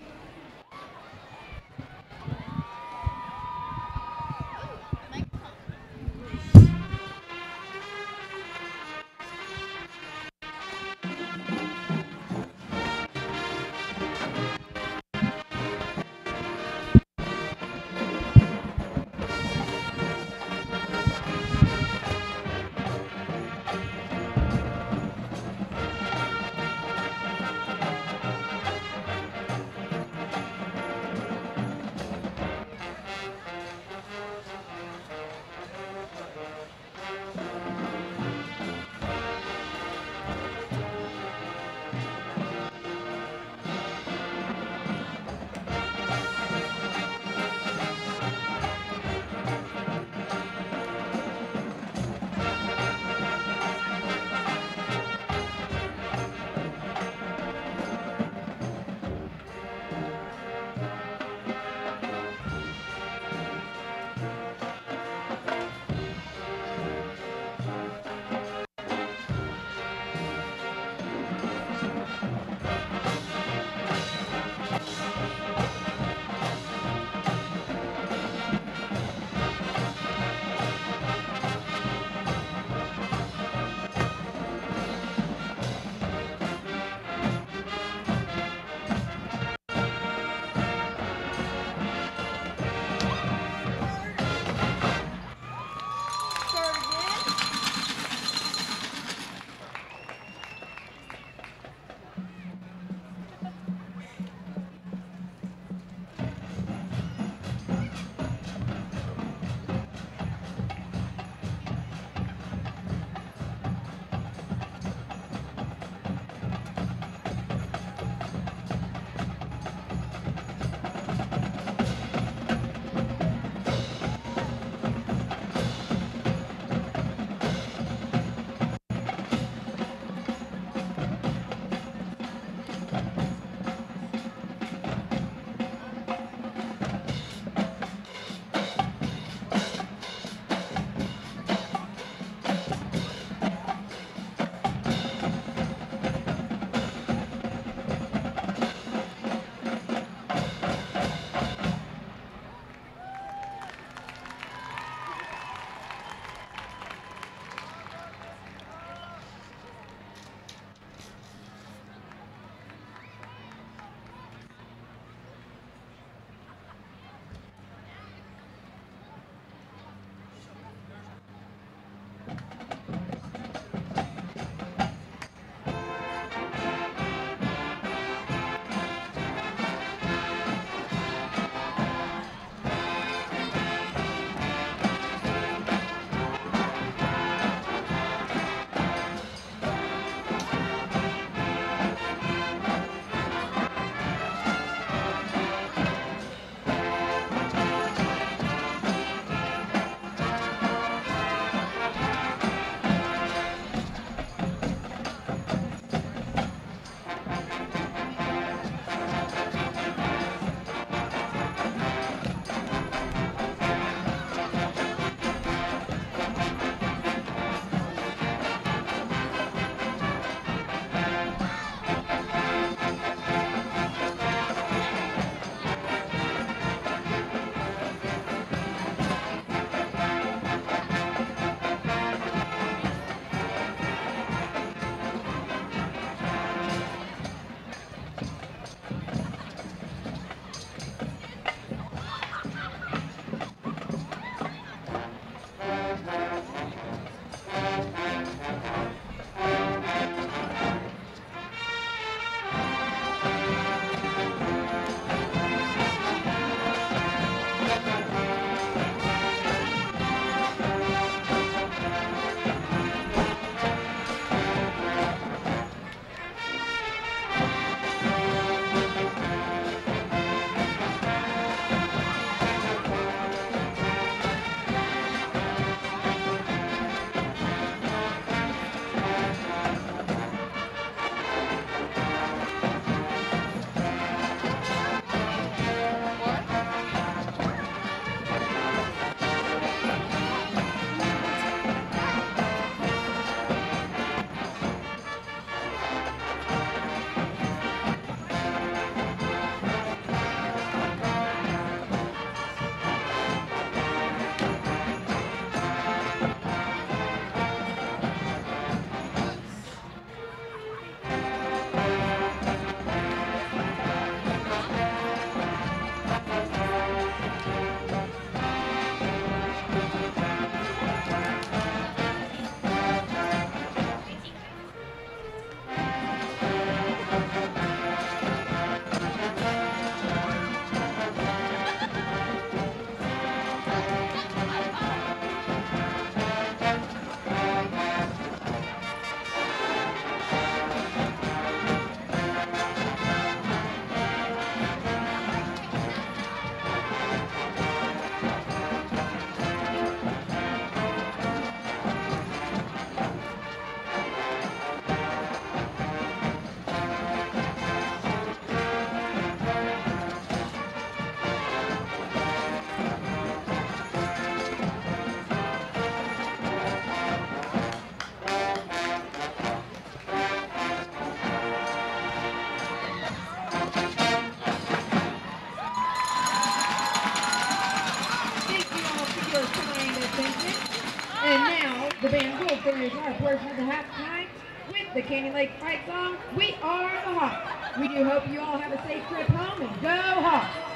will finish our portion of the halftime with the Canyon Lake fight song, We Are the Hawks. We do hope you all have a safe trip home, and go Hawks!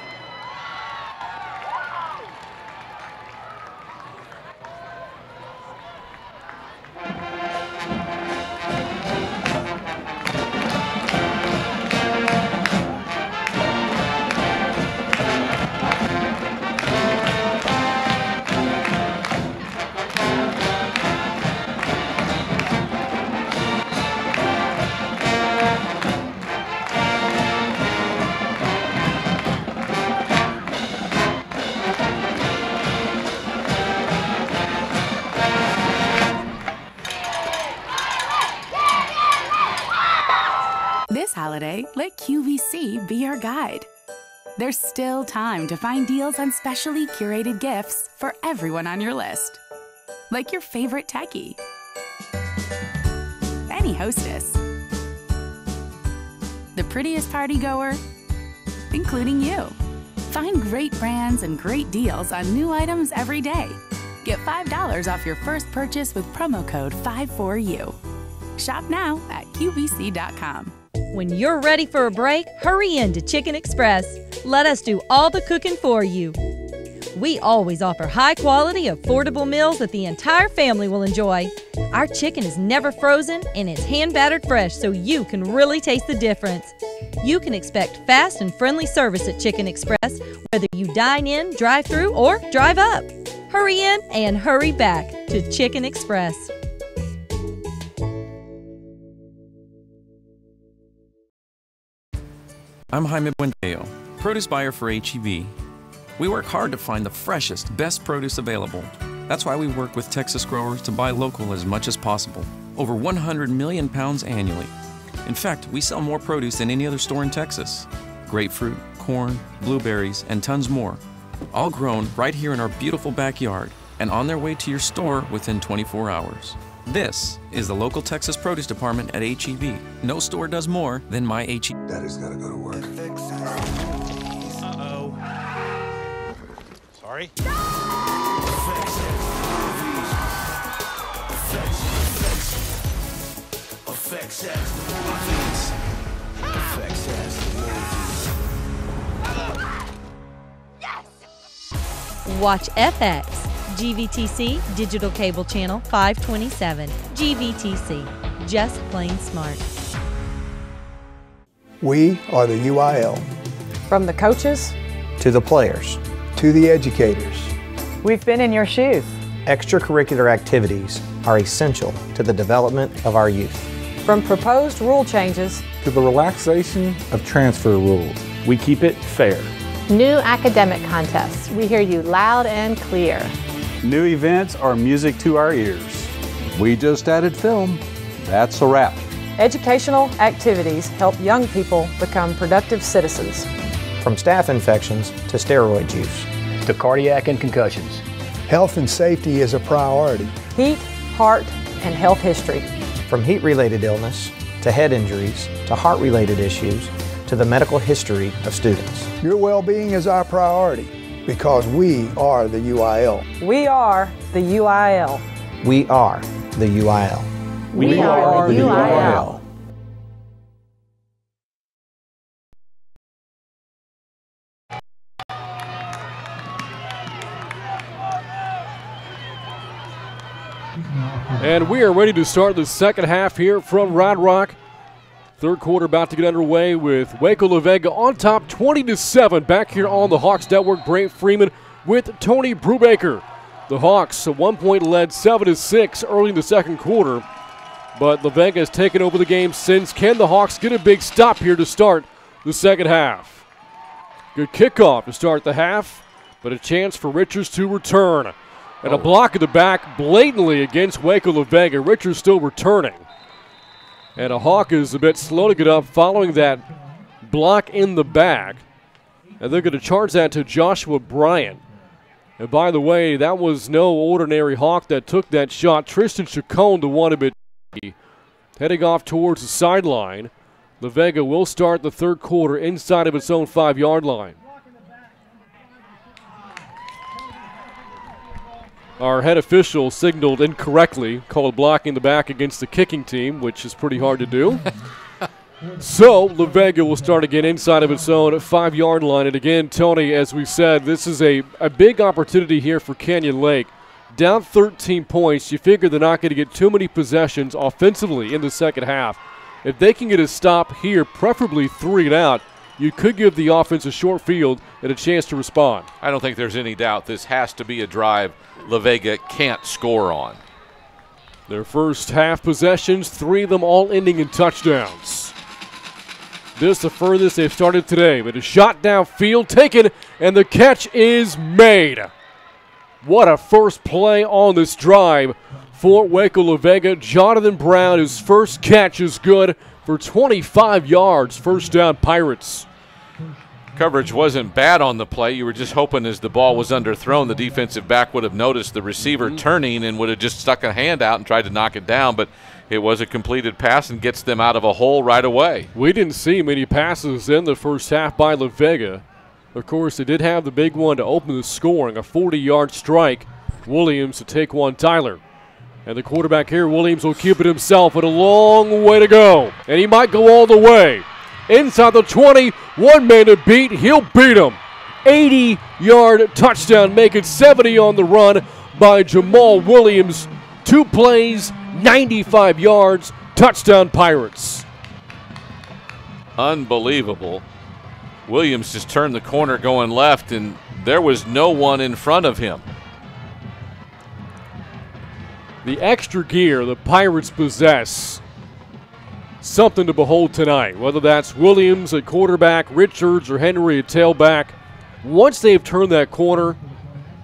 This holiday, let QVC be your guide. There's still time to find deals on specially curated gifts for everyone on your list. Like your favorite techie, any hostess, the prettiest party goer, including you. Find great brands and great deals on new items every day. Get $5 off your first purchase with promo code 54U. Shop now at QVC.com. When you're ready for a break, hurry in to Chicken Express. Let us do all the cooking for you. We always offer high-quality, affordable meals that the entire family will enjoy. Our chicken is never frozen and it's hand-battered fresh, so you can really taste the difference. You can expect fast and friendly service at Chicken Express, whether you dine in, drive through, or drive up. Hurry in and hurry back to Chicken Express. I'm Jaime Buendeo, produce buyer for H-E-B. We work hard to find the freshest, best produce available. That's why we work with Texas growers to buy local as much as possible. Over 100 million pounds annually. In fact, we sell more produce than any other store in Texas. Grapefruit, corn, blueberries, and tons more. All grown right here in our beautiful backyard and on their way to your store within 24 hours. This is the local Texas produce department at H-E-B. No store does more than my H-E-B. Daddy's gotta go to work. Uh-oh. Sorry? Watch FX, GVTC Digital Cable Channel 527. GVTC, just plain smart. We are the UIL. From the coaches to the players, to the educators. We've been in your shoes. Extracurricular activities are essential to the development of our youth. From proposed rule changes to the relaxation of transfer rules, we keep it fair. New academic contests, we hear you loud and clear. New events are music to our ears. We just added film. That's a wrap. Educational activities help young people become productive citizens. From staph infections to steroid use. To cardiac and concussions. Health and safety is a priority. Heat, heart, and health history. From heat-related illness to head injuries to heart-related issues to the medical history of students. Your well-being is our priority because we are the UIL. We are the UIL. We are the UIL. We are the UIL. And we are ready to start the second half here from Round Rock. Third quarter about to get underway with Waco La Vega on top 20-7 back here on the Hawks Network. Brent Freeman with Tony Brubaker. The Hawks, a 1 point led 7-6 early in the second quarter, but La Vega has taken over the game since. Can the Hawks get a big stop here to start the second half? Good kickoff to start the half, but a chance for Richards to return. And a block at the back blatantly against Waco La Vega. Richards still returning. And a Hawk is a bit slow to get up following that block in the back. And they're going to charge that to Joshua Bryant. And by the way, that was no ordinary Hawk that took that shot. Tristan Chacon, the one a bit heading off towards the sideline. La Vega will start the third quarter inside of its own 5-yard line. Our head official signaled incorrectly, called blocking the back against the kicking team, which is pretty hard to do. So, La Vega will start again inside of its own 5-yard line. And again, Tony, as we said, this is a big opportunity here for Canyon Lake. Down 13 points, you figure they're not going to get too many possessions offensively in the second half. If they can get a stop here, preferably 3 and out, you could give the offense a short field and a chance to respond. I don't think there's any doubt this has to be a drive La Vega can't score on. Their first half possessions, 3 of them all ending in touchdowns. This the furthest they've started today, but a shot downfield taken, and the catch is made. What a first play on this drive for Waco La Vega. Jonathan Brown, his first catch is good for 25 yards. First down, Pirates. Coverage wasn't bad on the play. You were just hoping as the ball was underthrown, the defensive back would have noticed the receiver turning and would have just stuck a hand out and tried to knock it down, but it was a completed pass and gets them out of a hole right away. We didn't see many passes in the first half by La Vega. Of course, they did have the big one to open the scoring, a 40-yard strike. Williams to take one, Tyler. And the quarterback here, Williams, will keep it himself, but a long way to go. And he might go all the way. Inside the 20, one man to beat, he'll beat him. 80-yard touchdown, make it 70 on the run by Jamal Williams. 2 plays, 95 yards, touchdown Pirates. Unbelievable. Williams just turned the corner going left, and there was no one in front of him. The extra gear the Pirates possess, something to behold tonight, whether that's Williams at quarterback, Richards, or Henry at tailback. Once they've turned that corner,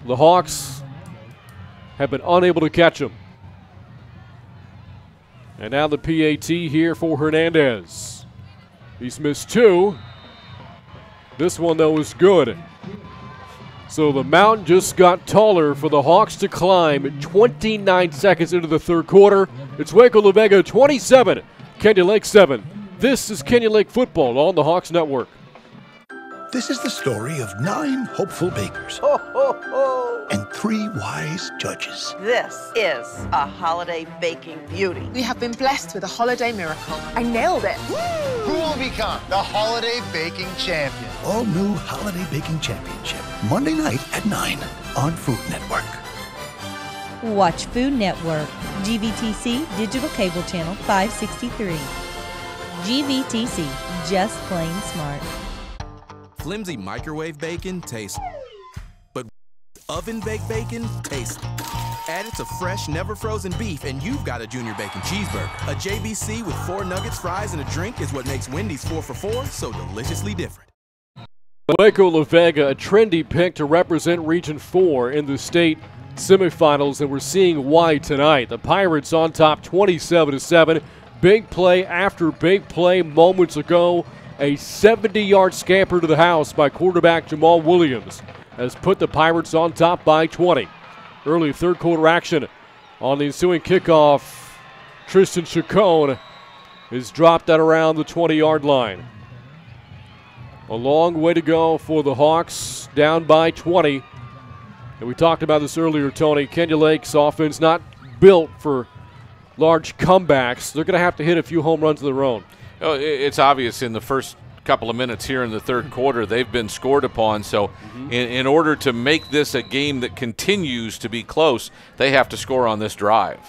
the Hawks have been unable to catch them. And now the PAT here for Hernandez. He's missed 2. This one, though, is good. So the mountain just got taller for the Hawks to climb at 29 seconds into the third quarter. It's Waco La Vega 27, Canyon Lake 7. This is Canyon Lake football on the Hawks Network. This is the story of 9 hopeful bakers and 3 wise judges. This is a holiday baking beauty. We have been blessed with a holiday miracle. I nailed it. Who will become the holiday baking champion? All new Holiday Baking Championship, Monday night at 9 on Food Network. Watch Food Network, GVTC Digital Cable Channel 563. GVTC, just plain smart. Flimsy microwave bacon tastes, but oven-baked bacon tastes. Add it to fresh, never frozen beef, and you've got a Junior Bacon Cheeseburger. A JBC with 4 nuggets, fries, and a drink is what makes Wendy's 4 for $4 so deliciously different. Waco La Vega, a trendy pick to represent Region 4 in the state semifinals, and we're seeing why tonight. The Pirates on top 27-7. Big play after big play moments ago. A 70-yard scamper to the house by quarterback Jamal Williams has put the Pirates on top by 20. Early third quarter action on the ensuing kickoff. Tristan Chacon is dropped at around the 20-yard line. A long way to go for the Hawks, down by 20. And we talked about this earlier, Tony. Canyon Lake's offense not built for large comebacks. They're going to have to hit a few home runs of their own. Oh, it's obvious in the first couple of minutes here in the third quarter they've been scored upon. So in order to make this a game that continues to be close, they have to score on this drive.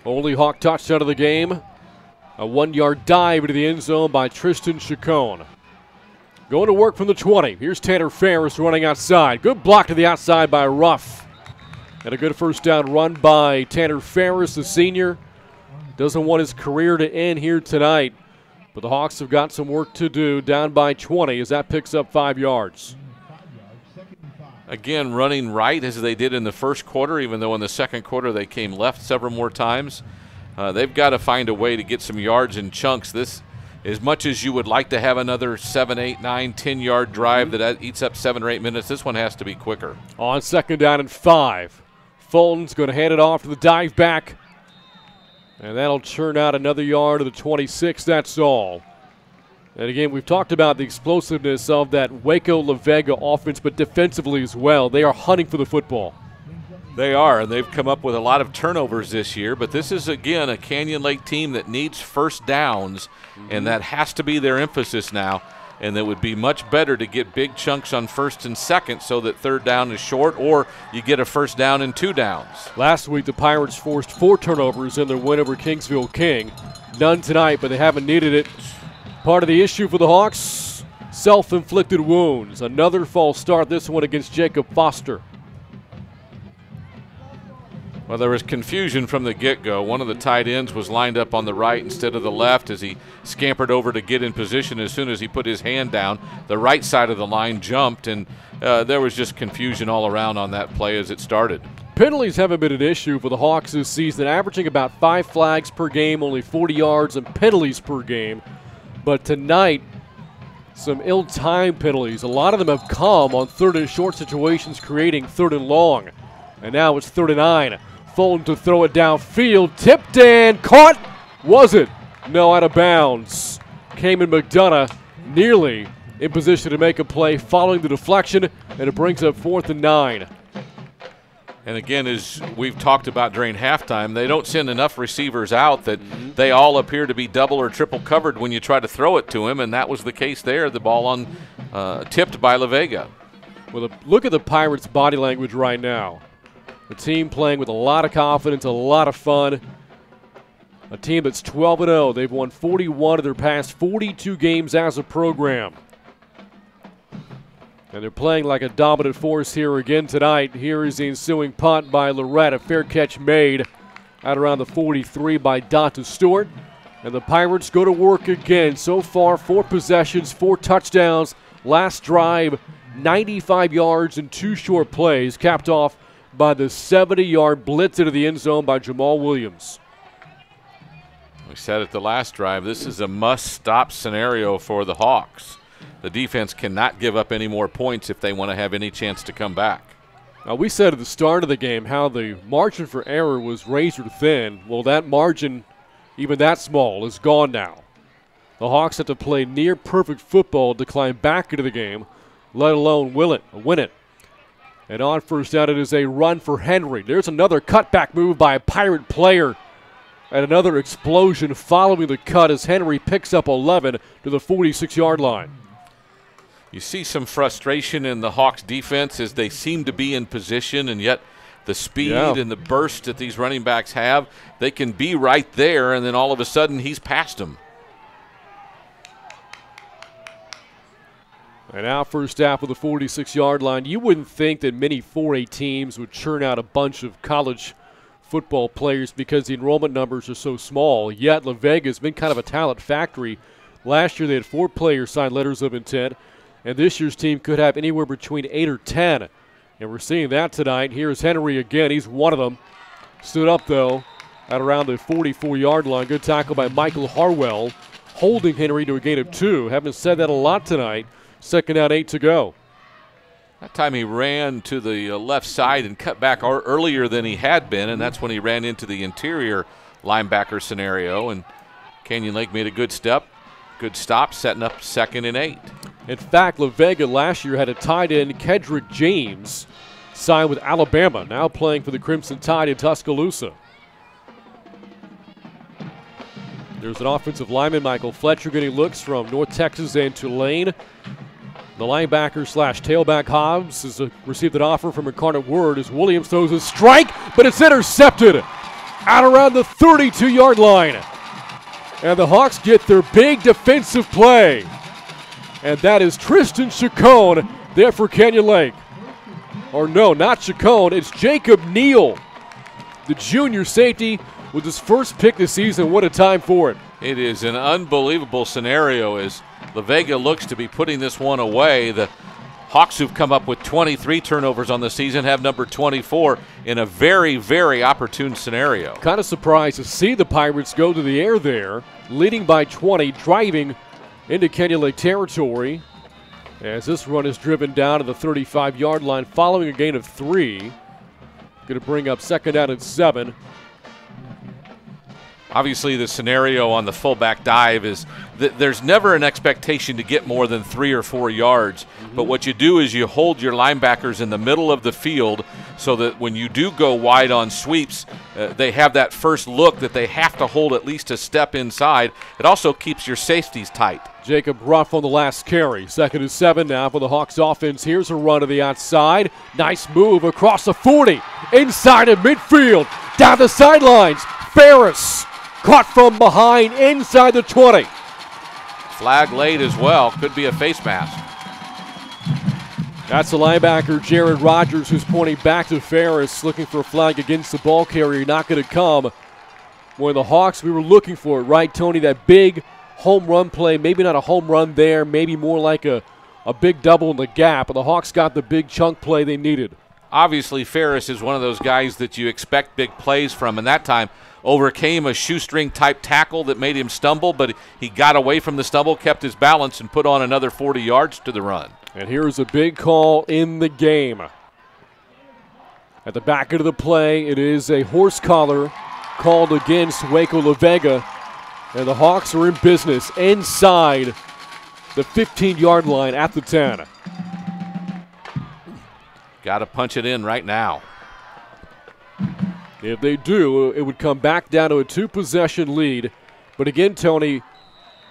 Only Hawk touchdown of the game. A 1-yard dive into the end zone by Tristan Chacon. Going to work from the 20. Here's Tanner Ferris running outside. Good block to the outside by Ruff. And a good first down run by Tanner Ferris, the senior. Doesn't want his career to end here tonight. But the Hawks have got some work to do, down by 20 as that picks up 5 yards. Again, running right as they did in the first quarter, even though in the second quarter they came left several more times. They've got to find a way to get some yards in chunks. This, as much as you would like to have another 7, 8, 9, 10-yard drive that eats up 7 or 8 minutes, this one has to be quicker. On second down and 5. Fulton's going to hand it off to the dive back. And that'll churn out another yard to the 26. That's all. And again, we've talked about the explosiveness of that Waco-La Vega offense, but defensively as well. They are hunting for the football. They are, and they've come up with a lot of turnovers this year, but this is, again, a Canyon Lake team that needs first downs, and that has to be their emphasis now, and it would be much better to get big chunks on first and second so that third down is short, or you get a first down and 2 downs. Last week, the Pirates forced 4 turnovers in their win over Kingsville King. None tonight, but they haven't needed it. Part of the issue for the Hawks, self-inflicted wounds. Another false start, this one against Jacob Foster. Well, there was confusion from the get-go. One of the tight ends was lined up on the right instead of the left as he scampered over to get in position. As soon as he put his hand down, the right side of the line jumped, and there was just confusion all around on that play as it started. Penalties haven't been an issue for the Hawks this season, averaging about 5 flags per game, only 40 yards and penalties per game. But tonight, some ill-timed penalties. A lot of them have come on 3rd and short situations, creating 3rd and long. And now it's 3rd and 9. Fulton to throw it downfield. Tipped and caught. Was it? No, out of bounds. Cayman McDonough nearly in position to make a play following the deflection, and it brings up 4th and 9. And again, as we've talked about during halftime, they don't send enough receivers out that they all appear to be double or triple covered when you try to throw it to him, and that was the case there. The ball on tipped by La Vega. Well, look at the Pirates' body language right now. The team playing with a lot of confidence, a lot of fun. A team that's 12-0. They've won 41 of their past 42 games as a program. And they're playing like a dominant force here again tonight. Here is the ensuing punt by Lorette. A fair catch made out around the 43 by Dante Stewart. And the Pirates go to work again. So far, 4 possessions, 4 touchdowns. Last drive, 95 yards and 2 short plays, capped off by the 70-yard blitz into the end zone by Jamal Williams. We said at the last drive, this is a must-stop scenario for the Hawks. The defense cannot give up any more points if they want to have any chance to come back. Now, we said at the start of the game how the margin for error was razor thin. Well, that margin, even that small, is gone now. The Hawks have to play near perfect football to climb back into the game, let alone win it. And on first down, it is a run for Henry. There's another cutback move by a Pirate player. And another explosion following the cut as Henry picks up 11 to the 46-yard line. You see some frustration in the Hawks defense as they seem to be in position, and yet the speed and the burst that these running backs have, they can be right there, and then all of a sudden he's past them. And now first half of the 46-yard line. You wouldn't think that many 4A teams would churn out a bunch of college football players because the enrollment numbers are so small. Yet La Vega has been kind of a talent factory. Last year they had 4 players sign letters of intent, and this year's team could have anywhere between 8 or 10. And we're seeing that tonight. Here's Henry again. He's one of them. Stood up, though, at around the 44-yard line. Good tackle by Michael Harwell, holding Henry to a gain of 2. Haven't said that a lot tonight. 2nd down, 8 to go. That time he ran to the left side and cut back earlier than he had been, and that's when he ran into the interior linebacker scenario. And Canyon Lake made a good stop, setting up 2nd and 8. In fact, La Vega last year had a tight end, Kedrick James, signed with Alabama, now playing for the Crimson Tide in Tuscaloosa. There's an offensive lineman, Michael Fletcher, getting looks from North Texas and Tulane. The linebacker / tailback Hobbs has received an offer from Incarnate Word as Williams throws a strike, but it's intercepted out around the 32-yard line. And the Hawks get their big defensive play. And that is Tristan Chacon there for Canyon Lake. Or no, not Chacon, it's Jacob Neal, the junior safety with his first pick this season. What a time for it. It is an unbelievable scenario as La Vega looks to be putting this one away. The Hawks, who've come up with 23 turnovers on the season, have number 24 in a very, very opportune scenario. Kind of surprised to see the Pirates go to the air there, leading by 20, driving into Canyon Lake territory. As this run is driven down to the 35-yard line following a gain of 3. Going to bring up 2nd down and 7. Obviously, the scenario on the fullback dive is that there's never an expectation to get more than 3 or 4 yards. But what you do is you hold your linebackers in the middle of the field so that when you do go wide on sweeps, they have that first look that they have to hold at least a step inside. It also keeps your safeties tight. Jacob Ruff on the last carry. 2nd and 7 now for the Hawks offense. Here's a run to the outside. Nice move across the 40. Inside of midfield. Down the sidelines. Ferris caught from behind inside the 20. Flag late as well. Could be a face mask. That's the linebacker, Jared Rogers, who's pointing back to Ferris, looking for a flag against the ball carrier. Not going to come. One of the Hawks, we were looking for it, right, Tony? That big home run play. Maybe not a home run there. Maybe more like a big double in the gap. But the Hawks got the big chunk play they needed. Obviously, Ferris is one of those guys that you expect big plays from, and that time overcame a shoestring-type tackle that made him stumble, but he got away from the stumble, kept his balance, and put on another 40 yards to the run. And here's a big call in the game. At the back of the play, it is a horse collar called against Waco La Vega, and the Hawks are in business inside the 15-yard line at the 10. Got to punch it in right now. If they do, it would come back down to a 2-possession lead. But again, Tony,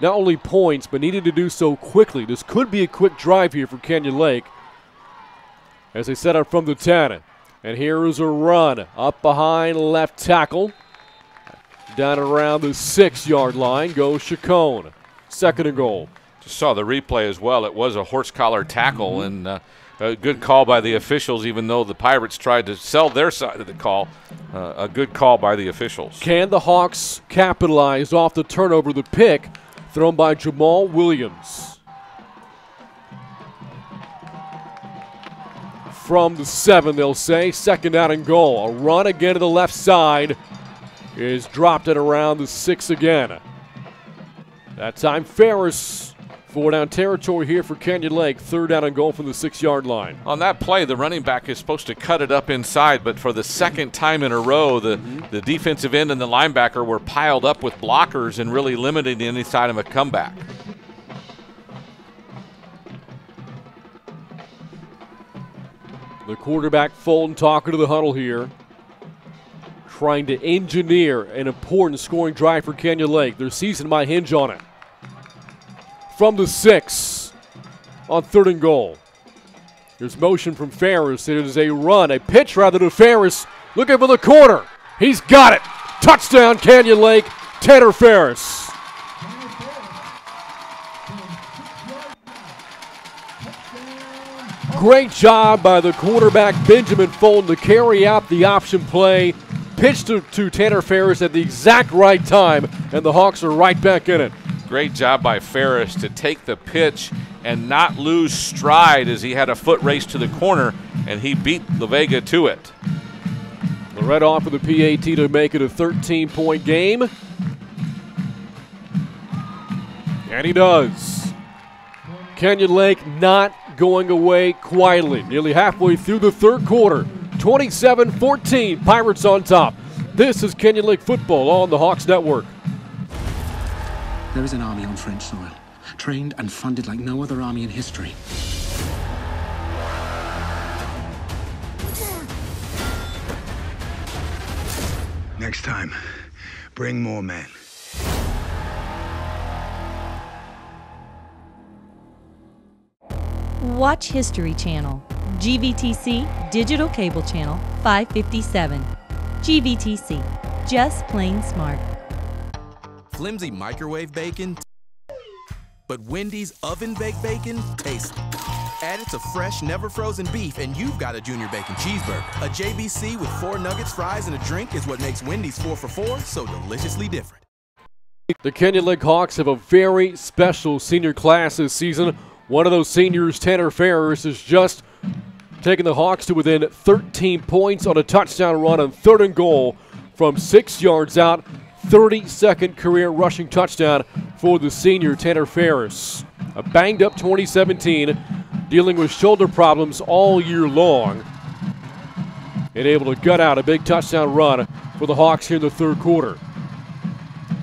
not only points, but needed to do so quickly. This could be a quick drive here for Canyon Lake as they set up from the 10. And here is a run up behind left tackle. Down around the 6-yard line goes Chacon. 2nd and goal. Just saw the replay as well. It was a horse collar tackle, and a good call by the officials, even though the Pirates tried to sell their side of the call. A good call by the officials. Can the Hawks capitalize off the turnover, the pick thrown by Jamal Williams? From the 7, they'll say. 2nd down and goal. A run again to the left side is dropped at around the 6 again. That time Ferris. 4-down territory here for Canyon Lake. 3rd down and goal from the 6-yard line. On that play, the running back is supposed to cut it up inside, but for the 2nd time in a row, the defensive end and the linebacker were piled up with blockers and really limiting any side of a comeback. The quarterback Fulton talking to the huddle here, trying to engineer an important scoring drive for Canyon Lake. Their season might hinge on it. From the 6 on 3rd and goal. Here's motion from Ferris. It is a run, a pitch rather to Ferris. Looking for the corner. He's got it. Touchdown, Canyon Lake. Tanner Ferris. Great job by the quarterback, Benjamin Fulton, to carry out the option play. Pitched to Tanner Ferris at the exact right time, and the Hawks are right back in it. Great job by Ferris to take the pitch and not lose stride as he had a foot race to the corner, and he beat La Vega to it. Lorette off of the PAT to make it a 13-point game. And he does. Canyon Lake not going away quietly. Nearly halfway through the 3rd quarter. 27-14, Pirates on top. This is Canyon Lake football on the Hawks Network. There is an army on French soil, trained and funded like no other army in history. Next time, bring more men. Watch History Channel, GVTC Digital Cable Channel 557. GVTC, just plain smart. Flimsy microwave bacon, but Wendy's oven-baked bacon tastes. Add it to fresh, never-frozen beef, and you've got a Junior Bacon Cheeseburger. A JBC with 4 nuggets, fries, and a drink is what makes Wendy's 4 for $4 so deliciously different. The Canyon Lake Hawks have a very special senior class this season. One of those seniors, Tanner Ferris, has just taken the Hawks to within 13 points on a touchdown run on 3rd and goal from 6 yards out. 32nd career rushing touchdown for the senior Tanner Ferris. A banged-up 2017, dealing with shoulder problems all year long, and able to gut out a big touchdown run for the Hawks here in the 3rd quarter.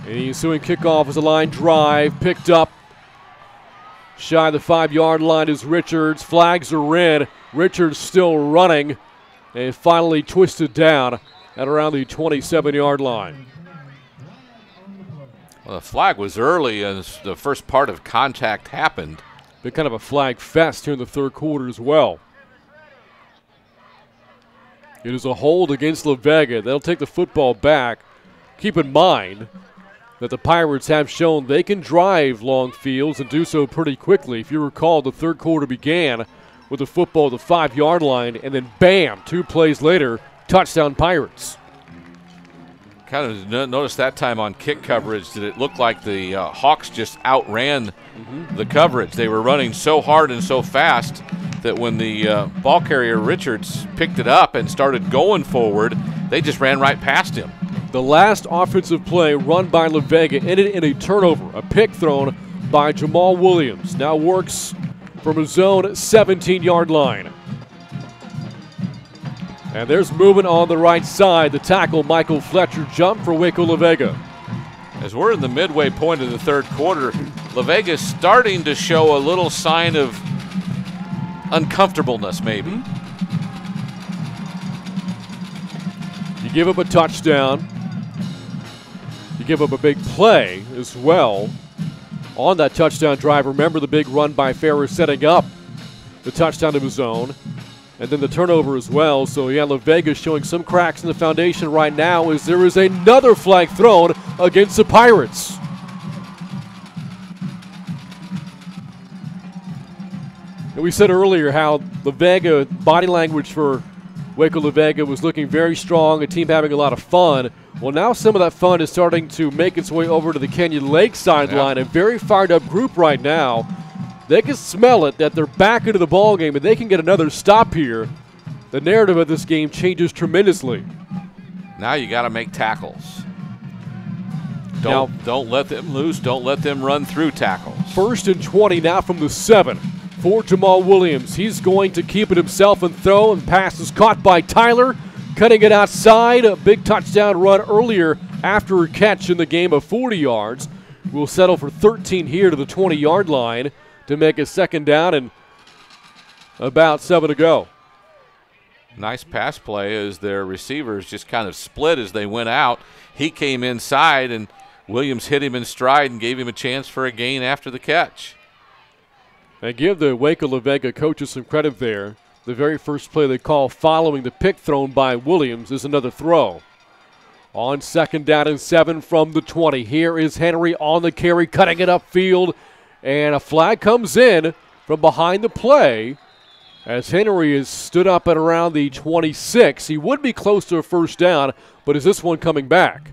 The ensuing kickoff is a line drive, picked up shy of the 5-yard line is Richards. Flags are in. Richards still running and finally twisted down at around the 27-yard line. Well, the flag was early as the first part of contact happened. Been kind of a flag fest here in the third quarter as well. It is a hold against La Vega. They'll take the football back. Keep in mind that the Pirates have shown they can drive long fields and do so pretty quickly. If you recall, the third quarter began with the football at the 5-yard line, and then bam, 2 plays later, touchdown Pirates. Kind of noticed that time on kick coverage that it looked like the Hawks just outran the coverage. They were running so hard and so fast that when the ball carrier Richards picked it up and started going forward, they just ran right past him. The last offensive play run by La Vega ended in a turnover, a pick thrown by Jamal Williams. Now works from a zone 17-yard line. And there's movement on the right side. The tackle, Michael Fletcher, jump for Waco La Vega. As we're in the midway point of the third quarter, La Vega is starting to show a little sign of uncomfortableness, maybe. You give up a touchdown. You give up a big play as well on that touchdown drive. Remember the big run by Ferris setting up the touchdown of his own. And then the turnover as well. So, yeah, La Vega showing some cracks in the foundation right now as there is another flag thrown against the Pirates. And we said earlier how La Vega, body language for Waco La Vega was looking very strong, a team having a lot of fun. Well, now some of that fun is starting to make its way over to the Canyon Lake sideline. A very fired up group right now. They can smell it that they're back into the ball game, and they can get another stop here. The narrative of this game changes tremendously. Now you got to make tackles. Don't let them loose. Don't let them run through tackles. 1st and 20 now from the 7 for Jamal Williams. He's going to keep it himself and throw, and pass is caught by Tyler, cutting it outside. A big touchdown run earlier after a catch in the game of 40 yards. We'll settle for 13 here to the 20-yard line to make a second down and about 7 to go. Nice pass play as their receivers just kind of split as they went out. He came inside, and Williams hit him in stride and gave him a chance for a gain after the catch. And give the Waco La Vega coaches some credit there. The very first play they call following the pick thrown by Williams is another throw. On 2nd down and 7 from the 20. Here is Henry on the carry, cutting it upfield. And a flag comes in from behind the play as Henry is stood up at around the 26. He would be close to a first down, but is this one coming back?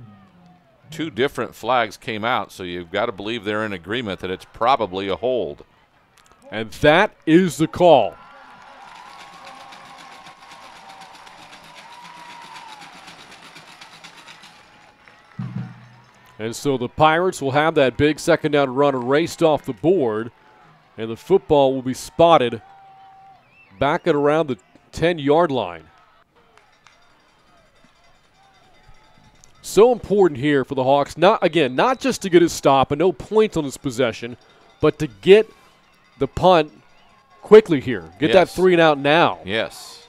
2 different flags came out, so you've got to believe they're in agreement that it's probably a hold. And that is the call. And so the Pirates will have that big second down run erased off the board, and the football will be spotted back at around the 10-yard line. So important here for the Hawks, not just to get a stop and no points on this possession, but to get the punt quickly here. Get that 3 and out now. Yes.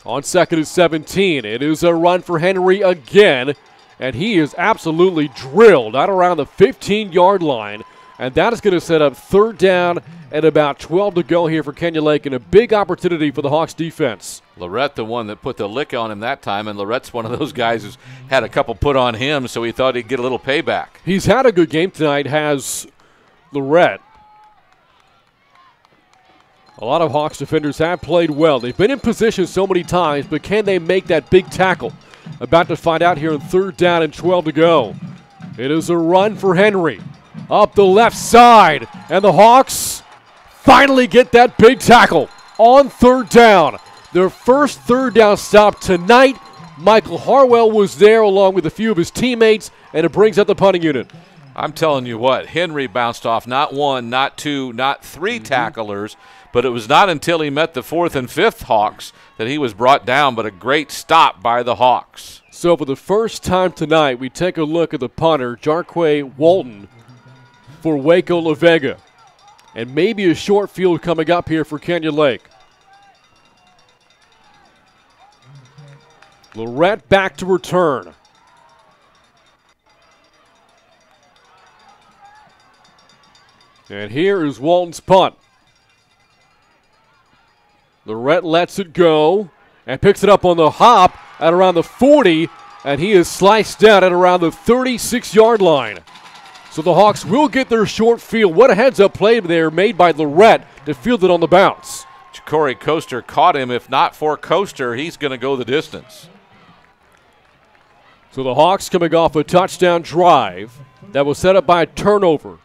On 2nd and 17, it is a run for Henry again, and he is absolutely drilled out around the 15-yard line, and that is going to set up 3rd down and about 12 to go here for Canyon Lake, and a big opportunity for the Hawks defense. Lorette, the one that put the lick on him that time, and Lorette's one of those guys who's had a couple put on him, so he thought he'd get a little payback. He's had a good game tonight, has Lorette. A lot of Hawks defenders have played well. They've been in position so many times, but can they make that big tackle? About to find out here on 3rd down and 12 to go. It is a run for Henry. Up the left side, and the Hawks finally get that big tackle on 3rd down. Their first 3rd down stop tonight. Michael Harwell was there along with a few of his teammates, and it brings out the punting unit. I'm telling you what, Henry bounced off not 1, not 2, not 3 tacklers, but it was not until he met the 4th and 5th Hawks that he was brought down, but a great stop by the Hawks. So for the first time tonight, we take a look at the punter, Jarquay Walton, for Waco La Vega. And maybe a short field coming up here for Canyon Lake. Lorette back to return. And here is Walton's punt. Lorette lets it go and picks it up on the hop at around the 40, and he is sliced down at around the 36-yard line. So the Hawks will get their short field. What a heads-up play there made by Lorette to field it on the bounce. Corey Coaster caught him. If not for Coaster, he's going to go the distance. So the Hawks coming off a touchdown drive that was set up by a turnover.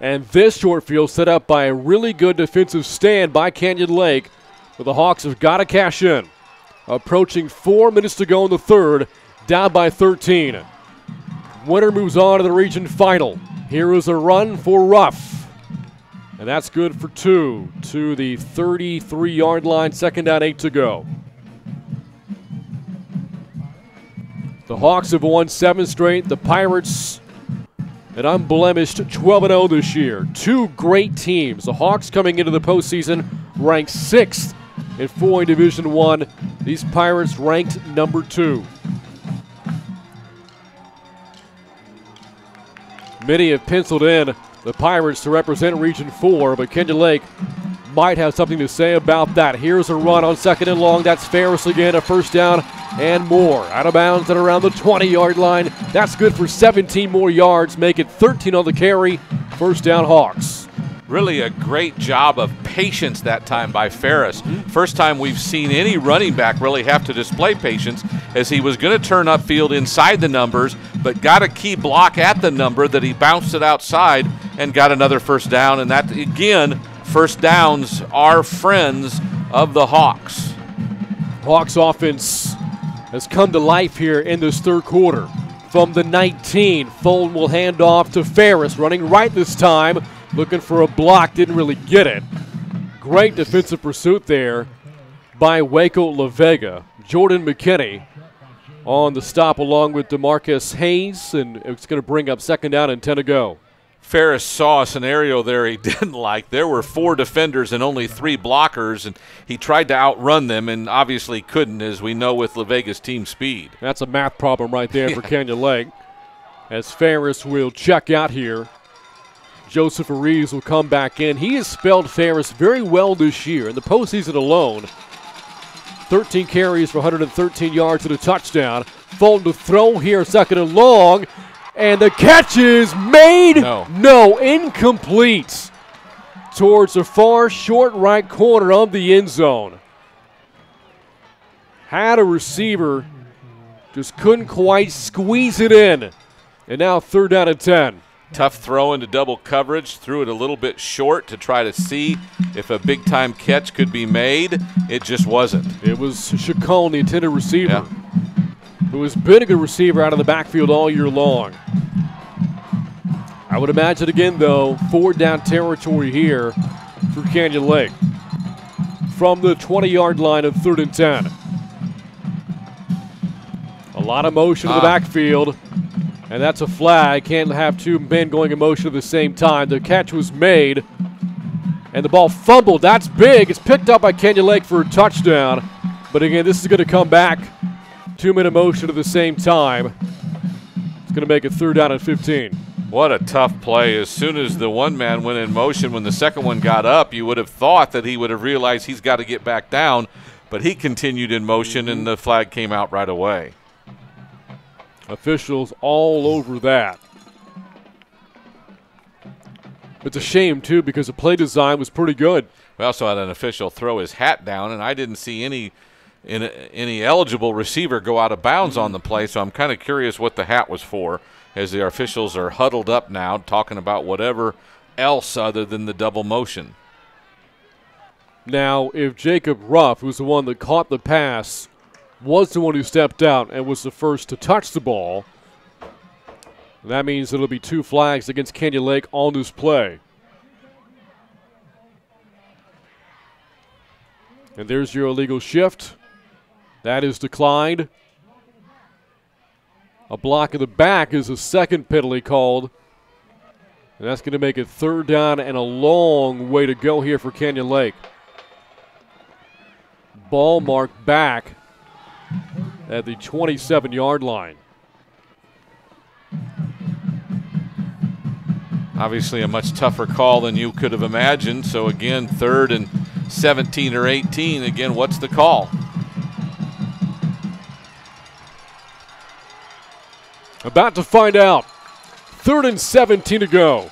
And this short field set up by a really good defensive stand by Canyon Lake. But the Hawks have got to cash in. Approaching 4 minutes to go in the third, down by 13. Winner moves on to the region final. Here is a run for Ruff. And that's good for 2 to the 33-yard line, 2nd down, 8 to go. The Hawks have won 7 straight. The Pirates, an unblemished 12-0 this year. 2 great teams. The Hawks coming into the postseason ranked 6th in 4A Division I. These Pirates ranked number 2. Many have penciled in the Pirates to represent Region 4, but Canyon Lake might have something to say about that. Here's a run on 2nd and long. That's Ferris again, a first down and more. Out of bounds at around the 20-yard line. That's good for 17 more yards. Make it 13 on the carry. First down, Hawks. Really a great job of patience that time by Ferris. First time we've seen any running back really have to display patience, as he was going to turn upfield inside the numbers, but got a key block at the number that he bounced it outside and got another first down. And that, again, first downs are friends of the Hawks. Hawks offense has come to life here in this third quarter. From the 19, Fulton will hand off to Ferris, running right this time. Looking for a block, didn't really get it. Great defensive pursuit there by Waco La Vega. Jordan McKinney on the stop along with DeMarcus Hayes, and it's going to bring up 2nd down and 10 to go. Ferris saw a scenario there he didn't like. There were 4 defenders and only 3 blockers, and he tried to outrun them and obviously couldn't, as we know with La Vega's team speed. That's a math problem right there for Canyon Lake, as Ferris will check out here. Joseph Reeves will come back in. He has spelled Ferris very well this year. In the postseason alone, 13 carries for 113 yards and a touchdown. Fulton to throw here, 2nd and long. And the catch is made. No, incomplete. Towards the far short right corner of the end zone. Had a receiver, just couldn't quite squeeze it in. And now 3rd down and 10. Tough throw into double coverage, threw it a little bit short to try to see if a big-time catch could be made. It just wasn't. It was Chacon, the intended receiver, who has been a good receiver out of the backfield all year long. I would imagine again, though, 4th down territory here for Canyon Lake. From the 20-yard line of 3rd and 10. A lot of motion in the backfield. And that's a flag. Can't have 2 men going in motion at the same time. The catch was made. And the ball fumbled. That's big. It's picked up by Canyon Lake for a touchdown. But again, this is going to come back. 2 men in motion at the same time. It's going to make it 3rd down and 15. What a tough play. As soon as the one man went in motion, when the second one got up, you would have thought that he would have realized he's got to get back down. But he continued in motion, and the flag came out right away. Officials all over that. It's a shame, too, because the play design was pretty good. We also had an official throw his hat down, and I didn't see any eligible receiver go out of bounds on the play, so I'm kind of curious what the hat was for, as the officials are huddled up now talking about whatever else other than the double motion. Now, if Jacob Ruff, who's the one that caught the pass, was the one who stepped out and was the first to touch the ball, that means it'll be 2 flags against Canyon Lake on this play. And there's your illegal shift. That is declined. A block in the back is a second penalty called. And that's going to make it 3rd down and a long way to go here for Canyon Lake. Ball marked back at the 27-yard line. Obviously a much tougher call than you could have imagined. So again, 3rd and 17 or 18. Again, what's the call? About to find out. 3rd and 17 to go.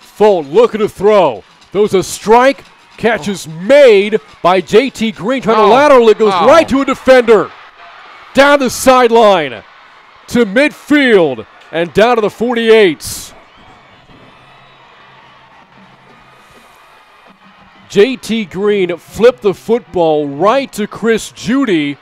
Folt looking to throw. Throws a strike. Catch is made by JT Green. Trying to lateral. It goes right to a defender. Down the sideline to midfield and down to the 48s. JT Green flipped the football right to Chris Judy.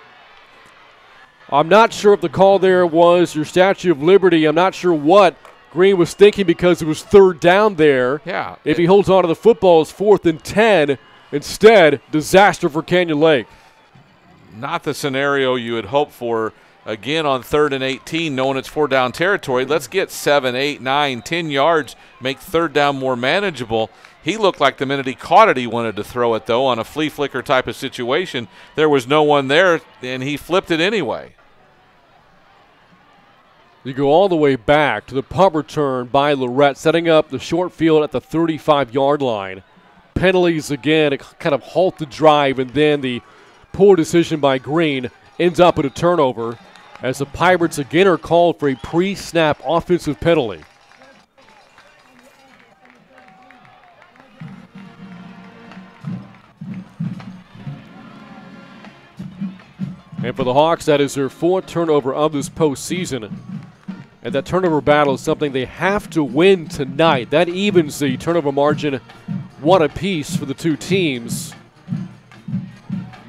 I'm not sure if the call there was your Statue of Liberty. I'm not sure what Green was thinking because it was 3rd down there. Yeah. If he holds on to the football, it's 4th and 10. Instead, disaster for Canyon Lake. Not the scenario you would hope for. Again, on 3rd and 18, knowing it's 4-down territory, let's get 7, 8, 9, 10 yards, make 3rd down more manageable. He looked like the minute he caught it, he wanted to throw it, though, on a flea flicker type of situation. There was no one there, and he flipped it anyway. You go all the way back to the punt return by Lorette, setting up the short field at the 35-yard line. Penalties again, it kind of halt the drive, and then the poor decision by Green ends up at a turnover as the Pirates again are called for a pre-snap offensive penalty. And for the Hawks, that is their 4th turnover of this postseason. And that turnover battle is something they have to win tonight. That evens the turnover margin 1 apiece for the two teams.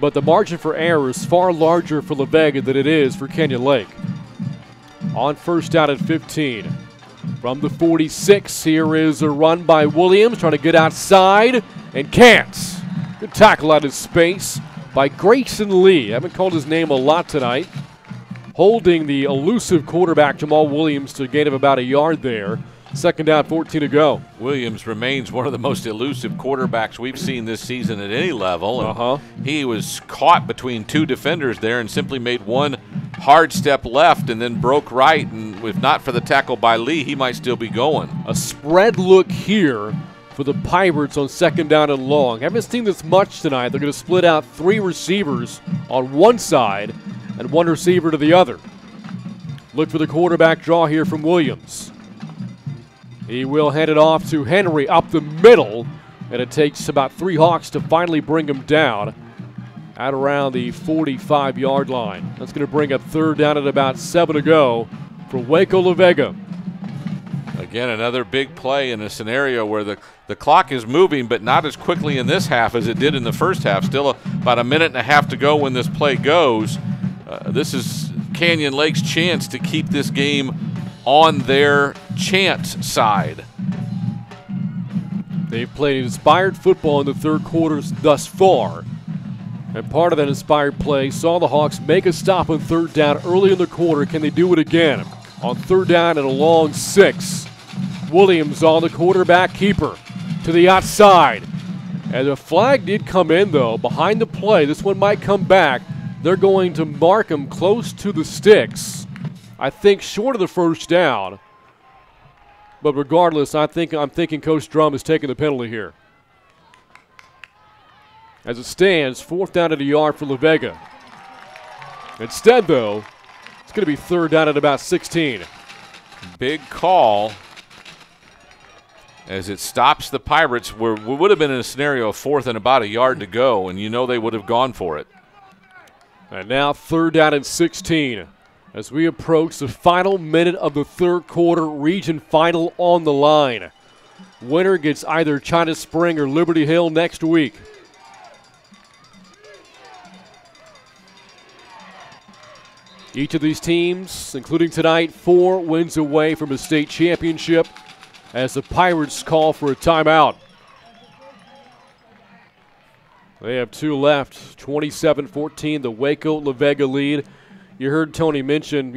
But the margin for error is far larger for La Vega than it is for Canyon Lake. On 1st down at 15. From the 46, here is a run by Williams, trying to get outside, and can't. Good tackle out of space by Grayson Lee. I haven't called his name a lot tonight. Holding the elusive quarterback Jamal Williams to a gain of about a yard there. 2nd down, 14 to go. Williams remains one of the most elusive quarterbacks we've seen this season at any level. He was caught between 2 defenders there and simply made one hard step left and then broke right. And if not for the tackle by Lee, he might still be going. A spread look here for the Pirates on 2nd down and long. Haven't seen this much tonight. They're going to split out 3 receivers on one side and 1 receiver to the other. Look for the quarterback draw here from Williams. He will hand it off to Henry up the middle, and it takes about 3 Hawks to finally bring him down at around the 45-yard line. That's going to bring up 3rd down at about 7 to go for Waco La Vega. Again, another big play in a scenario where the clock is moving, but not as quickly in this half as it did in the first half. Still about a minute and a half to go when this play goes. This is Canyon Lake's chance to keep this game on their chance side. They've played inspired football in the 3rd quarter thus far. And part of that inspired play saw the Hawks make a stop on 3rd down early in the quarter. Can they do it again? On 3rd down and a long 6. Williams on the quarterback keeper to the outside. And the flag did come in, though, behind the play. This one might come back. They're going to mark him close to the sticks. I think short of the 1st down. But regardless, I'm thinking Coach Drum is taking the penalty here. As it stands, 4th down at a yard for La Vega. Instead, though, it's going to be 3rd down at about 16. Big call as it stops the Pirates. We would have been in a scenario of 4th and about a yard to go, and you know they would have gone for it. And now 3rd down and 16 as we approach the final minute of the 3rd quarter, region final on the line. Winner gets either China Spring or Liberty Hill next week. Each of these teams, including tonight, 4 wins away from a state championship as the Pirates call for a timeout. They have 2 left, 27-14, the Waco La Vega lead. You heard Tony mention,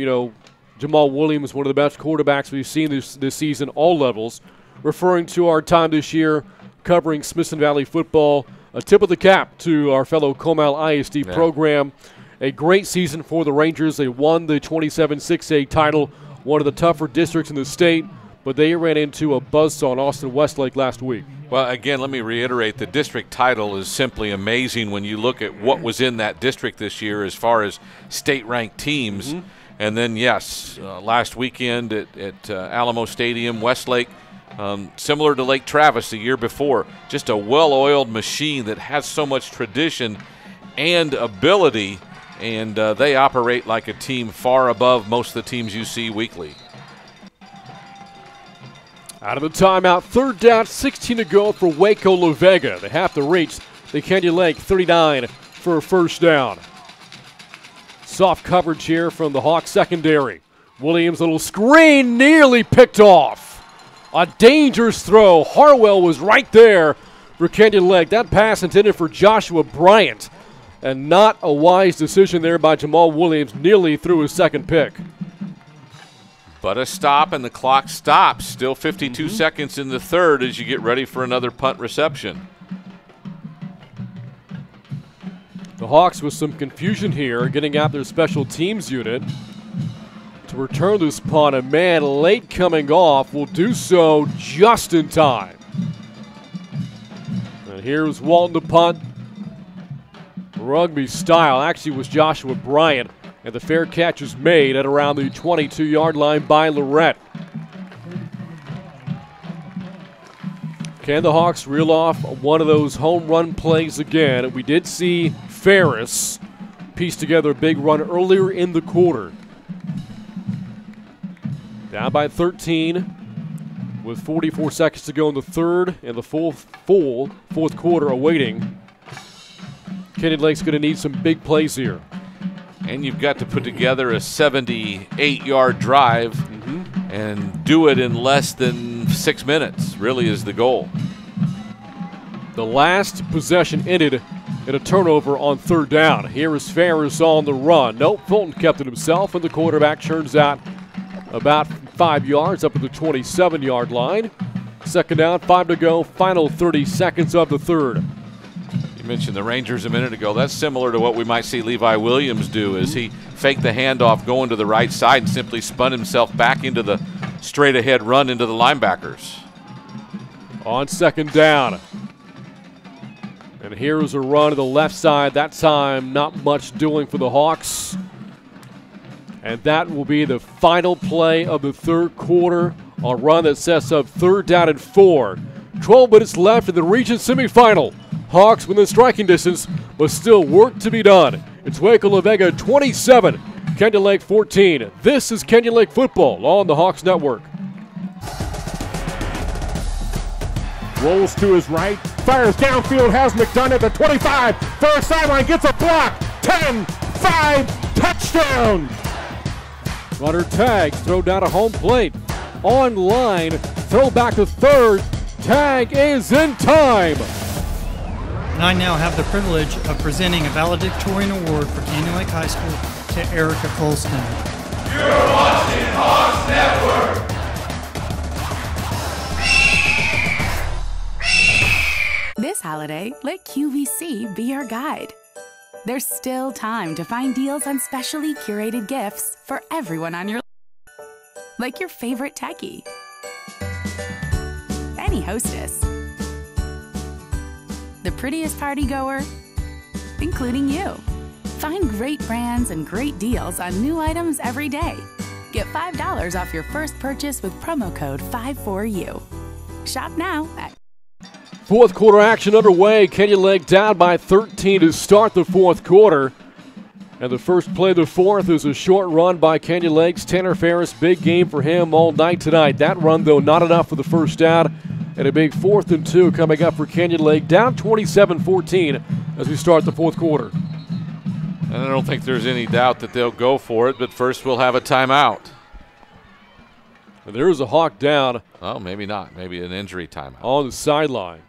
Jamal Williams, one of the best quarterbacks we've seen this season, all levels, referring to our time this year covering Smithson Valley football. A tip of the cap to our fellow Comal ISD program. A great season for the Rangers. They won the 27-6A title, one of the tougher districts in the state, but they ran into a buzzsaw in Austin Westlake last week. Well, again, let me reiterate, the district title is simply amazing when you look at what was in that district this year as far as state-ranked teams. Mm-hmm. And then, yes, last weekend at Alamo Stadium, Westlake, similar to Lake Travis the year before, just a well-oiled machine that has so much tradition and ability, and they operate like a team far above most of the teams you see weekly. Out of the timeout, 3rd down, 16 to go for Waco La Vega. They have to reach the Canyon Lake 39 for a first down. Soft coverage here from the Hawks secondary. Williams, little screen, nearly picked off. A dangerous throw. Harwell was right there for Canyon Lake. That pass intended for Joshua Bryant. And not a wise decision there by Jamal Williams, nearly threw his second pick. But a stop, and the clock stops. Still 52 seconds in the third as you get ready for another punt reception. The Hawks with some confusion here, getting out their special teams unit to return this punt. A man late coming off will do so just in time. And here's Walton to punt. Rugby style, actually was Joshua Bryant. And the fair catch is made at around the 22-yard line by Lorette. Can the Hawks reel off one of those home run plays again? We did see Ferris piece together a big run earlier in the quarter. Down by 13 with 44 seconds to go in the third and the full fourth quarter awaiting. Canyon Lake's going to need some big plays here. And you've got to put together a 78-yard drive and do it in less than 6 minutes, really is the goal. The last possession ended in a turnover on 3rd down. Here is Ferris on the run. Nope, Fulton kept it himself, and the quarterback churns out about 5 yards up at the 27-yard line. 2nd down, 5 to go, final 30 seconds of the third. You mentioned the Rangers a minute ago. That's similar to what we might see Levi Williams do as he faked the handoff going to the right side and simply spun himself back into the straight-ahead run into the linebackers. On 2nd down. And here's a run to the left side. That time, not much doing for the Hawks. And that will be the final play of the third quarter. A run that sets up 3rd down and 4. 12 minutes left in the region semifinal. Hawks within striking distance, but still work to be done. It's Waco La Vega 27, Canyon Lake 14. This is Canyon Lake football on the Hawks Network. Rolls to his right, fires downfield, has McDonough at the 25, far sideline, gets a block, 10, 5, touchdown! Runner tag, throw down a home plate. On line, throw back to 3rd, tag is in time! And I now have the privilege of presenting a valedictorian award for Canyon Lake High School to Erica Colston. You're watching Hawks Network! This holiday, let QVC be your guide. There's still time to find deals on specially curated gifts for everyone on your list. Like your favorite techie, any hostess, the prettiest party goer, including you. Find great brands and great deals on new items every day. Get $5 off your first purchase with promo code 54U. Shop now at Fourth quarter action underway. Canyon Lake down by 13 to start the fourth quarter. And the first play of the fourth is a short run by Canyon Lake's Tanner Ferris. Big game for him all night tonight. That run, though, not enough for the first down. And a big 4th and 2 coming up for Canyon Lake, down 27-14 as we start the fourth quarter. And I don't think there's any doubt that they'll go for it, but first we'll have a timeout. And there's a Hawk down. Oh, maybe not. Maybe an injury timeout. On the sideline.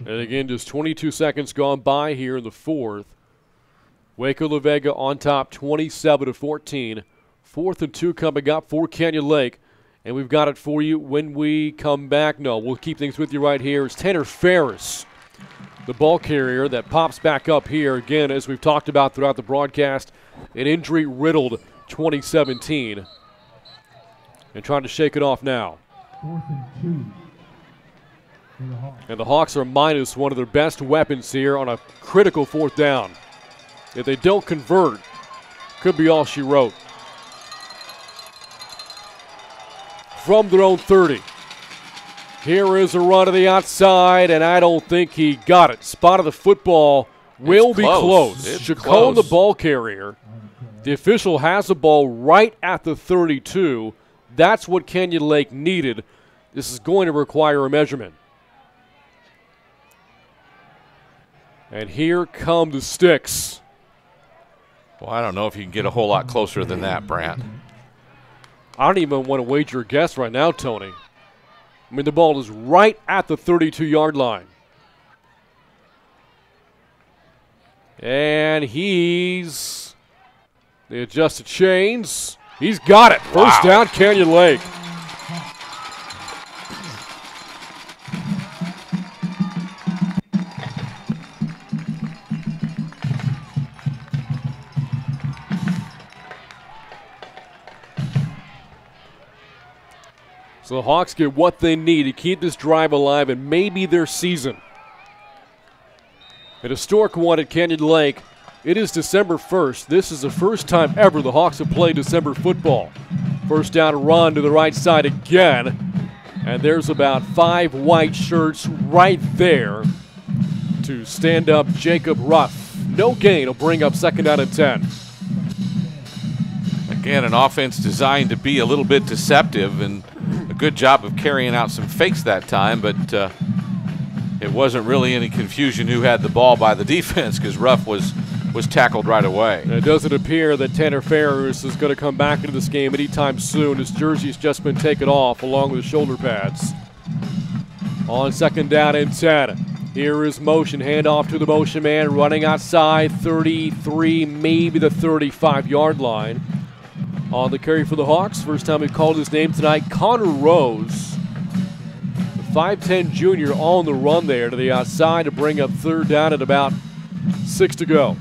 And again, just 22 seconds gone by here in the fourth. Waco La Vega on top, 27-14. 4th and 2 coming up for Canyon Lake. And we've got it for you when we come back. No, we'll keep things with you right here. It's Tanner Ferris, the ball carrier that pops back up here. Again, as we've talked about throughout the broadcast, an injury-riddled 2017. And trying to shake it off now. 4th and 2. And the Hawks are minus one of their best weapons here on a critical 4th down. If they don't convert, could be all she wrote. From their own 30. Here is a run to the outside, and I don't think he got it. Spot of the football will be close. Chacon, the ball carrier. The official has the ball right at the 32. That's what Canyon Lake needed. This is going to require a measurement. And here come the sticks. Well, I don't know if you can get a whole lot closer than that, Brant. I don't even want to wager a guess right now, Tony. I mean, the ball is right at the 32-yard line. And they adjust the chains. He's got it. First down, Canyon Lake. So the Hawks get what they need to keep this drive alive and maybe their season. An historic one at Canyon Lake. It is December 1st. This is the first time ever the Hawks have played December football. First down run to the right side again. And there's about 5 white shirts right there to stand up Jacob Ruff. No gain will bring up 2nd down and 10. Again, an offense designed to be a little bit deceptive, and a good job of carrying out some fakes that time, but it wasn't really any confusion who had the ball by the defense because Ruff was tackled right away. And it doesn't appear that Tanner Ferris is going to come back into this game anytime soon. His jersey's just been taken off along with his shoulder pads. On 2nd down and 10. Here is motion, handoff to the motion man, running outside 33, maybe the 35-yard line. On the carry for the Hawks, first time we've called his name tonight, Connor Rose. The 5'10 junior on the run there to the outside to bring up 3rd down at about 6 to go.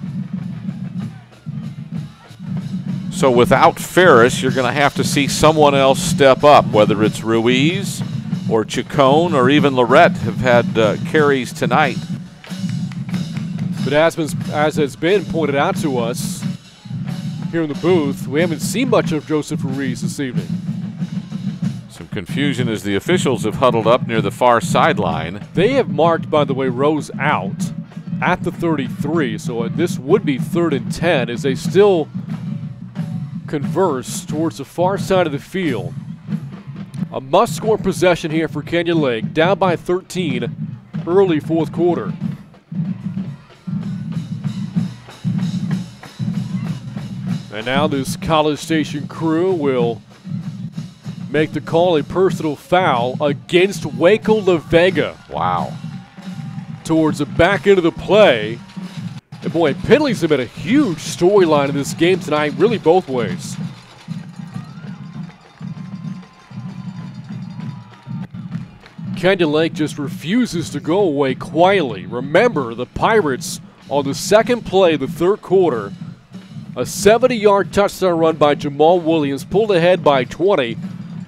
So without Ferris, you're going to have to see someone else step up, whether it's Ruiz or Chacon or even Lorette have had carries tonight. But as has been pointed out to us here in the booth, we haven't seen much of Joseph Ruiz this evening. Some confusion as the officials have huddled up near the far sideline. They have marked, by the way, Rose out at the 33, so this would be 3rd and 10 as they still converse towards the far side of the field. A must-score possession here for Canyon Lake, down by 13 early 4th quarter. And now this College Station crew will make the call a personal foul against Waco La Vega. Wow. Towards the back end of the play. And boy, penalties have been a huge storyline in this game tonight, really both ways. Canyon Lake just refuses to go away quietly. Remember, the Pirates on the 2nd play of the 3rd quarter, a 70-yard touchdown run by Jamal Williams, pulled ahead by 20,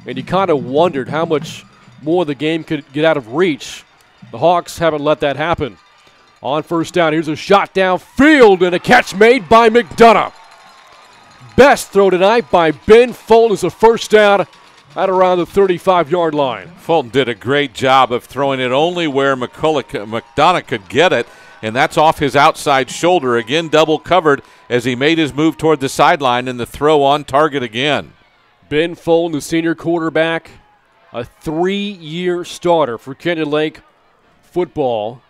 and you kind of wondered how much more the game could get out of reach. The Hawks haven't let that happen. On 1st down, here's a shot downfield and a catch made by McDonough. Best throw tonight by Ben Fulton is a 1st down at around the 35-yard line. Fulton did a great job of throwing it only where McDonough could get it, and that's off his outside shoulder. Again, double covered as he made his move toward the sideline, and the throw on target again. Ben Fulton, the senior quarterback, a 3-year starter for Canyon Lake football.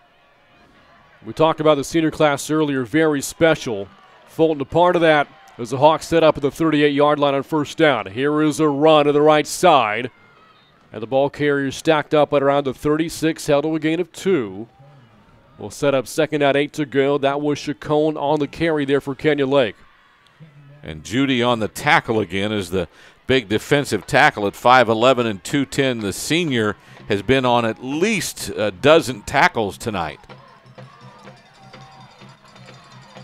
We talked about the senior class earlier, very special. Fulton a part of that as the Hawks set up at the 38-yard line on 1st down. Here is a run to the right side. And the ball carrier stacked up at around the 36, held to a gain of 2. will set up second out, 8 to go. That was Chacon on the carry there for Kenya Lake. And Judy on the tackle again is the big defensive tackle at 5'11 and 210. The senior has been on at least a dozen tackles tonight.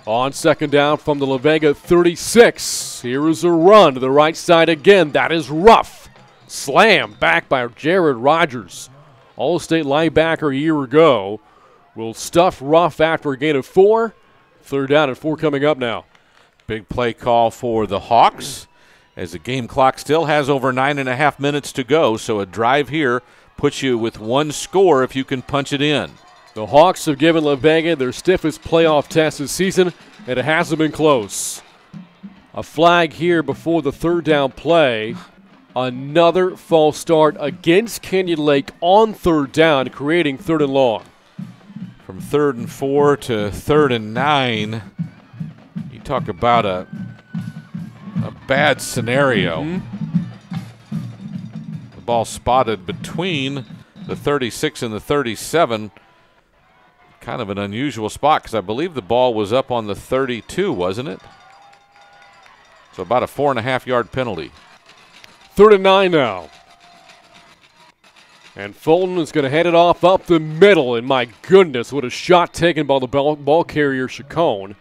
On second down from the La Vega 36. Here is a run to the right side again. That is Ruff. Slammed back by Jared Rogers. All-State linebacker a year ago. Will stuff Ruff after a gain of 4. Third down and 4 coming up now. Big play call for the Hawks as the game clock still has over 9.5 minutes to go. So a drive here puts you with 1 score if you can punch it in. The Hawks have given La Vega their stiffest playoff test this season, and it hasn't been close. A flag here before the third down play. Another false start against Kenya Lake on third down, creating 3rd and long. From 3rd and 4 to 3rd and 9, you talk about a bad scenario. The ball spotted between the 36 and the 37. Kind of an unusual spot because I believe the ball was up on the 32, wasn't it? So about a 4.5-yard penalty. 3rd and 9 now. And Fulton is going to head it off up the middle. And my goodness, what a shot taken by the ball carrier Chacon.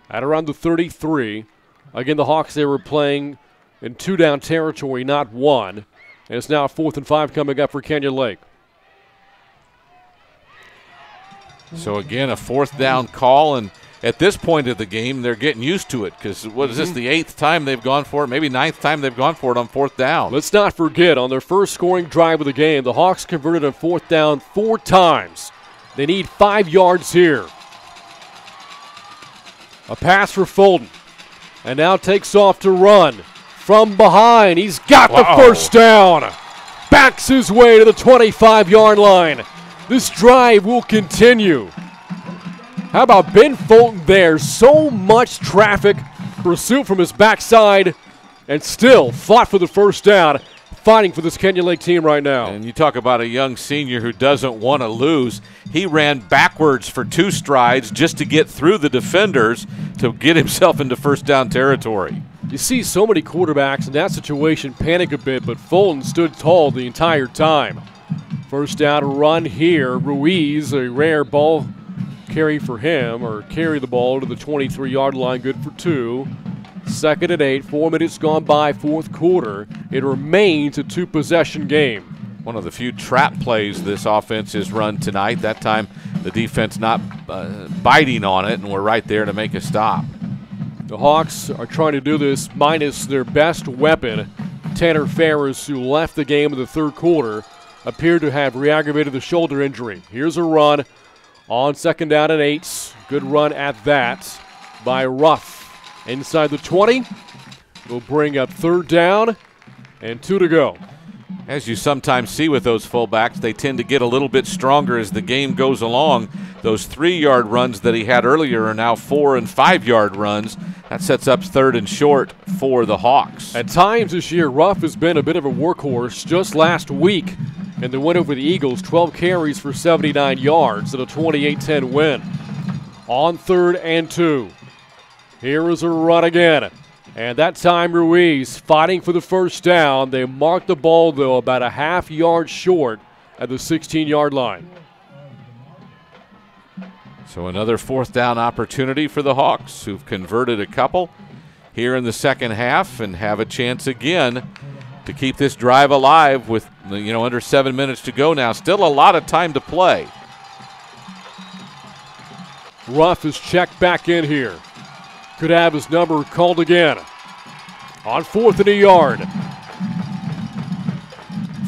At around the 33. Again, the Hawks, they were playing in 2-down territory, not 1. And it's now 4th and 5 coming up for Kenya Lake. So again, a 4th down call, and at this point of the game, they're getting used to it because what is this, the 8th time they've gone for it, maybe 9th time they've gone for it on 4th down. Let's not forget, on their first scoring drive of the game, the Hawks converted on 4th down 4 times. They need 5 yards here. A pass for Fulton, and now takes off to run. From behind, he's got the first down. Backs his way to the 25-yard line. This drive will continue. How about Ben Fulton there? So much traffic, pursuit from his backside, and still fought for the first down, fighting for this Kenya Lake team right now. And you talk about a young senior who doesn't want to lose. He ran backwards for 2 strides just to get through the defenders to get himself into first down territory. You see so many quarterbacks in that situation panic a bit, but Fulton stood tall the entire time. First down run here. Ruiz, a rare ball carry for him, or carry the ball to the 23-yard line, good for 2. 2nd and 8, 4 minutes gone by, 4th quarter. It remains a 2-possession game. One of the few trap plays this offense has run tonight. That time the defense not biting on it, and we're right there to make a stop. The Hawks are trying to do this minus their best weapon, Tanner Ferris, who left the game in the 3rd quarter. Appeared to have re-aggravated the shoulder injury. Here's a run on 2nd down and 8. Good run at that by Ruff. Inside the 20. Will bring up 3rd down and 2 to go. As you sometimes see with those fullbacks, they tend to get a little bit stronger as the game goes along. Those 3-yard runs that he had earlier are now 4- and 5-yard runs. That sets up 3rd and short for the Hawks. At times this year, Ruff has been a bit of a workhorse. Just last week, and the win over the Eagles, 12 carries for 79 yards in a 28-10 win. On 3rd and 2. Here is a run again. And that time Ruiz fighting for the first down. They marked the ball, though, about a half-yard short at the 16-yard line. So another 4th down opportunity for the Hawks, who've converted a couple here in the second half and have a chance again to keep this drive alive with, under 7 minutes to go now. Still a lot of time to play. Ruff is checked back in here. Could have his number called again. On 4th and a yard.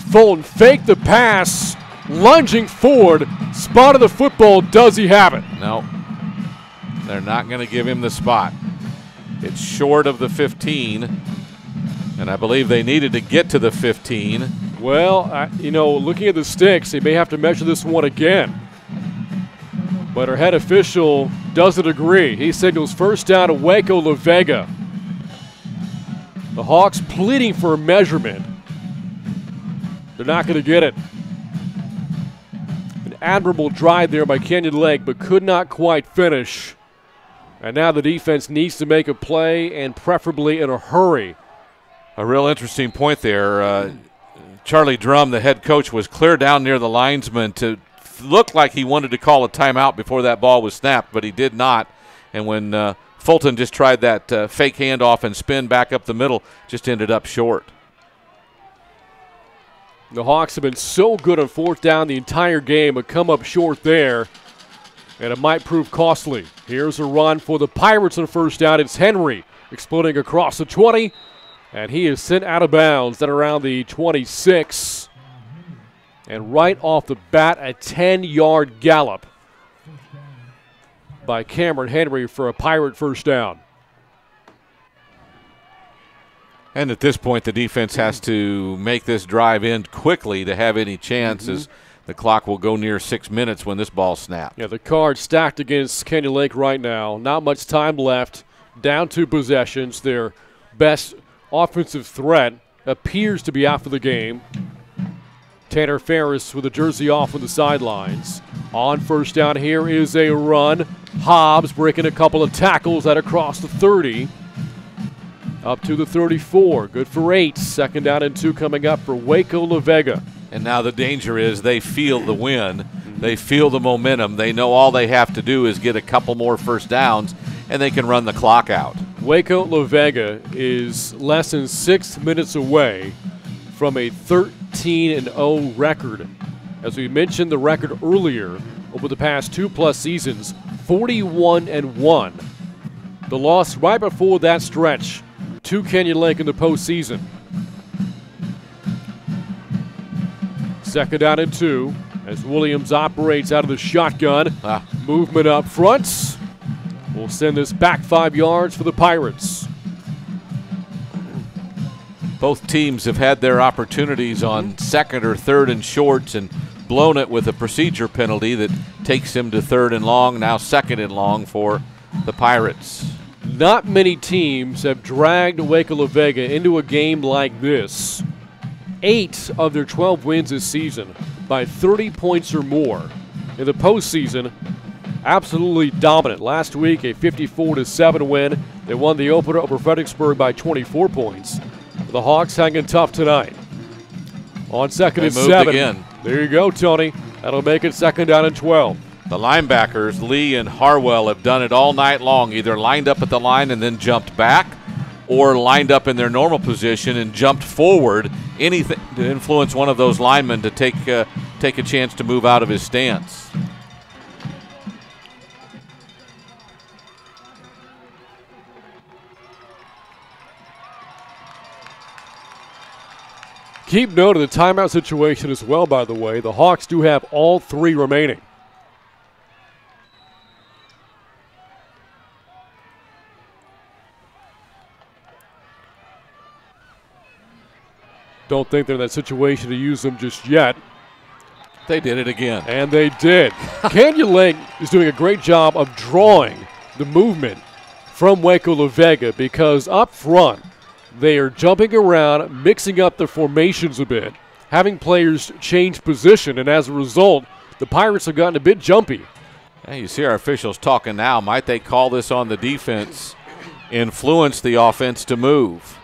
Fulton faked the pass, lunging forward, spotted the football. Does he have it? No. They're not going to give him the spot. It's short of the 15. And I believe they needed to get to the 15. Well, looking at the sticks, they may have to measure this one again. But our head official doesn't agree. He signals first down to Waco La Vega. The Hawks pleading for a measurement. They're not going to get it. An admirable drive there by Canyon Lake, but could not quite finish. And now the defense needs to make a play, and preferably in a hurry. A real interesting point there. Charlie Drum, the head coach, was clear down near the linesman to look like he wanted to call a timeout before that ball was snapped, but he did not. And when Fulton just tried that fake handoff and spin back up the middle, just ended up short. The Hawks have been so good on fourth down the entire game, but come up short there, and it might prove costly. Here's a run for the Pirates on first down. It's Henry exploding across the 20, and he is sent out of bounds at around the 26. And right off the bat, a 10-yard gallop by Cameron Henry for a Pirate first down. And at this point, the defense has to make this drive end quickly to have any chance, as the clock will go near 6 minutes when this ball snapped. Yeah, the card stacked against Canyon Lake right now. Not much time left. Down 2 possessions. Their best offensive threat appears to be out for the game. Tanner Ferris with the jersey off on the sidelines. On first down, here is a run. Hobbs breaking a couple of tackles at across the 30. Up to the 34. Good for 8. Second down and 2 coming up for Waco La Vega. And now the danger is they feel the win. They feel the momentum. They know all they have to do is get a couple more first downs, and they can run the clock out. Waco La Vega is less than 6 minutes away from a 13-0 record. As we mentioned the record earlier, over the past 2+ seasons, 41-1. The loss right before that stretch to Canyon Lake in the postseason. Second down and 2 as Williams operates out of the shotgun. Movement up front. We'll send this back 5 yards for the Pirates. Both teams have had their opportunities on second or third and shorts and blown it with a procedure penalty that takes them to third and long, now second and long for the Pirates. Not many teams have dragged Waco La Vega into a game like this. 8 of their 12 wins this season by 30 points or more. In the postseason, absolutely dominant. Last week, a 54-7 win. They won the opener over Fredericksburg by 24 points. The Hawks hanging tough tonight. On second and 7. Again. There you go, Tony. That'll make it second down and 12. The linebackers, Lee and Harwell, have done it all night long, either lined up at the line and then jumped back, or lined up in their normal position and jumped forward, anything to influence one of those linemen to take a chance to move out of his stance. Keep note of the timeout situation as well, by the way. The Hawks do have all 3 remaining. Don't think they're in that situation to use them just yet. They did it again. And they did. Canyon Lake is doing a great job of drawing the movement from Waco La Vega, because up front they are jumping around, mixing up the formations a bit, having players change position, and as a result, the Pirates have gotten a bit jumpy. Yeah, you see our officials talking now. Might they call this on the defense, influence the offense to move?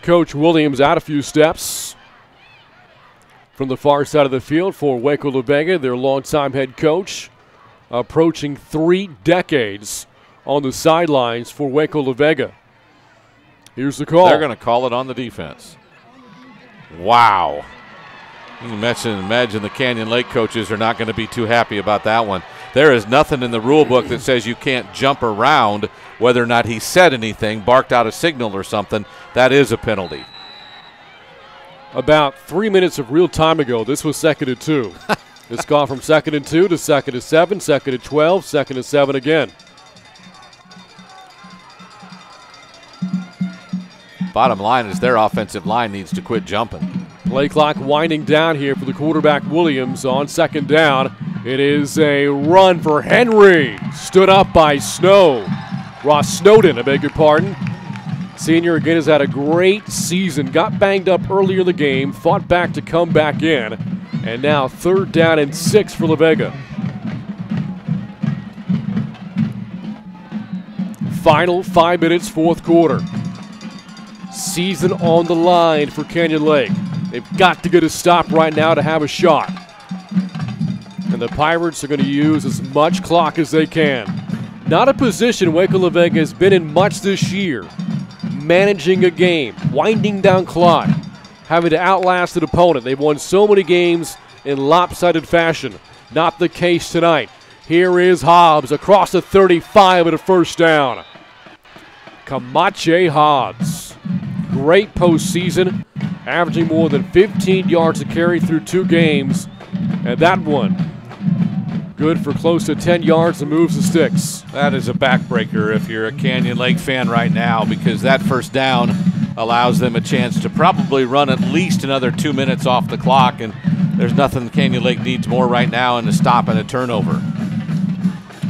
Coach Williams out a few steps from the far side of the field for Waco La Vega, their longtime head coach, approaching 3 decades on the sidelines for Waco La Vega. Here's the call. They're going to call it on the defense. Wow. You can imagine the Canyon Lake coaches are not going to be too happy about that one. There is nothing in the rule book that says you can't jump around, whether or not he said anything, barked out a signal or something. That is a penalty. About 3 minutes of real time ago, this was second and 2. It's gone from second and 2 to second and 7, second and 12, second and 7 again. Bottom line is their offensive line needs to quit jumping. Play clock winding down here for the quarterback Williams on second down. It is a run for Henry. Stood up by Ross Snowden, I beg your pardon. Senior again has had a great season. Got banged up earlier in the game. Fought back to come back in. And now 3rd down and 6 for La Vega. Final 5 minutes, 4th quarter. Season on the line for Canyon Lake. They've got to get a stop right now to have a shot. And the Pirates are going to use as much clock as they can. Not a position Waco La Vega has been in much this year. Managing a game, winding down clock, having to outlast an opponent. They've won so many games in lopsided fashion. Not the case tonight. Here is Hobbs across the 35 at a 1st down. Camache Hobbs. Great postseason, averaging more than 15 yards a carry through 2 games. And that one, good for close to 10 yards and moves the sticks. That is a backbreaker if you're a Canyon Lake fan right now, because that 1st down allows them a chance to probably run at least another 2 minutes off the clock, and there's nothing Canyon Lake needs more right now than a stop and a turnover.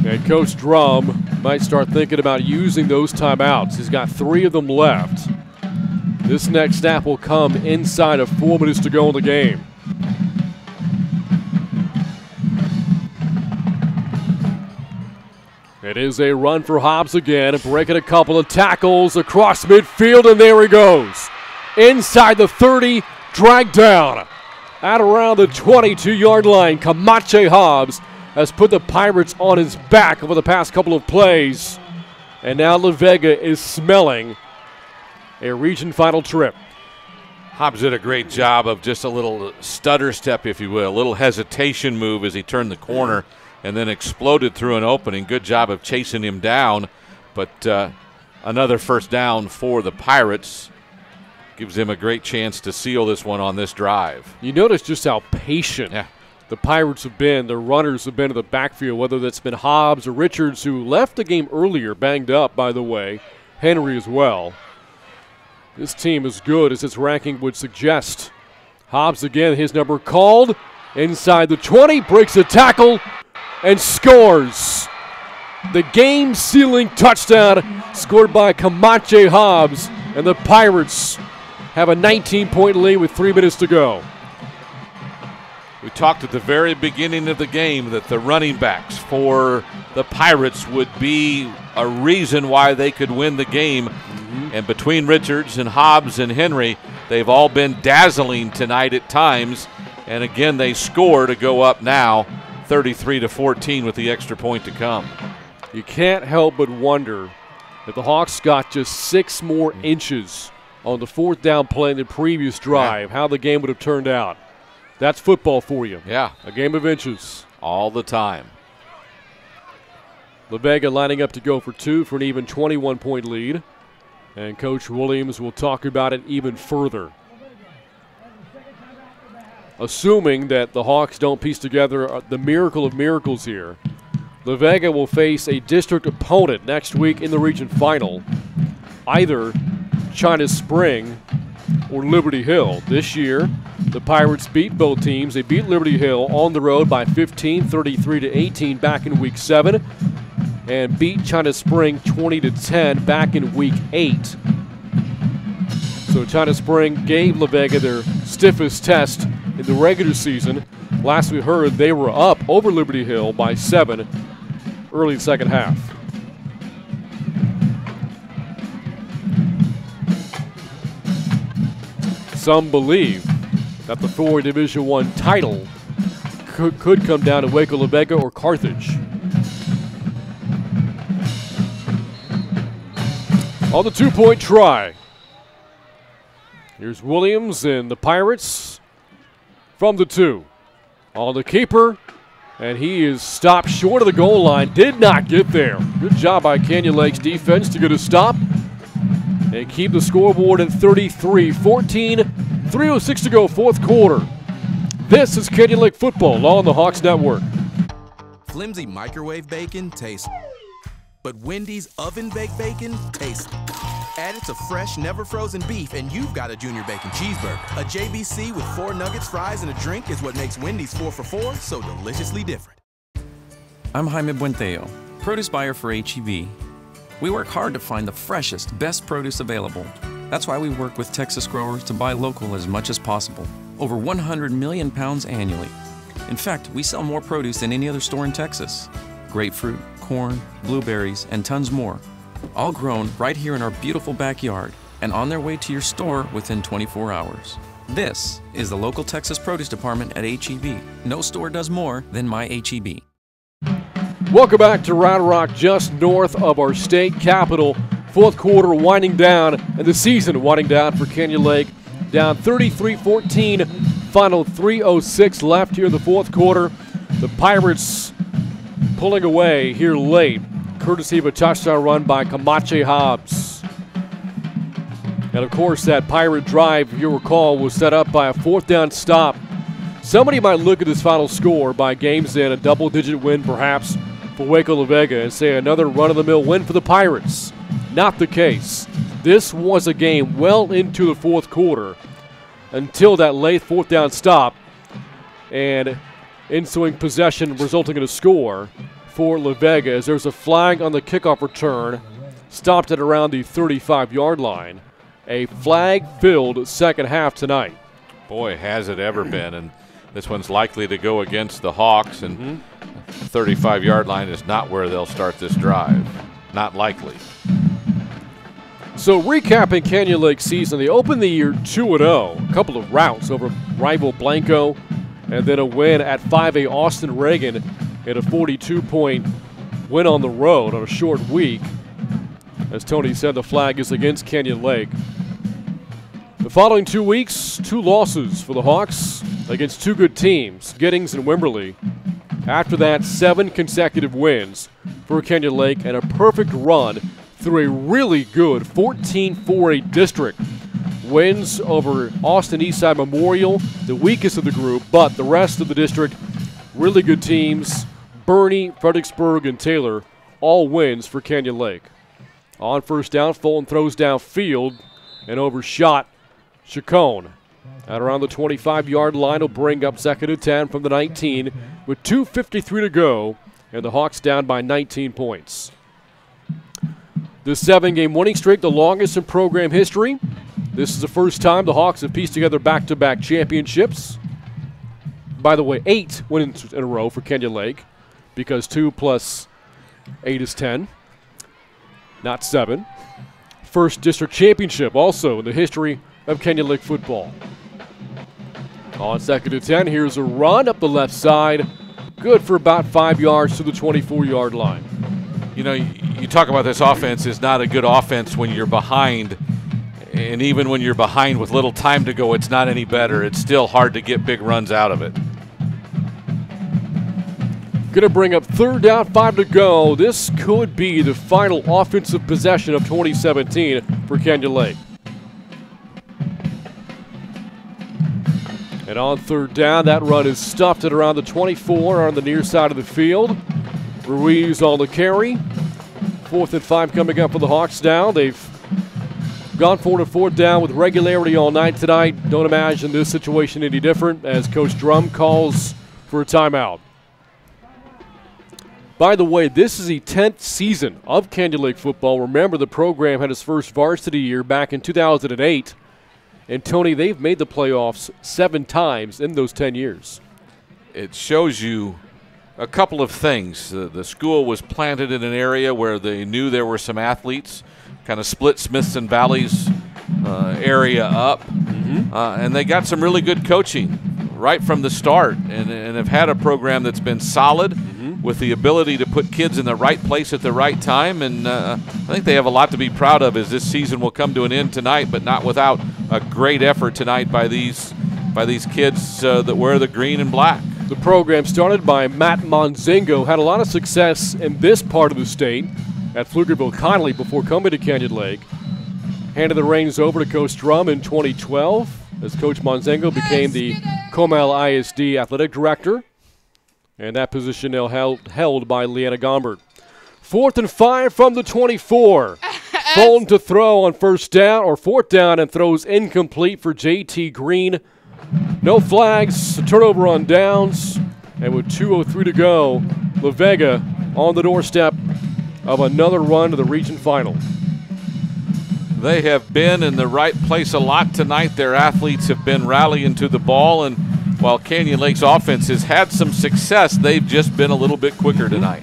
And Coach Drum might start thinking about using those timeouts. He's got 3 of them left. This next snap will come inside of 4 minutes to go in the game. It is a run for Hobbs again, breaking a couple of tackles across midfield, and there he goes. Inside the 30, dragged down. At around the 22-yard line, Camache Hobbs has put the Pirates on his back over the past couple of plays. And now La Vega is smelling a region final trip. Hobbs did a great job of just a little stutter step, if you will, a little hesitation move as he turned the corner and then exploded through an opening. Good job of chasing him down, but another 1st down for the Pirates. Gives him a great chance to seal this one on this drive. You notice just how patient the Pirates have been, the runners have been in the backfield, whether that's been Hobbs or Richards, who left the game earlier, banged up, by the way, Henry as well. This team is good, as its ranking would suggest. Hobbs again, his number called. Inside the 20, breaks a tackle, and scores. The game-sealing touchdown scored by Camache Hobbs, and the Pirates have a 19-point lead with 3 minutes to go. We talked at the very beginning of the game that the running backs for the Pirates would be a reason why they could win the game. And between Richards and Hobbs and Henry, they've all been dazzling tonight at times. And again, they score to go up now 33-14 with the extra point to come. You can't help but wonder if the Hawks got just 6 more inches on the 4th down play in the previous drive, how the game would have turned out. That's football for you. Yeah. A game of inches. All the time. La Vega lining up to go for 2 for an even 21-point lead. And Coach Williams will talk about it even further. Assuming that the Hawks don't piece together the miracle of miracles here, La Vega will face a district opponent next week in the region final, either China Spring or Liberty Hill. This year, the Pirates beat both teams. They beat Liberty Hill on the road by 15, 33-18 back in week 7. And beat China Spring 20-10 back in week 8. So China Spring gave La Vega their stiffest test in the regular season. Last we heard, they were up over Liberty Hill by 7 early 2nd half. Some believe that the 4 Division I title could come down to Waco La Vega or Carthage. On the 2-point try. Here's Williams and the Pirates from the 2. On the keeper, and he is stopped short of the goal line. Did not get there. Good job by Canyon Lake's defense to get a stop and keep the scoreboard at 33-14. 3:06 to go, 4th quarter. This is Canyon Lake football on the Hawks Network. Flimsy microwave bacon tastes, but Wendy's oven-baked bacon tastes. Add it to fresh, never-frozen beef, and you've got a Junior Bacon Cheeseburger. A JBC with 4 nuggets, fries, and a drink is what makes Wendy's 4 for $4 so deliciously different. I'm Jaime Buenteo, produce buyer for H-E-B. We work hard to find the freshest, best produce available. That's why we work with Texas growers to buy local as much as possible. over 100 million pounds annually. In fact, we sell more produce than any other store in Texas. Grapefruit, corn, blueberries, and tons more. All grown right here in our beautiful backyard and on their way to your store within 24 hours. This is the local Texas Produce Department at H-E-B. No store does more than my H-E-B. Welcome back to Round Rock, just north of our state capital. Fourth quarter winding down, and the season winding down for Canyon Lake. Down 33-14, final 3:06 left here in the fourth quarter. The Pirates pulling away here late, courtesy of a touchdown run by Camache Hobbs. And of course, that Pirate drive, if you recall, was set up by a fourth down stop. Somebody might look at this final score by games in, a double-digit win perhaps for Waco La Vega, and say another run-of-the-mill win for the Pirates. Not the case. This was a game well into the fourth quarter until that late fourth down stop and ensuing possession resulting in a score for La Vega as there's a flag on the kickoff return, stopped at around the 35-yard line. A flag-filled second half tonight. Boy, has it ever been. And this one's likely to go against the Hawks, and 35-yard line is not where they'll start this drive. Not likely. So recapping Canyon Lake's season, they opened the year 2-0, a couple of routes over rival Blanco, and then a win at 5A Austin Reagan in a 42-point win on the road on a short week. As Tony said, the flag is against Canyon Lake. The following 2 weeks, 2 losses for the Hawks against 2 good teams, Giddings and Wimberley. After that, 7 consecutive wins for Canyon Lake and a perfect run through a really good 14-4-8 district. Wins over Austin Eastside Memorial, the weakest of the group, but the rest of the district, really good teams. Bernie, Fredericksburg, and Taylor, all wins for Canyon Lake. On first down, Fulton throws downfield and overshot Chacon. At around the 25-yard line, will bring up second and 10 from the 19 with 2:53 to go, and the Hawks down by 19 points. The 7-game winning streak, the longest in program history. This is the first time the Hawks have pieced together back-to-back championships. By the way, 8 wins in a row for Canyon Lake, because 2 plus 8 is 10, not 7. First district championship also in the history of Canyon Lake football. On second and 10, here's a run up the left side. Good for about 5 yards to the 24-yard line. You know, you talk about this offense is not a good offense when you're behind. And even when you're behind with little time to go, it's not any better. It's still hard to get big runs out of it. Going to bring up third down, 5 to go. This could be the final offensive possession of 2017 for Canyon Lake. And on third down, that run is stuffed at around the 24 on the near side of the field. Ruiz on the carry. 4th and 5 coming up for the Hawks now. They've gone for a fourth down with regularity all night tonight. Don't imagine this situation any different as Coach Drum calls for a timeout. By the way, this is the 10th season of Canyon Lake football. Remember, the program had its first varsity year back in 2008. And, Tony, they've made the playoffs 7 times in those 10 years. It shows you a couple of things. The school was planted in an area where they knew there were some athletes, kind of split Smithson Valley's area up. And they got some really good coaching right from the start and have had a program that's been solid with the ability to put kids in the right place at the right time. And I think they have a lot to be proud of as this season will come to an end tonight, but not without a great effort tonight by these kids that wear the green and black. The program started by Matt Monzingo, had a lot of success in this part of the state at Pflugerville-Connolly before coming to Canyon Lake. Handed the reins over to Coach Drum in 2012 as Coach Monzingo became the Comal ISD athletic director. And that position now held by Leanna Gombert. 4th and 5 from the 24. Fulton to throw on first down or fourth down and throws incomplete for J.T. Green. No flags, a turnover on downs, and with 2:03 to go, La Vega on the doorstep of another run to the region final. They have been in the right place a lot tonight. Their athletes have been rallying to the ball, and while Canyon Lake's offense has had some success, they've just been a little bit quicker tonight.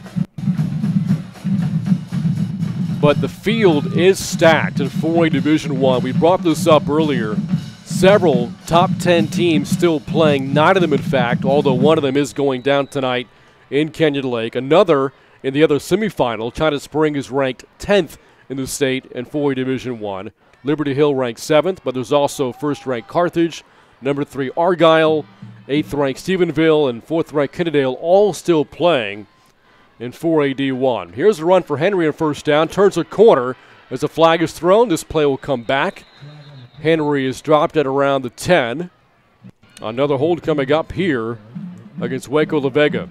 But the field is stacked in 4A Division I. We brought this up earlier. Several top 10 teams still playing, 9 of them in fact, although one of them is going down tonight in Canyon Lake. Another in the other semifinal. China Spring is ranked 10th in the state in 4A Division I. Liberty Hill ranked 7th, but there's also first-ranked Carthage, number 3 Argyle, 8th-ranked Stephenville, and 4th-ranked Kennedale, all still playing in 4A D1. Here's a run for Henry on first down. Turns a corner as a flag is thrown. This play will come back. Henry is dropped at around the 10. Another hold coming up here against Waco La Vega.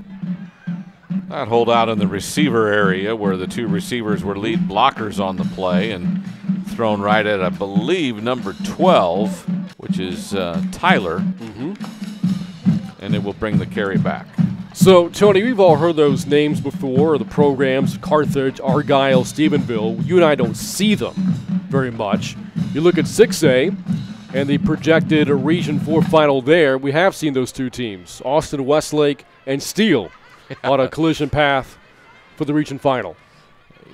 That hold out in the receiver area where the 2 receivers were lead blockers on the play, and thrown right at, I believe, number 12, which is Tyler. And it will bring the carry back. So, Tony, we've all heard those names before, the programs, Carthage, Argyle, Stephenville. You and I don't see them very much. You look at 6A and the projected Region 4 final there, we have seen those 2 teams, Austin Westlake and Steele, on a collision path for the region final.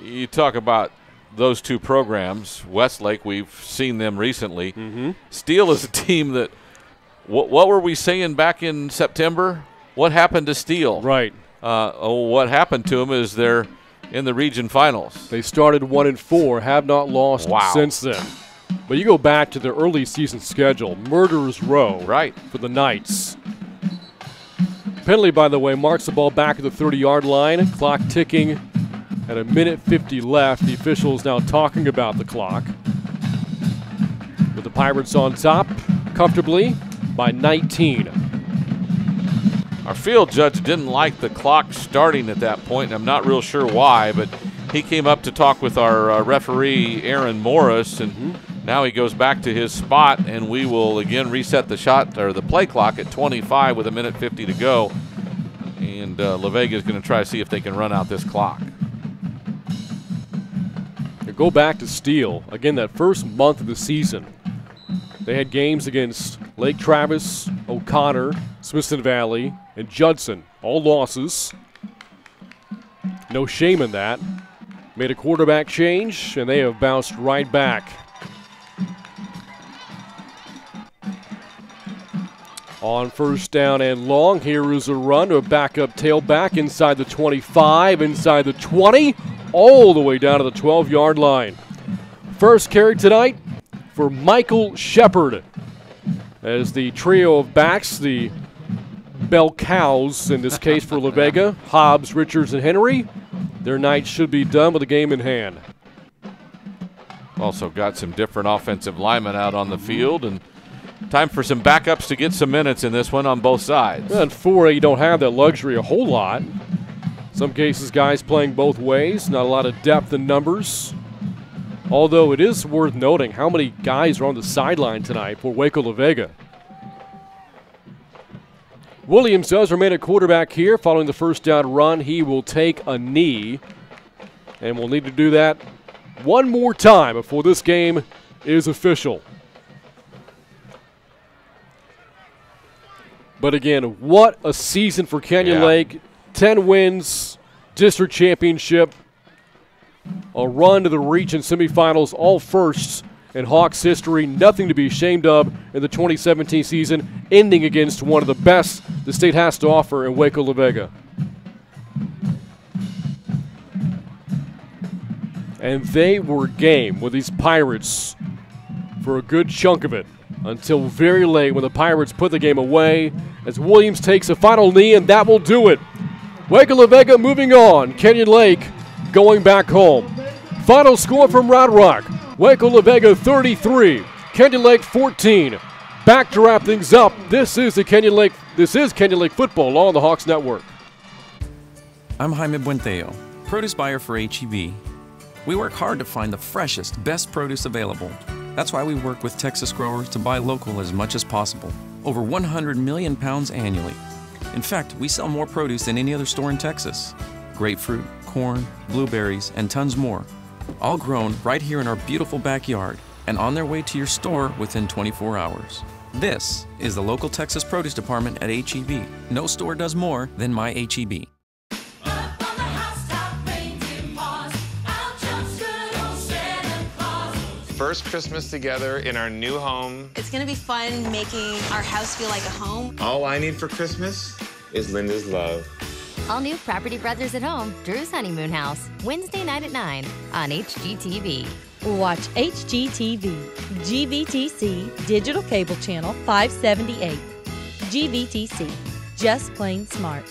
You talk about those 2 programs. Westlake, we've seen them recently. Steele is a team that, what were we saying back in September? What happened to Steele? Right. What happened to them is they're in the region finals. They started 1-4, have not lost since then. But you go back to their early season schedule, Murderers Row for the Knights. Penalty, by the way, marks the ball back at the 30-yard line. Clock ticking at 1:50 left. The officials now talking about the clock. With the Pirates on top comfortably by 19. Our field judge didn't like the clock starting at that point, and I'm not real sure why, but he came up to talk with our referee, Aaron Morris, and now he goes back to his spot, and we will again reset the shot or the play clock at 25 with 1:50 to go. And La Vega is going to try to see if they can run out this clock. Go back to Steele. Again, that first month of the season, they had games against Lake Travis, O'Connor, Smithson Valley, and Judson. All losses. No shame in that. Made a quarterback change, and they have bounced right back. On first down and long, here is a run to a backup tailback inside the 25, inside the 20, all the way down to the 12-yard line. First carry tonight for Michael Shepard, as the trio of backs, the bell cows in this case for La Vega, Hobbs, Richards, and Henry, their night should be done with a game in hand. Also got some different offensive linemen out on the field, and time for some backups to get some minutes in this one on both sides. And 4A, you don't have that luxury a whole lot. Some cases, guys playing both ways, not a lot of depth in numbers. Although it is worth noting how many guys are on the sideline tonight for Waco La Vega. Williams does remain at quarterback here. Following the first down run, he will take a knee. And we'll need to do that one more time before this game is official. But again, what a season for Canyon Lake. 10 wins, district championship, a run to the region semifinals, all firsts in Hawks history. Nothing to be ashamed of in the 2017 season, ending against one of the best the state has to offer in Waco La Vega. And they were game with these Pirates for a good chunk of it, until very late when the Pirates put the game away as Williams takes a final knee, and that will do it. Waco La Vega moving on. Canyon Lake going back home. Final score from Round Rock. Waco La Vega 33, Canyon Lake 14. Back to wrap things up. This is Canyon Lake football on the Hawks Network. I'm Jaime Buenteo, produce buyer for HEB. We work hard to find the freshest, best produce available. That's why we work with Texas growers to buy local as much as possible. Over 100 million pounds annually. In fact, we sell more produce than any other store in Texas. Grapefruit, corn, blueberries, and tons more. all grown right here in our beautiful backyard and on their way to your store within 24 hours. This is the local Texas Produce Department at H-E-B. No store does more than my H-E-B. First Christmas together in our new home. It's gonna be fun making our house feel like a home. All I need for Christmas is Linda's love. All new Property Brothers at Home, Drew's Honeymoon House, Wednesday night at 9 on HGTV. Watch HGTV, GVTC, Digital Cable Channel 578. GVTC, just plain smart.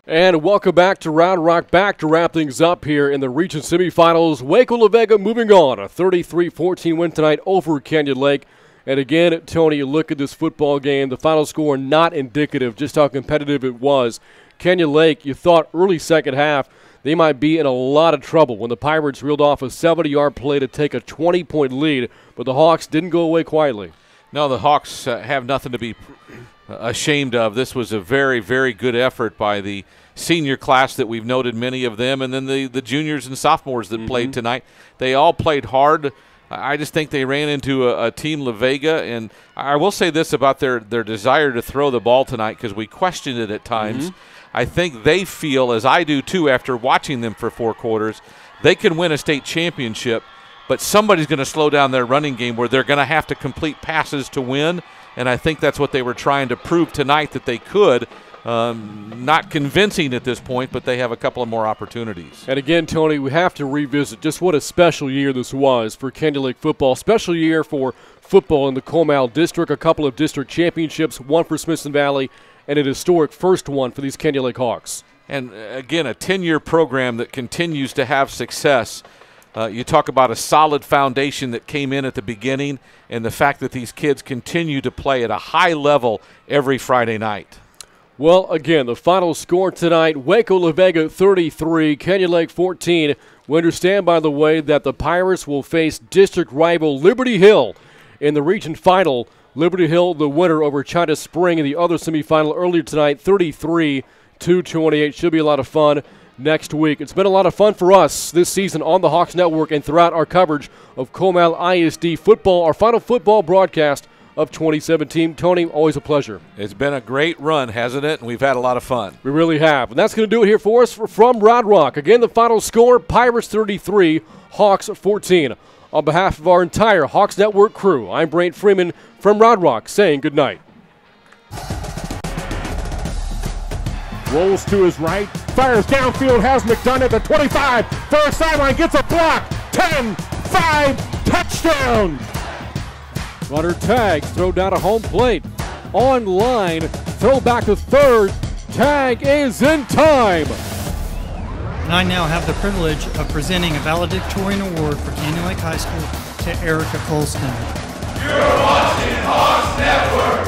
And welcome back to Round Rock, back to wrap things up here in the region semifinals. Waco La Vega moving on, a 33-14 win tonight over Canyon Lake. And again, Tony, you look at this football game, the final score not indicative just how competitive it was. Canyon Lake, you thought early second half they might be in a lot of trouble when the Pirates reeled off a 70-yard play to take a 20-point lead, but the Hawks didn't go away quietly. No, the Hawks have nothing to be ashamed of. This was a very, very good effort by the senior class that we've noted, many of them, and then the juniors and sophomores that played tonight. They all played hard. I just think they ran into a team La Vega, and I will say this about their desire to throw the ball tonight, because we questioned it at times. I think they feel, as I do too after watching them for 4 quarters, they can win a state championship, but somebody's going to slow down their running game where they're going to have to complete passes to win, and I think that's what they were trying to prove tonight that they could. Not convincing at this point, but they have a couple of more opportunities. And again, Tony, we have to revisit just what a special year this was for Canyon Lake football. Special year for football in the Comal District, a couple of district championships, one for Smithson Valley, and an historic first one for these Canyon Lake Hawks. And again, a 10-year program that continues to have success. You talk about a solid foundation that came in at the beginning, and the fact that these kids continue to play at a high level every Friday night. Well, again, the final score tonight, Waco La Vega 33, Canyon Lake 14. We understand, by the way, that the Pirates will face district rival Liberty Hill in the region final. Liberty Hill, the winner over China Spring in the other semifinal earlier tonight, 33-28. Should be a lot of fun next week. It's been a lot of fun for us this season on the Hawks Network and throughout our coverage of Comal ISD football, our final football broadcast of 2017. Tony, always a pleasure. It's been a great run, hasn't it? And we've had a lot of fun. We really have. And that's going to do it here for us from Round Rock. Again, the final score, Pirates 33, Hawks 14. On behalf of our entire Hawks Network crew, I'm Brant Freeman from Round Rock saying good night. Rolls to his right, fires downfield, has McDonough at the 25, first sideline, gets a block, 10-5, touchdown! Runner tag, throw down to home plate. On line, throw back to third. Tag is in time. And I now have the privilege of presenting a valedictorian award for Canyon Lake High School to Erica Colston. You're watching Hawks Network.